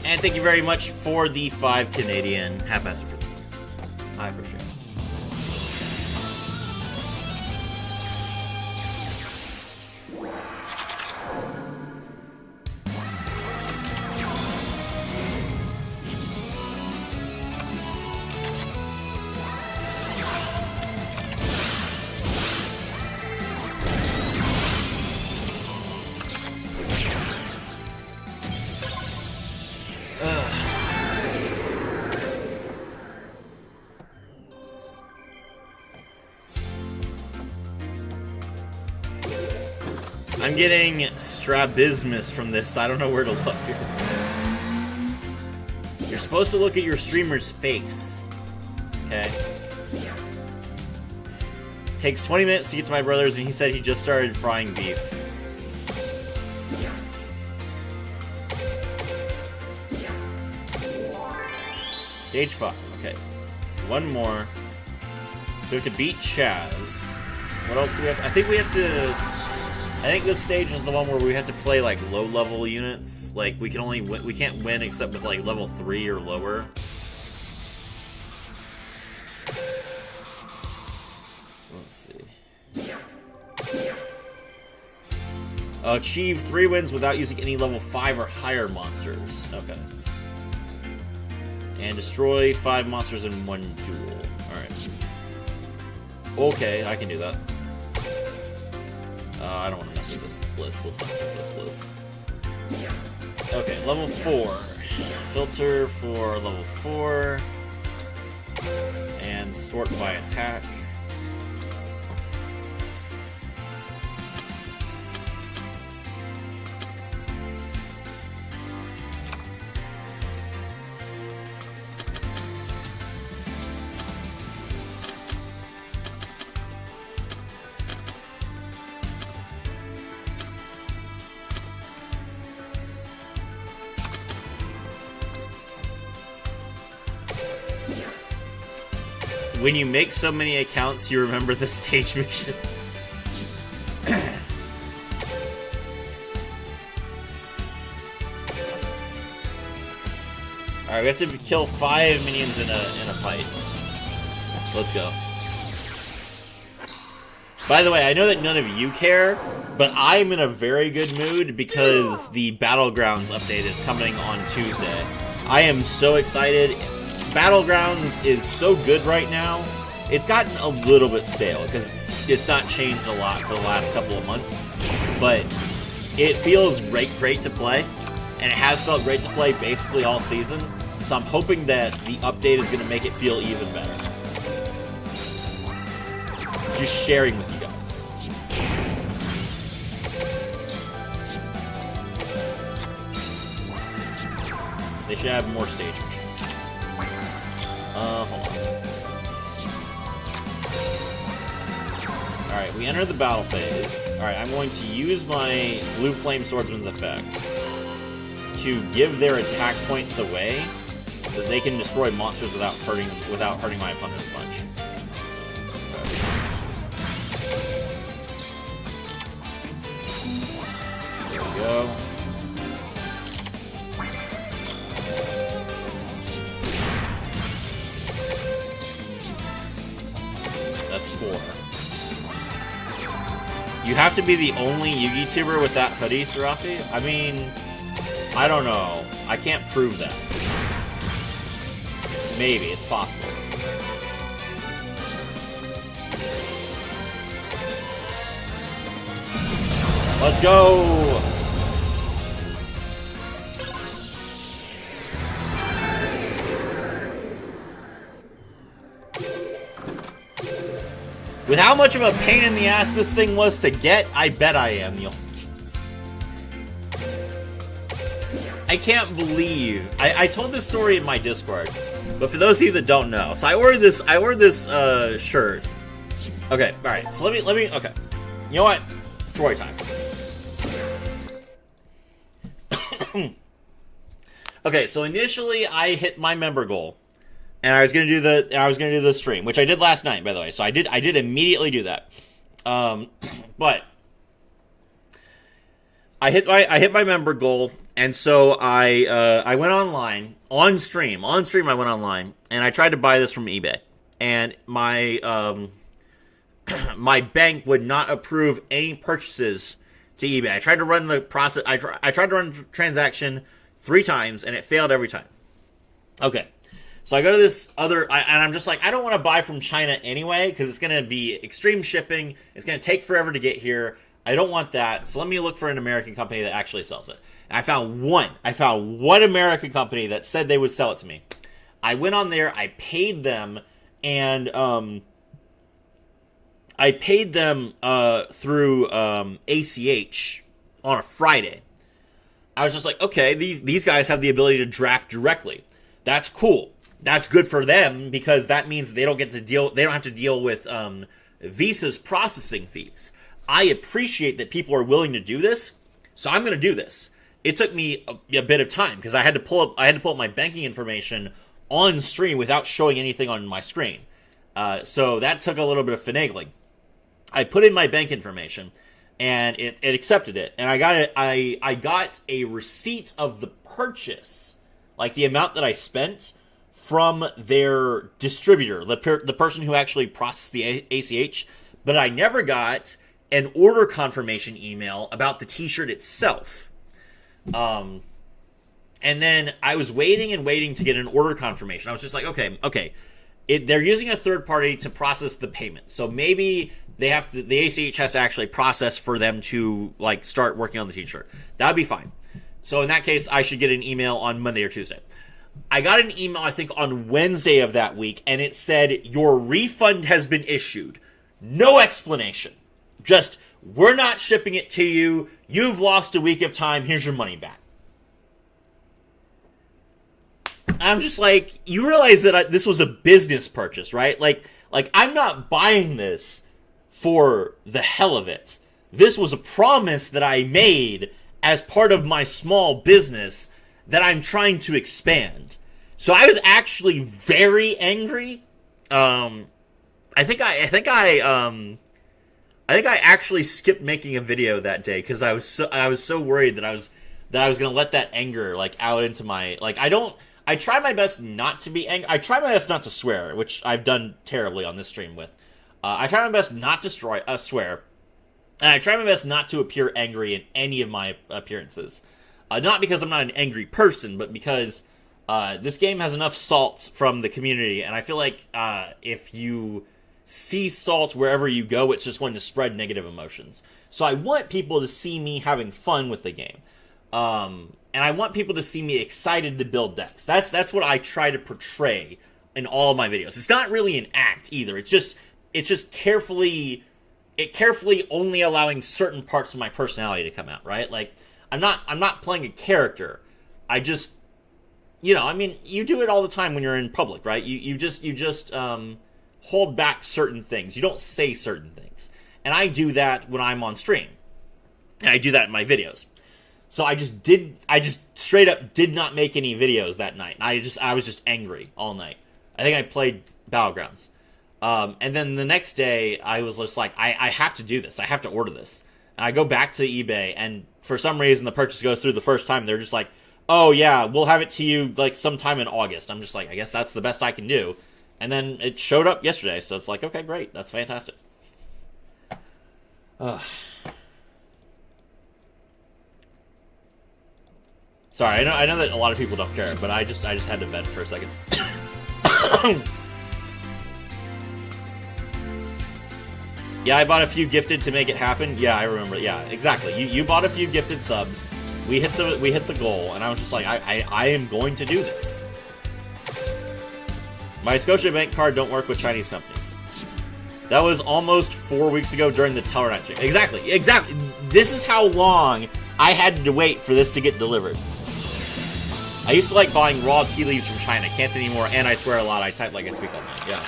And thank you very much for the 5 Canadian half-assed. I appreciate it. I'm getting strabismus from this. I don't know where to look here. You're supposed to look at your streamer's face. Okay. Takes 20 minutes to get to my brother's, and he said he just started frying beef. Stage 5. Okay. One more. So we have to beat Chaz. What else do we have? I think we have to... I think this stage is the one where we have to play like low-level units. Like we can only we can't win except with like level 3 or lower. Let's see. Achieve 3 wins without using any level 5 or higher monsters. Okay. And destroy 5 monsters in 1 duel. Alright. Okay, I can do that. I don't want to mess with this list. Let's mess with this list. Okay, level 4. Filter for level 4. And sort by attack. When you make so many accounts, you remember the stage missions. Alright, we have to kill 5 minions in a fight. Let's go. By the way, I know that none of you care, but I'm in a very good mood because the Battlegrounds update is coming on Tuesday. I am so excited. Battlegrounds is so good right now. It's gotten a little bit stale because it's not changed a lot for the last couple of months, but it feels great to play, and it has felt great to play basically all season. So I'm hoping that the update is going to make it feel even better. Just sharing with you guys. They should have more stage missions. Hold on. Alright, we enter the battle phase. Alright, I'm going to use my Blue Flame Swordsman's effects to give their attack points away so that they can destroy monsters without hurting my opponent as much. There we go. That's 4. You have to be the only Yugi tuber with that hoodie, Serafi? I mean, I don't know. I can't prove that. Maybe, it's possible. Let's go! With how much of a pain in the ass this thing was to get, I bet I am, Neil. I can't believe I told this story in my Discord, but for those of you that don't know, so I ordered this shirt. Okay, all right. So let me. Okay, you know what? Story time. Okay, so initially I hit my member goal. And I was gonna do the stream, which I did last night, by the way. So I did immediately do that. But I hit my member goal, and so I went online on stream. On stream, I went online, and I tried to buy this from eBay, and my my bank would not approve any purchases to eBay. I tried to run the process. I tried to run the transaction 3 times, and it failed every time. Okay. So I go to this other, and I'm just like, I don't want to buy from China anyway, because it's going to be extreme shipping. It's going to take forever to get here. I don't want that. So let me look for an American company that actually sells it. And I found one. I found one American company that said they would sell it to me. I went on there. I paid them, and I paid them through ACH on a Friday. I was just like, okay, these guys have the ability to draft directly. That's cool. That's good for them because that means they don't have to deal with Visa's processing fees. I appreciate that people are willing to do this, so I'm going to do this. It took me a bit of time because I had to pull up my banking information on stream without showing anything on my screen. So that took a little bit of finagling. I put in my bank information and it accepted it, and I got it. I got a receipt of the purchase, like the amount that I spent, from their distributor, the person who actually processed the ACH, but I never got an order confirmation email about the t-shirt itself. And then I was waiting to get an order confirmation. I was just like, okay. They're using a third party to process the payment. So maybe the ACH has to actually process for them to like start working on the t-shirt. That would be fine. So in that case, I should get an email on Monday or Tuesday. I got an email, I think, on Wednesday of that week, and it said, your refund has been issued. No explanation. Just, we're not shipping it to you. You've lost a week of time. Here's your money back. I'm just like, you realize that this was a business purchase, right? Like I'm not buying this for the hell of it. This was a promise that I made as part of my small business that I'm trying to expand. So I was actually very angry. I think I actually skipped making a video that day because I was so worried that I was gonna let that anger like out into my like I try my best not to be angry. I try my best not to swear, which I've done terribly on this stream with. I try my best not to swear, and I try my best not to appear angry in any of my appearances. Not because I'm not an angry person, but because this game has enough salt from the community, and I feel like if you see salt wherever you go, it's just going to spread negative emotions. So I want people to see me having fun with the game. And I want people to see me excited to build decks. That's what I try to portray in all of my videos. It's not really an act either. It's just carefully only allowing certain parts of my personality to come out, right? Like I'm not playing a character. I just, I mean, you do it all the time when you're in public, right? You just hold back certain things. You don't say certain things. And I do that when I'm on stream. And I do that in my videos. So I just straight up did not make any videos that night. I was just angry all night. I think I played Battlegrounds. And then the next day, I was just like, I have to do this. I have to order this. And I go back to eBay, and for some reason, the purchase goes through the first time. They're just like, oh, yeah, we'll have it to you, like, sometime in August. I'm just like, I guess that's the best I can do. And then it showed up yesterday, so it's like, okay, great. That's fantastic. Sorry, I know that a lot of people don't care, but I just had to vent for a second. Yeah, I bought a few gifted to make it happen. Yeah, I remember. Yeah, exactly. You bought a few gifted subs. We hit the goal, and I was just like, I am going to do this. My Scotiabank card don't work with Chinese companies. That was almost 4 weeks ago during the Tellernight stream. Exactly. This is how long I had to wait for this to get delivered. I used to like buying raw tea leaves from China. Can't anymore, and I swear a lot. I type like I speak all night. Yeah.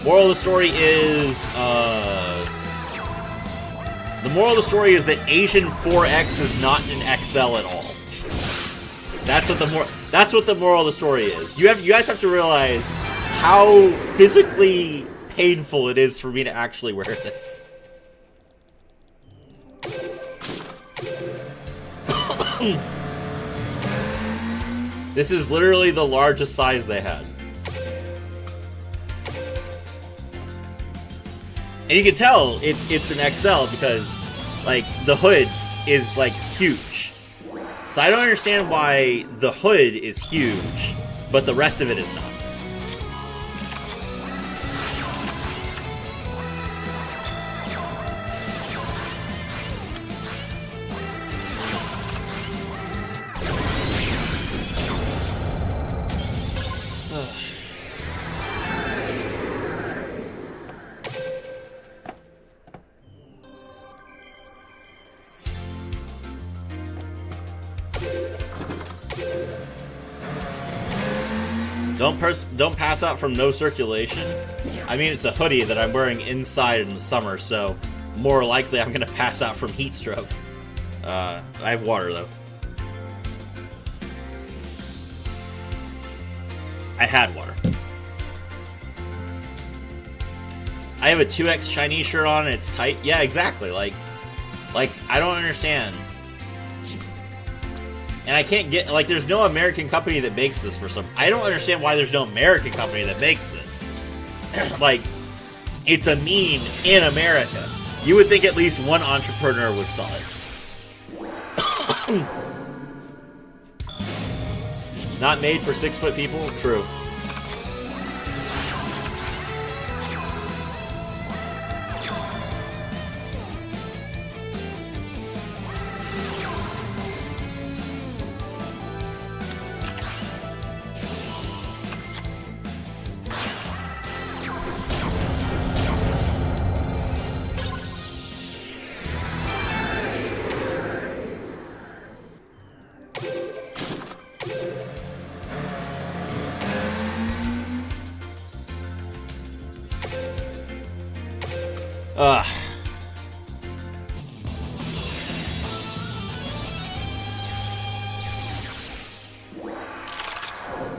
Moral of the story is, the moral of the story is that Asian 4X is not an XL at all. That's what the moral of the story is. You guys have to realize how physically painful it is for me to actually wear this. This is literally the largest size they had. And you can tell it's an XL because, like, the hood is, like, huge. So I don't understand why the hood is huge, but the rest of it is not. Don't pass out from no circulation. I mean, it's a hoodie that I'm wearing inside in the summer, so more likely I'm gonna pass out from heat stroke. I have water though. I had water. I have a 2X Chinese shirt on and it's tight. Yeah, exactly. Like I don't understand. And I can't get, like, there's no American company that makes this for some... I don't understand why there's no American company that makes this. Like, it's a meme in America. You would think at least one entrepreneur would sell it. Not made for 6-foot people? True.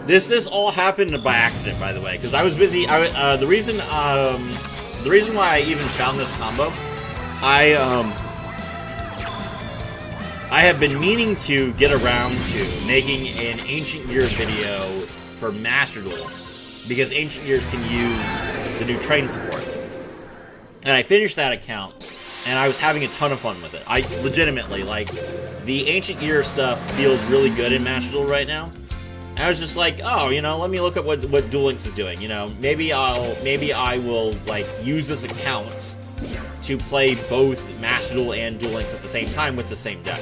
This all happened by accident, by the way, because I was busy. The reason why I even found this combo, I have been meaning to get around to making an Ancient Year video for Master Duel, because Ancient Years can use the new train support. And I finished that account, and I was having a ton of fun with it. I legitimately, like, the Ancient Year stuff feels really good in Master Duel right now. I was just like, oh, let me look at what Duel Links is doing. Maybe I will, like, use this account to play both Master Duel and Duel Links at the same time with the same deck.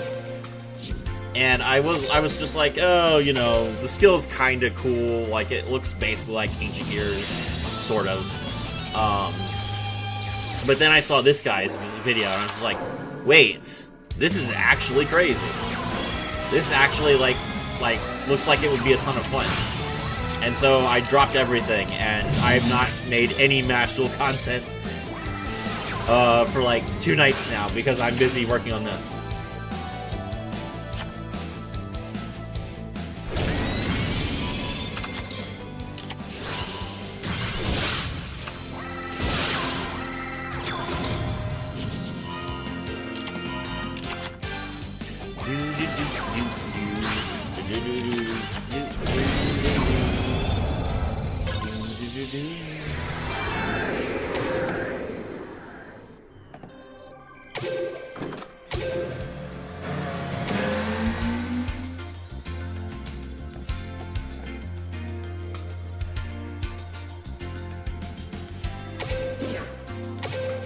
And I was just like, oh, you know, the skill's kind of cool. Like, it looks basically like Ancient Years, sort of. But then I saw this guy's video, and I was like, wait, this is actually crazy. This actually, like looks like it would be a ton of fun. And so I dropped everything, and I have not made any Master Duel content for like 2 nights now, because I'm busy working on this.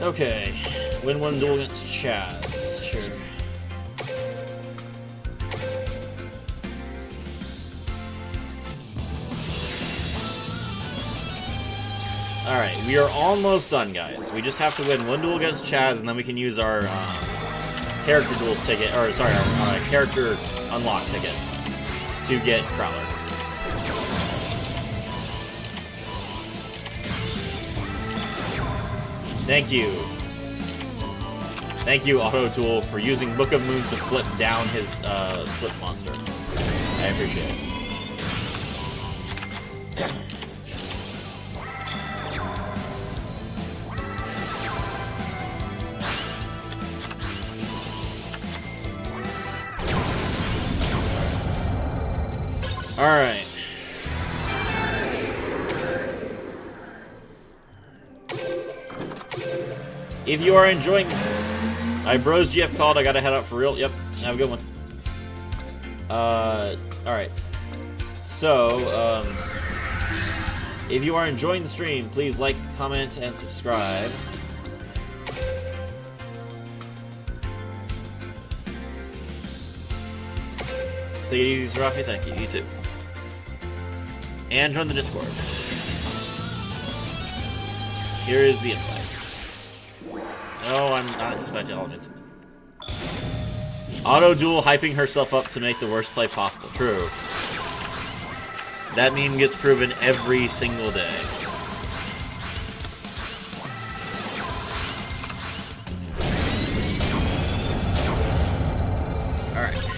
Okay, win 1 duel against Chaz. Sure. Alright, we are almost done, guys. We just have to win 1 duel against Chaz, and then we can use our character duels ticket, or sorry, our character unlock ticket to get Crowler. Thank you. Thank you, Auto Tool, for using Book of Moons to flip down his flip monster. I appreciate it. Alright. If you are enjoying this, bros GF called, I gotta head out for real. Yep, have a good one. Alright. So, if you are enjoying the stream, please like, comment, and subscribe. Take it easy, Serafi. Thank you. You too. And join the Discord. Here is the invite. No, I'm not expecting all it. Auto Duel hyping herself up to make the worst play possible. True. That meme gets proven every single day. Alright.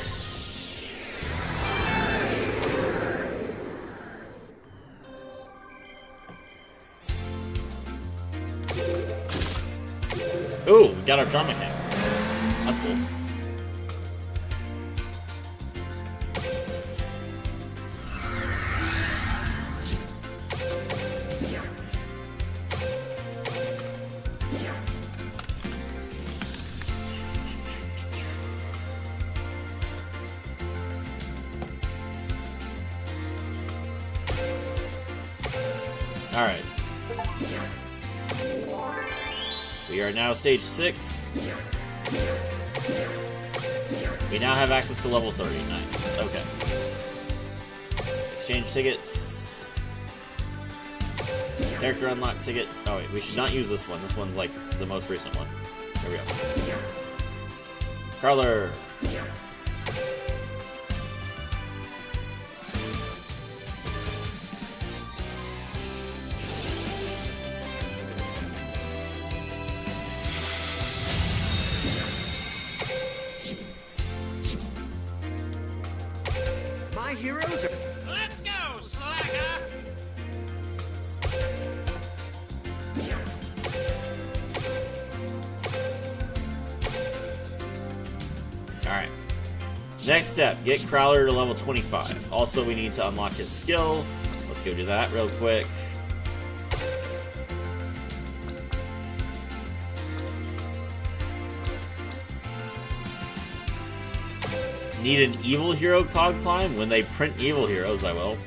Ooh, we got our drama king. That's cool. Alright. We are now stage 6. We now have access to level 30. Nice. Okay. Exchange tickets. Character unlock ticket. Oh wait, we should not use this one. This one's like the most recent one. Here we go. Carler. Heroes are... Let's go, slacker! Alright. Next step, get Crowler to level 25. Also, we need to unlock his skill. Let's go do that real quick. Need an evil hero cog climb? When they print evil heroes, I will.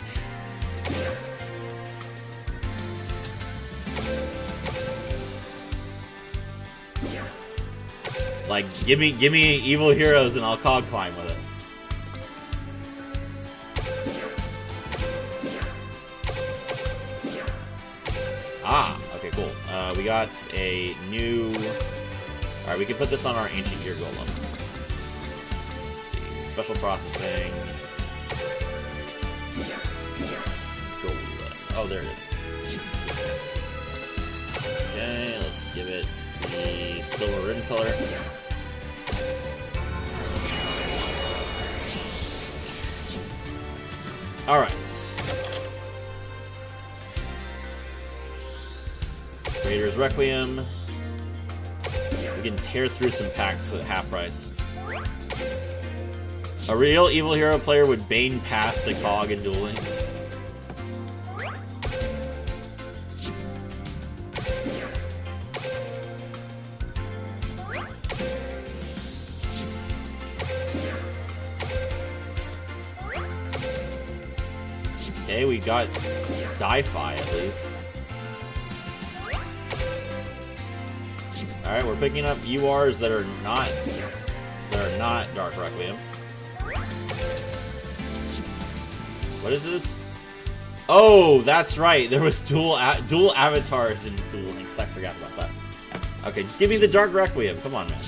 Like, give me evil heroes and I'll cog climb with it. Ah, okay, cool. We got a new... Alright, we can put this on our Ancient Gear Golem. Let's see. Special processing. Golem. Oh, there it is. Okay, let's give it the silver rim color. Alright. Raider's Requiem. We can tear through some packs at half price. A real evil hero player would bane past a cog in Duel Links. Okay, we got Di-Fi at least. Alright, we're picking up URs that are not Dark Requiem. What is this? Oh, that's right. There was dual avatars in Duel Links. I forgot about that. Okay, just give me the Dark Requiem. Come on, man.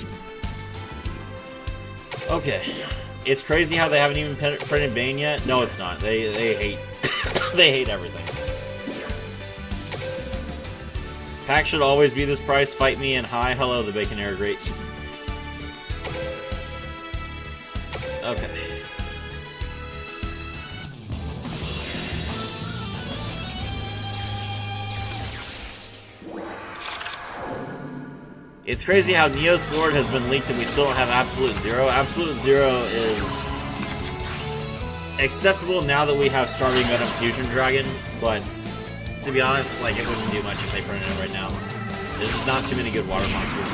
Okay. It's crazy how they haven't even printed Bane yet. No, it's not. They hate they hate everything. Pack should always be this price. Fight me and hi, hello, the Bacon Air Greats. Okay. It's crazy how Neos Lord has been leaked and we still don't have Absolute Zero. Absolute Zero is acceptable now that we have Starving Venom Fusion Dragon, but to be honest, like, it wouldn't do much if they printed it right now. There's just not too many good water monsters.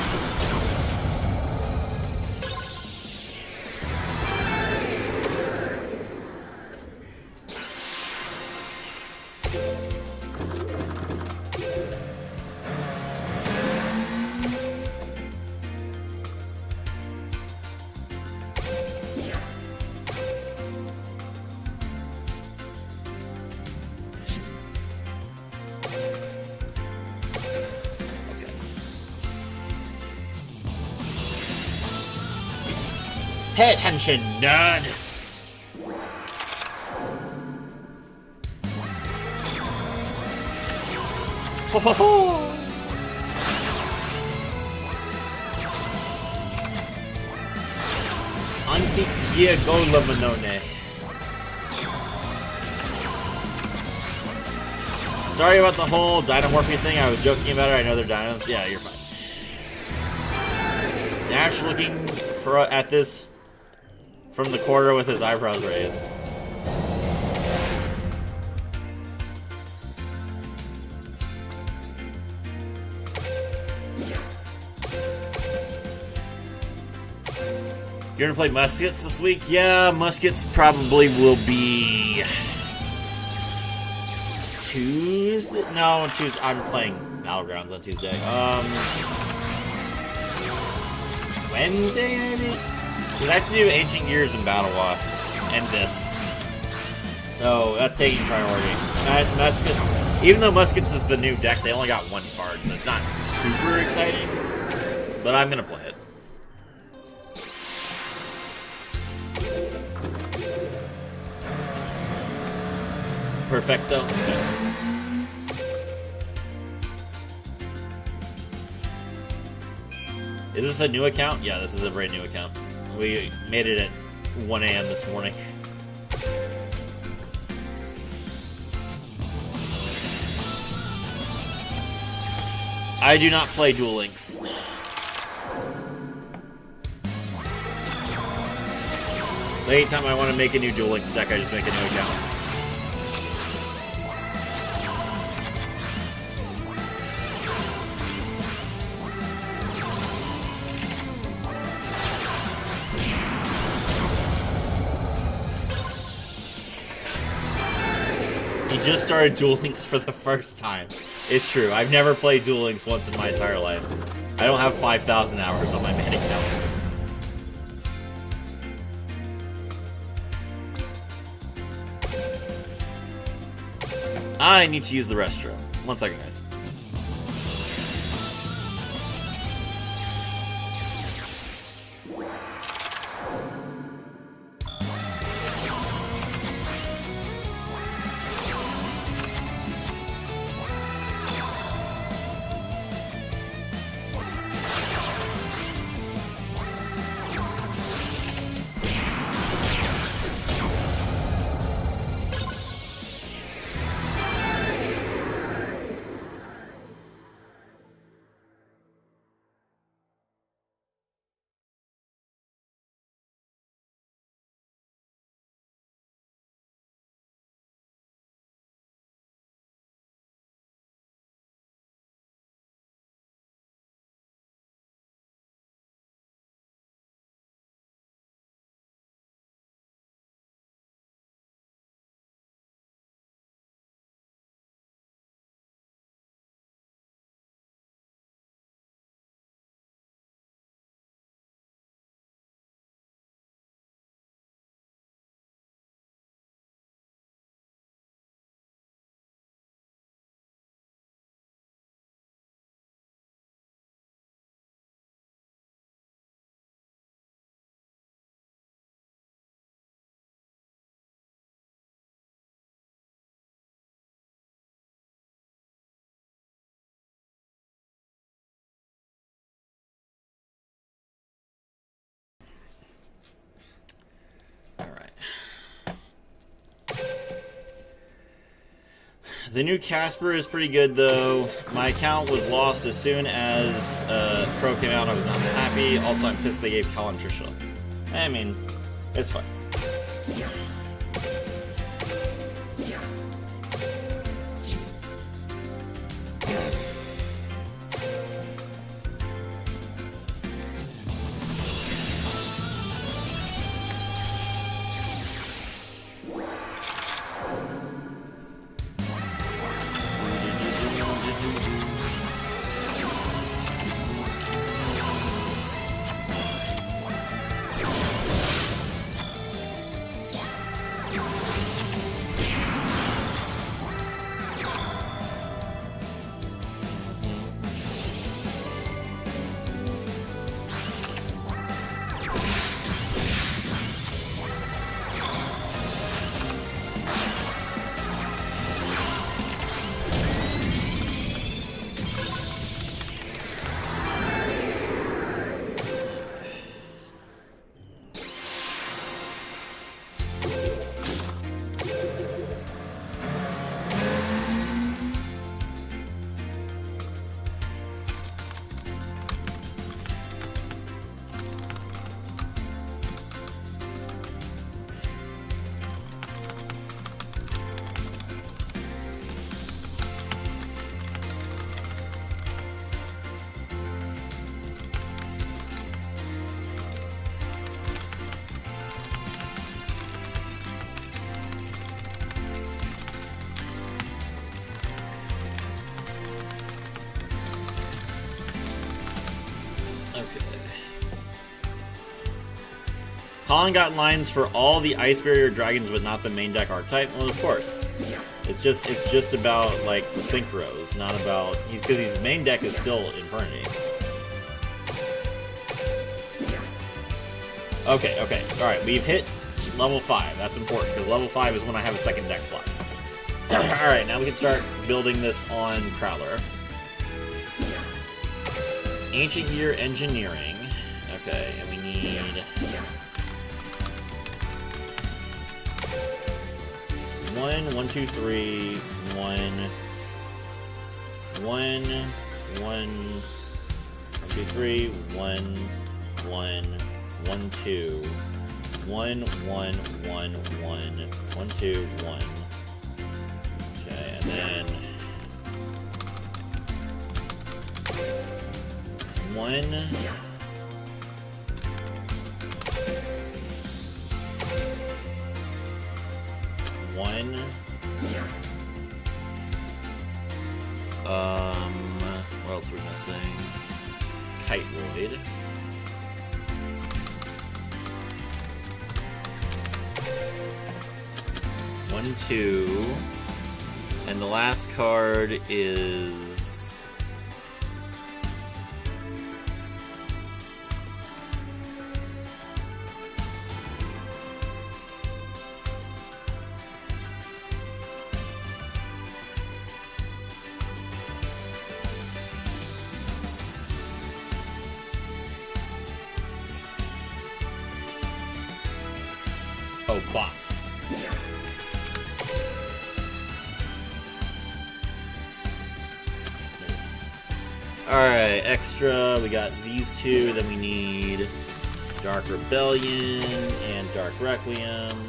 Pay attention, nerd! Ho ho ho! Anti-Diagolamanone. Sorry about the whole Dynamorphine thing. I was joking about it. I know they're dinos. Yeah, you're fine. Nash looking at this from the corner with his eyebrows raised. You're gonna play Muskets this week? Yeah, Muskets probably will be Tuesday? No, Tuesday. I'm playing Battlegrounds on Tuesday. Wednesday, maybe? Because I have to do Ancient Gears and Battle Wasps, and this. So, that's taking priority. Muskets, even though Muskets is the new deck, they only got one card, so it's not super exciting. But I'm gonna play it. Perfecto. Okay. Is this a new account? Yeah, this is a brand new account. We made it at 1 a.m. this morning. I do not play Duel Links. Anytime I want to make a new Duel Links deck, I just make a new account. He just started Duel Links for the first time. It's true. I've never played Duel Links once in my entire life. I don't have 5,000 hours on my mana count. I need to use the restroom. 1 second, guys. The new Casper is pretty good, though. My account was lost as soon as Pro came out. I was not happy. Also, I'm pissed they gave Colin Trisha. I mean, it's fine. Colin got lines for all the Ice Barrier dragons, but not the main deck archetype. Well, of course, it's just about like the synchros, not about because his main deck is still Infernity. Okay, all right, we've hit level 5. That's important because level 5 is when I have a second deck slot. All right, now we can start building this on Crowler. Ancient Year Engineering. Okay, and we need. 1, 2, 3, 1, 1, 1, 2, 3, 1, 1, 1, 2, 1, 1, 1, 1, 2, 1. Okay, and then 1. What else are we missing? Kite-Void. One, two. And the last card is... oh, box. Alright, extra, we got these two, then we need Dark Rebellion and Dark Requiem.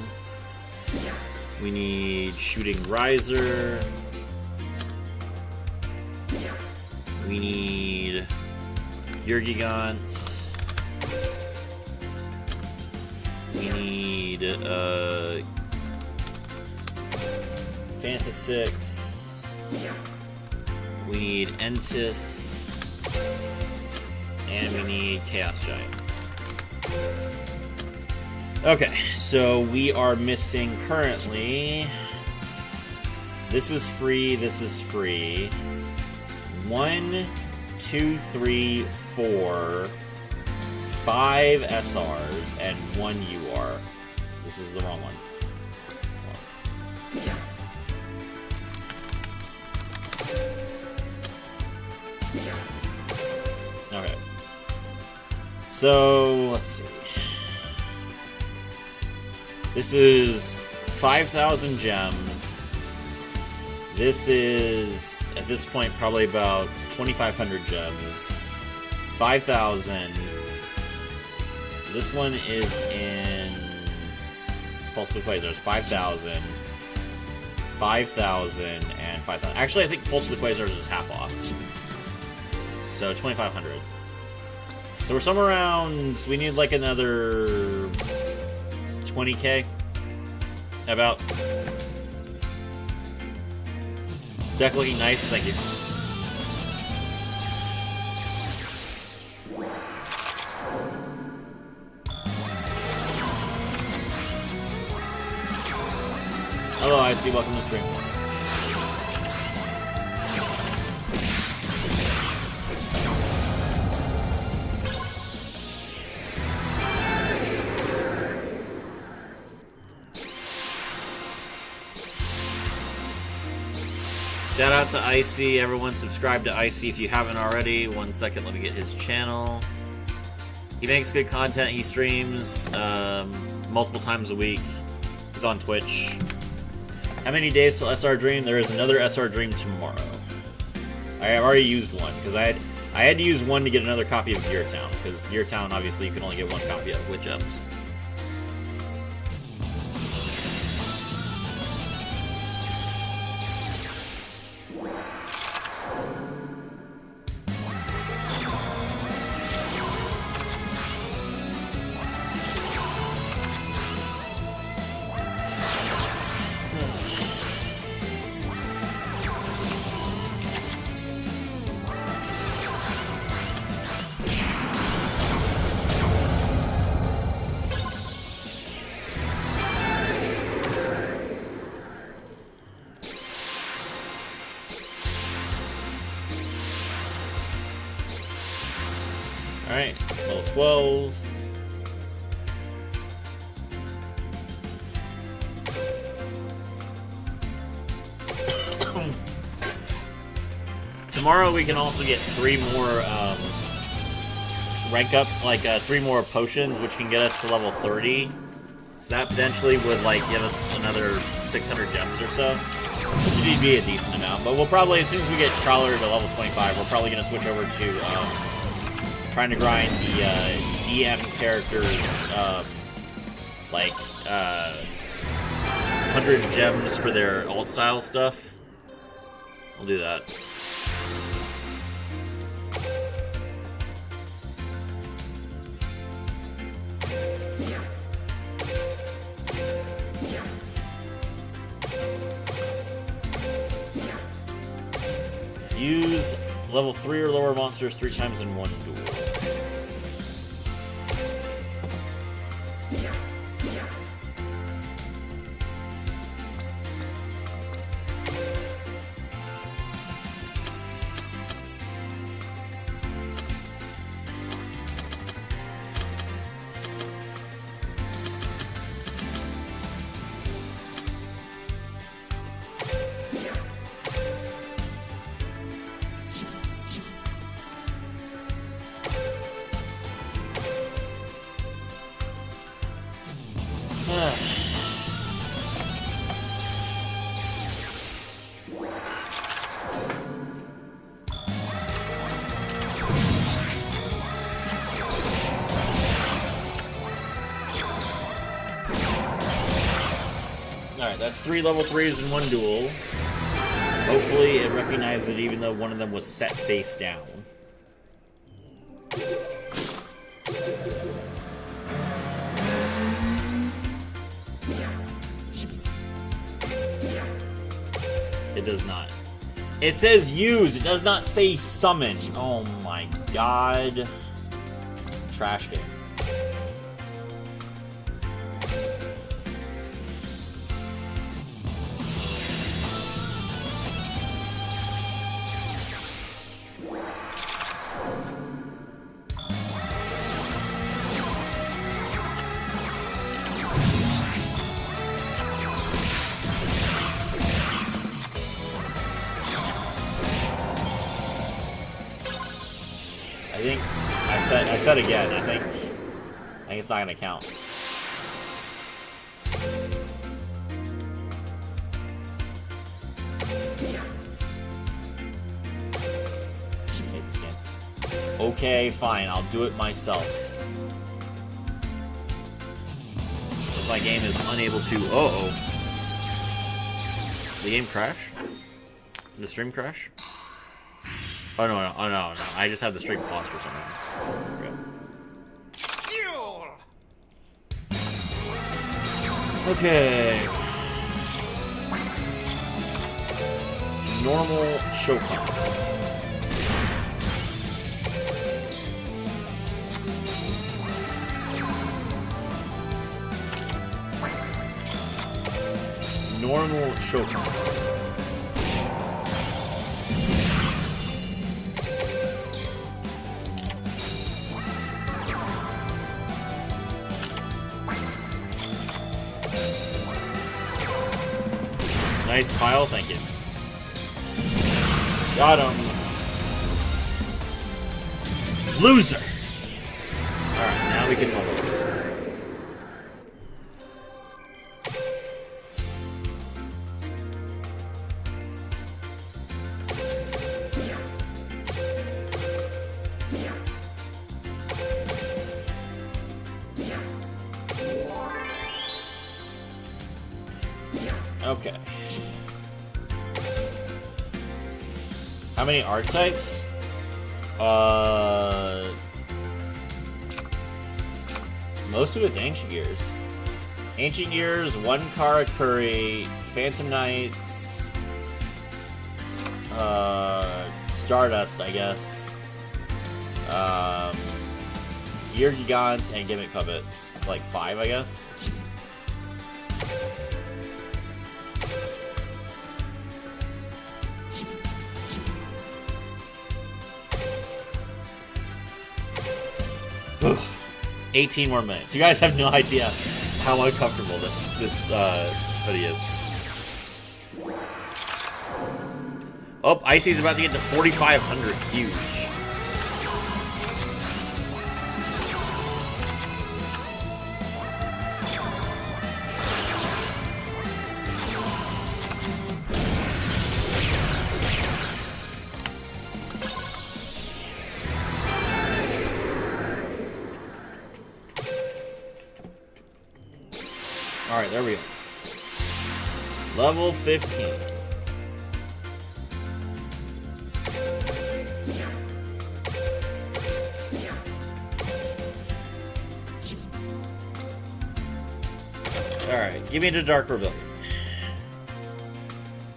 We need Shooting Riser. We need Yurgigant. We need Fantasix. We need Entis. And we need Chaos Giant. Okay, so we are missing currently... This is free, this is free. 1, 2, 3, 4, 5 SRs, and 1 UR. This is the wrong one. Okay. So, let's see. This is 5,000 gems. This is, at this point, probably about 2,500 gems. 5,000. This one is in Pulse Quasars. 5,000. 5,000 and 5,000. Actually, I think Pulse Quasars is half off. So 2,500. So we're somewhere around. We need like another 20k. About. Deck looking nice. Thank you. Hello, IC. Welcome to the stream. Shout out to Icy. Everyone subscribe to Icy if you haven't already. 1 second, let me get his channel. He makes good content. He streams multiple times a week. He's on Twitch. How many days till SR Dream? There is another SR Dream tomorrow. I have already used one because I had to use one to get another copy of Gear Town, because Gear Town obviously you can only get one copy of with gems. Alright, level 12. Tomorrow we can also get 3 more rank up, like 3 more potions, which can get us to level 30. So that potentially would like give us another 600 gems or so, which would be a decent amount. But we'll probably, as soon as we get Trawler to level 25, we're probably going to switch over to trying to grind the DM characters, like 100 gems for their alt style stuff. We'll do that. Use level 3 or lower monsters 3 times in one duel. Alright, that's 3 level 3s in one duel. Hopefully it recognizes it even though one of them was set face down. It does not. It says use, it does not say summon. Oh my god. Trash game. I said again, I think it's not gonna count. Hate this game. Okay, fine, I'll do it myself. If my game is unable to... Uh-oh. Did the game crash? Did the stream crash? Oh no, oh no, no. I just had the stream paused for some reason. There we go. Okay. Normal Shokan. Normal Shokan. Nice pile, thank you. Got him. Loser! Alright, now we can move over. Okay. How many archetypes? Most of it's Ancient Gears. Ancient Gears, 1 Karakuri, Phantom Knights, Stardust, I guess. Gear Gigants and Gimmick Puppets. It's like 5, I guess. Ugh. 18 more minutes. You guys have no idea how uncomfortable this hoodie is. Oh, Icy's about to get to 4,500. Huge. Alright, there we go. Level 15. Alright, give me the Dark Rebellion.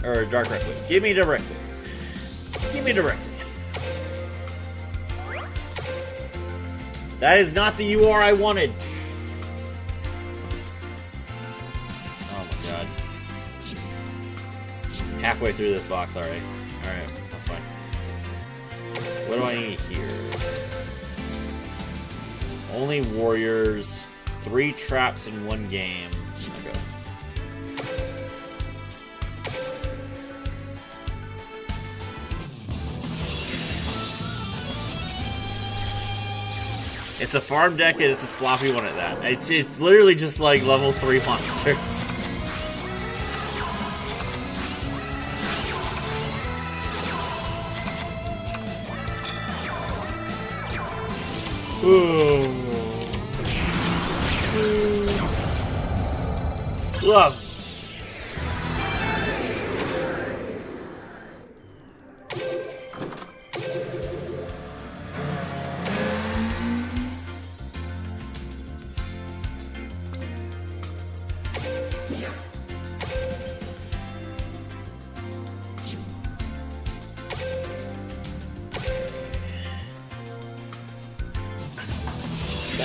Or Dark Requiem. Give me the Requiem. Give me the Requiem. That is not the UR I wanted. Halfway through this box already. Alright, that's fine. What do I need here? Only warriors, 3 traps in 1 game. Okay. It's a farm deck and it's a sloppy one at that. It's literally just like level 3 monsters.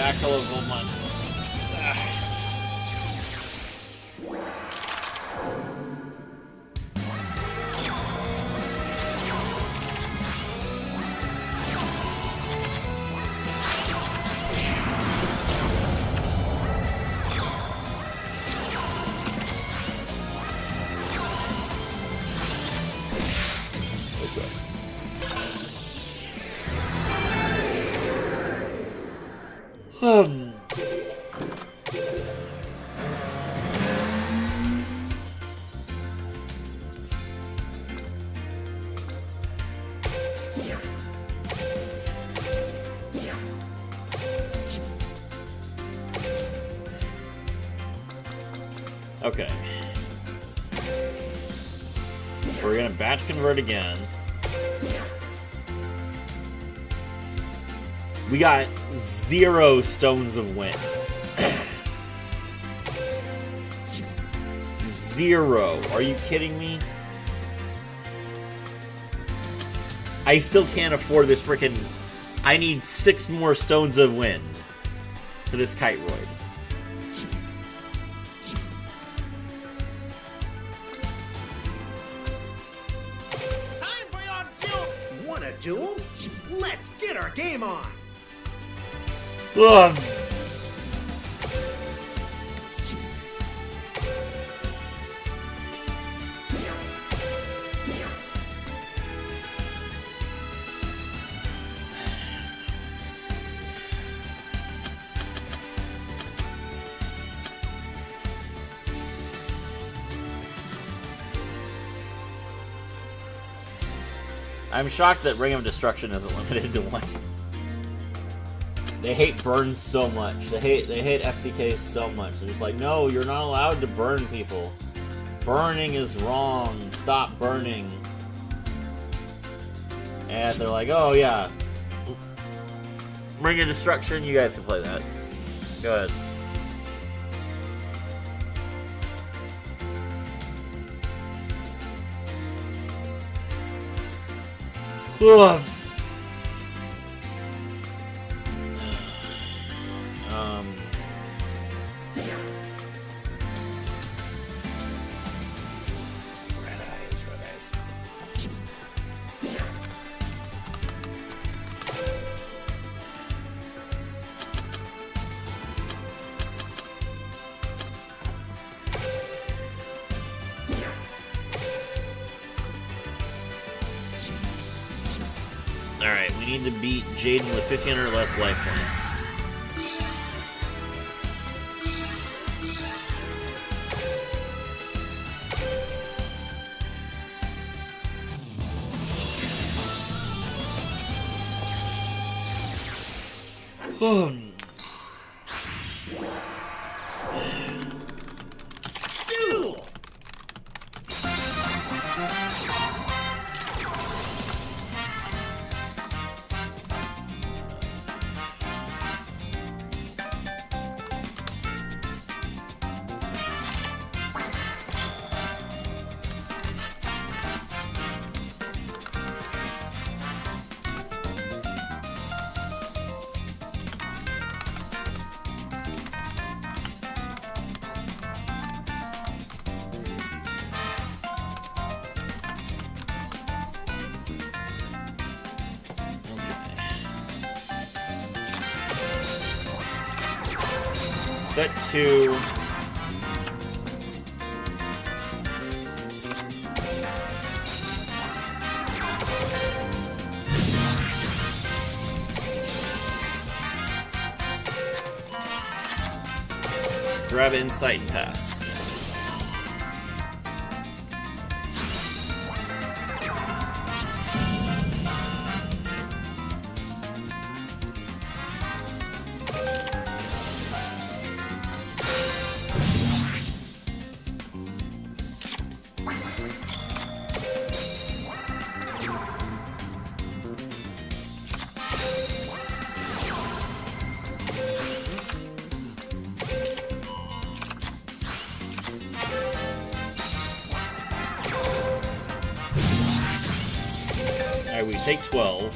Axel of Volmon. Okay. So we're gonna batch convert again. We got 0 stones of wind. 0. Are you kidding me? I still can't afford this frickin'... I need 6 more stones of wind for this Kiteroid. Time for your duel! Want a duel? Let's get our game on! Ugh. I'm shocked that Ring of Destruction isn't limited to 1. They hate burns so much. They hate FTK so much. They're just like, no, you're not allowed to burn people. Burning is wrong. Stop burning. And they're like, oh yeah, Ring of Destruction, you guys can play that. Go ahead. Ugh. Red eyes, red eyes. Alright, we need to beat Jaden with 15 or less life points. Oh. Duel! Set 2. Grab Insight and pass. Alright, we take 12.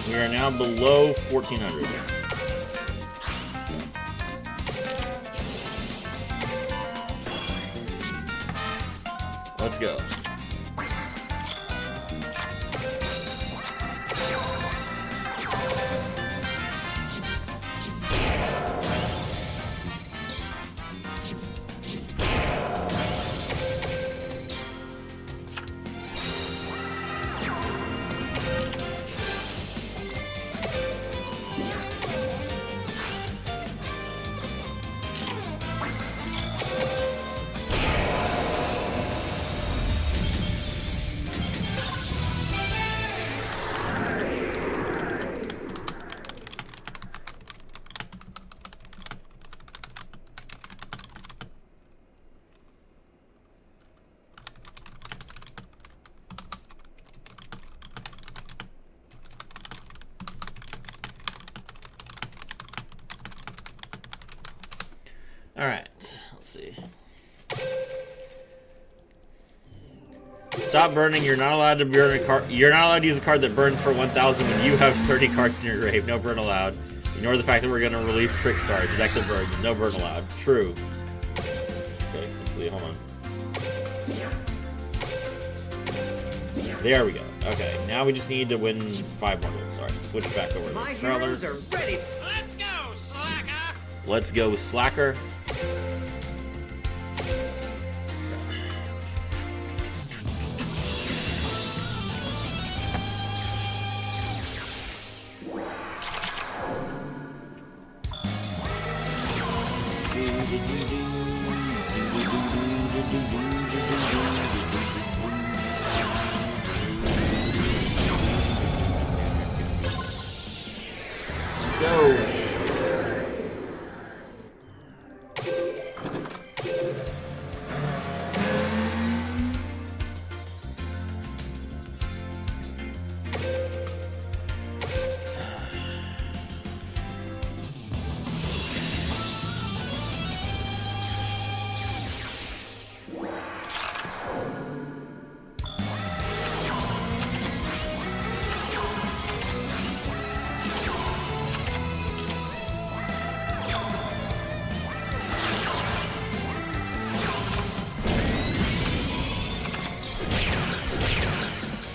We are now below 1,400. Let's go. Alright, let's see. Stop burning. You're not allowed to burn a card. You're not allowed to use a card that burns for 1,000 when you have 30 cards in your grave. No burn allowed. Ignore the fact that we're going to release Trick Stars. The deck that burns. No burn allowed. True. Okay, actually, hold on. There we go. Okay, now we just need to win 5 more duels. Alright, switch back over to My the Prowler. heroes are ready. Let's go, Slacker. Let's go, Slacker. Let's go.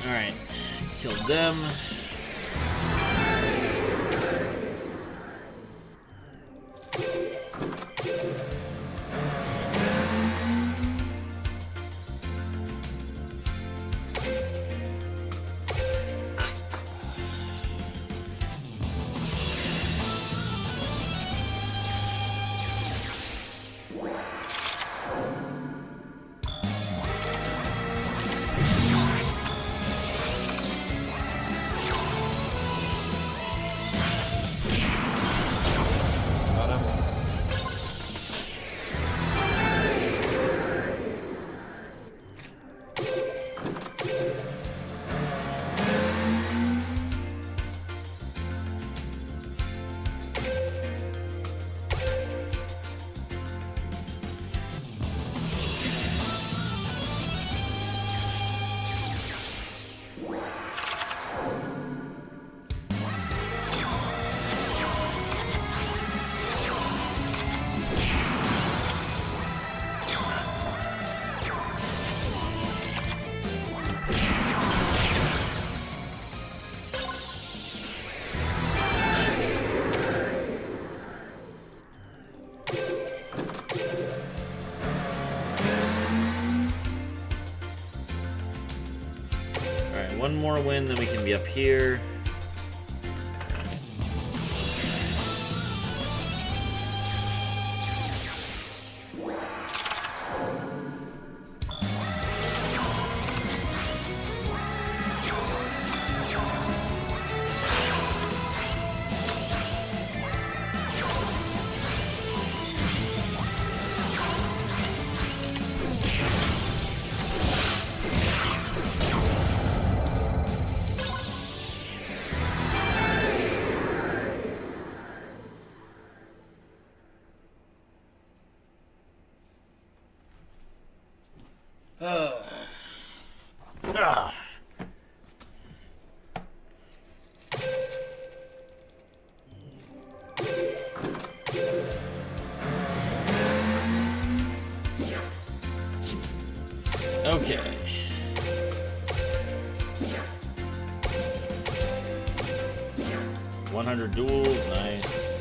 Alright, killed them. One more win, then we can be up here. 100 duels, nice.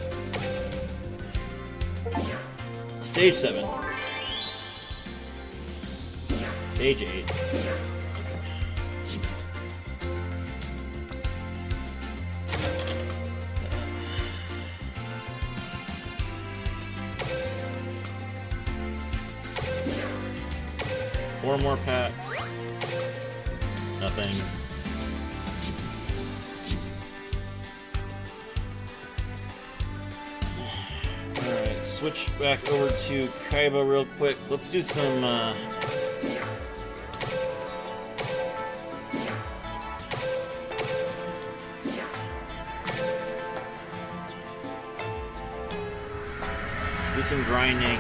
Stage 7. Stage 8. 4 more packs. Nothing. Alright, switch back over to Kaiba real quick. Let's do some, do some grinding.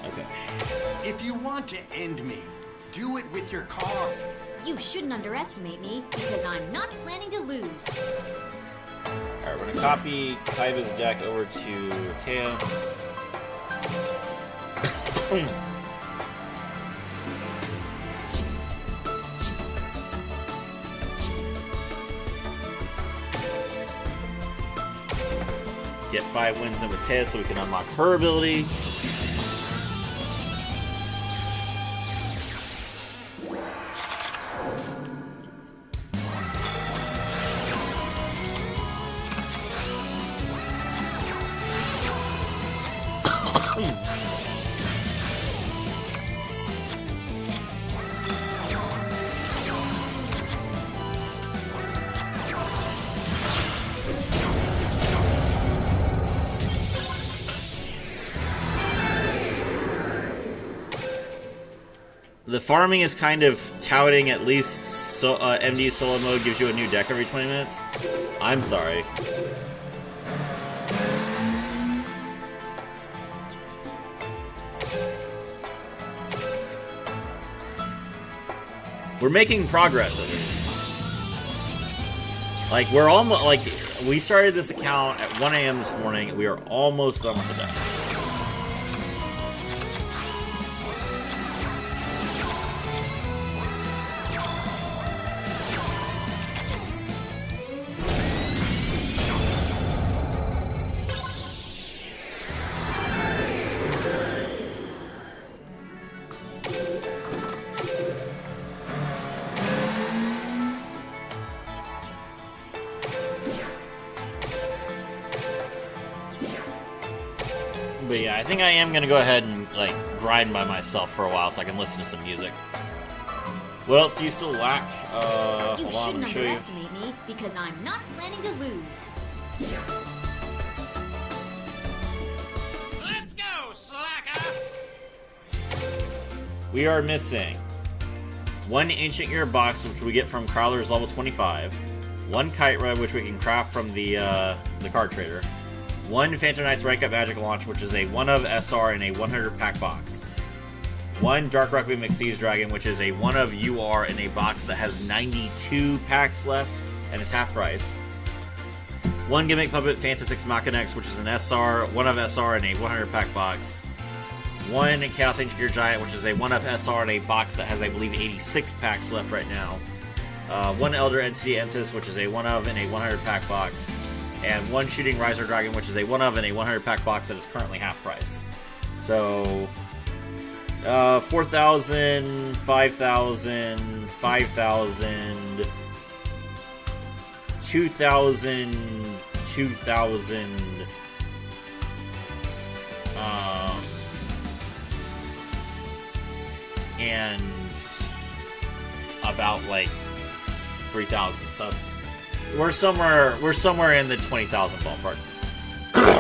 Okay. If you want to end me, do it with your car. You shouldn't underestimate me, because I'm not planning to lose. Alright, we're gonna copy Kaiba's deck over to Teo. Get 5 wins in with Teo so we can unlock her ability. The farming is kind of touting at least MD solo mode gives you a new deck every 20 minutes. I'm sorry. We're making progress at least. Like, we're almost, like, we started this account at 1 AM this morning. We are almost done with the deck. But yeah, I think I am gonna go ahead and like grind by myself for a while so I can listen to some music. What else do you still lack? You Hold on, let shouldn't me show you. underestimate me, because I'm not planning to lose. Let's go, slacker! We are missing 1 Ancient Gear box, which we get from Crowler's level 25. 1 Kite Ride, which we can craft from the card trader. 1 Phantom Knight's Rank Up Magic Launch, which is a 1 of SR in a 100 pack box. 1 Dark Requiem Exceeds Dragon, which is a 1 of UR in a box that has 92 packs left and is half price. 1 Gimmick Puppet Fantasix Machinex, which is an SR, 1 of SR in a 100 pack box. 1 Chaos Ancient Gear Giant, which is a 1 of SR in a box that has, I believe, 86 packs left right now. 1 Elder Entity Entis, which is a 1 of in a 100 pack box. And 1 Shooting Riser Dragon, which is a 1 of in a 100 pack box that is currently half price. So, 4,000, 5,000, 5,000, 2,000, 2,000, and about like 3,000. So we're somewhere in the 20,000 ballpark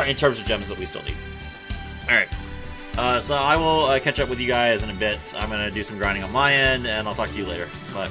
in terms of gems that we still need. All right. So I will catch up with you guys in a bit. I'm gonna do some grinding on my end, and I'll talk to you later. Bye.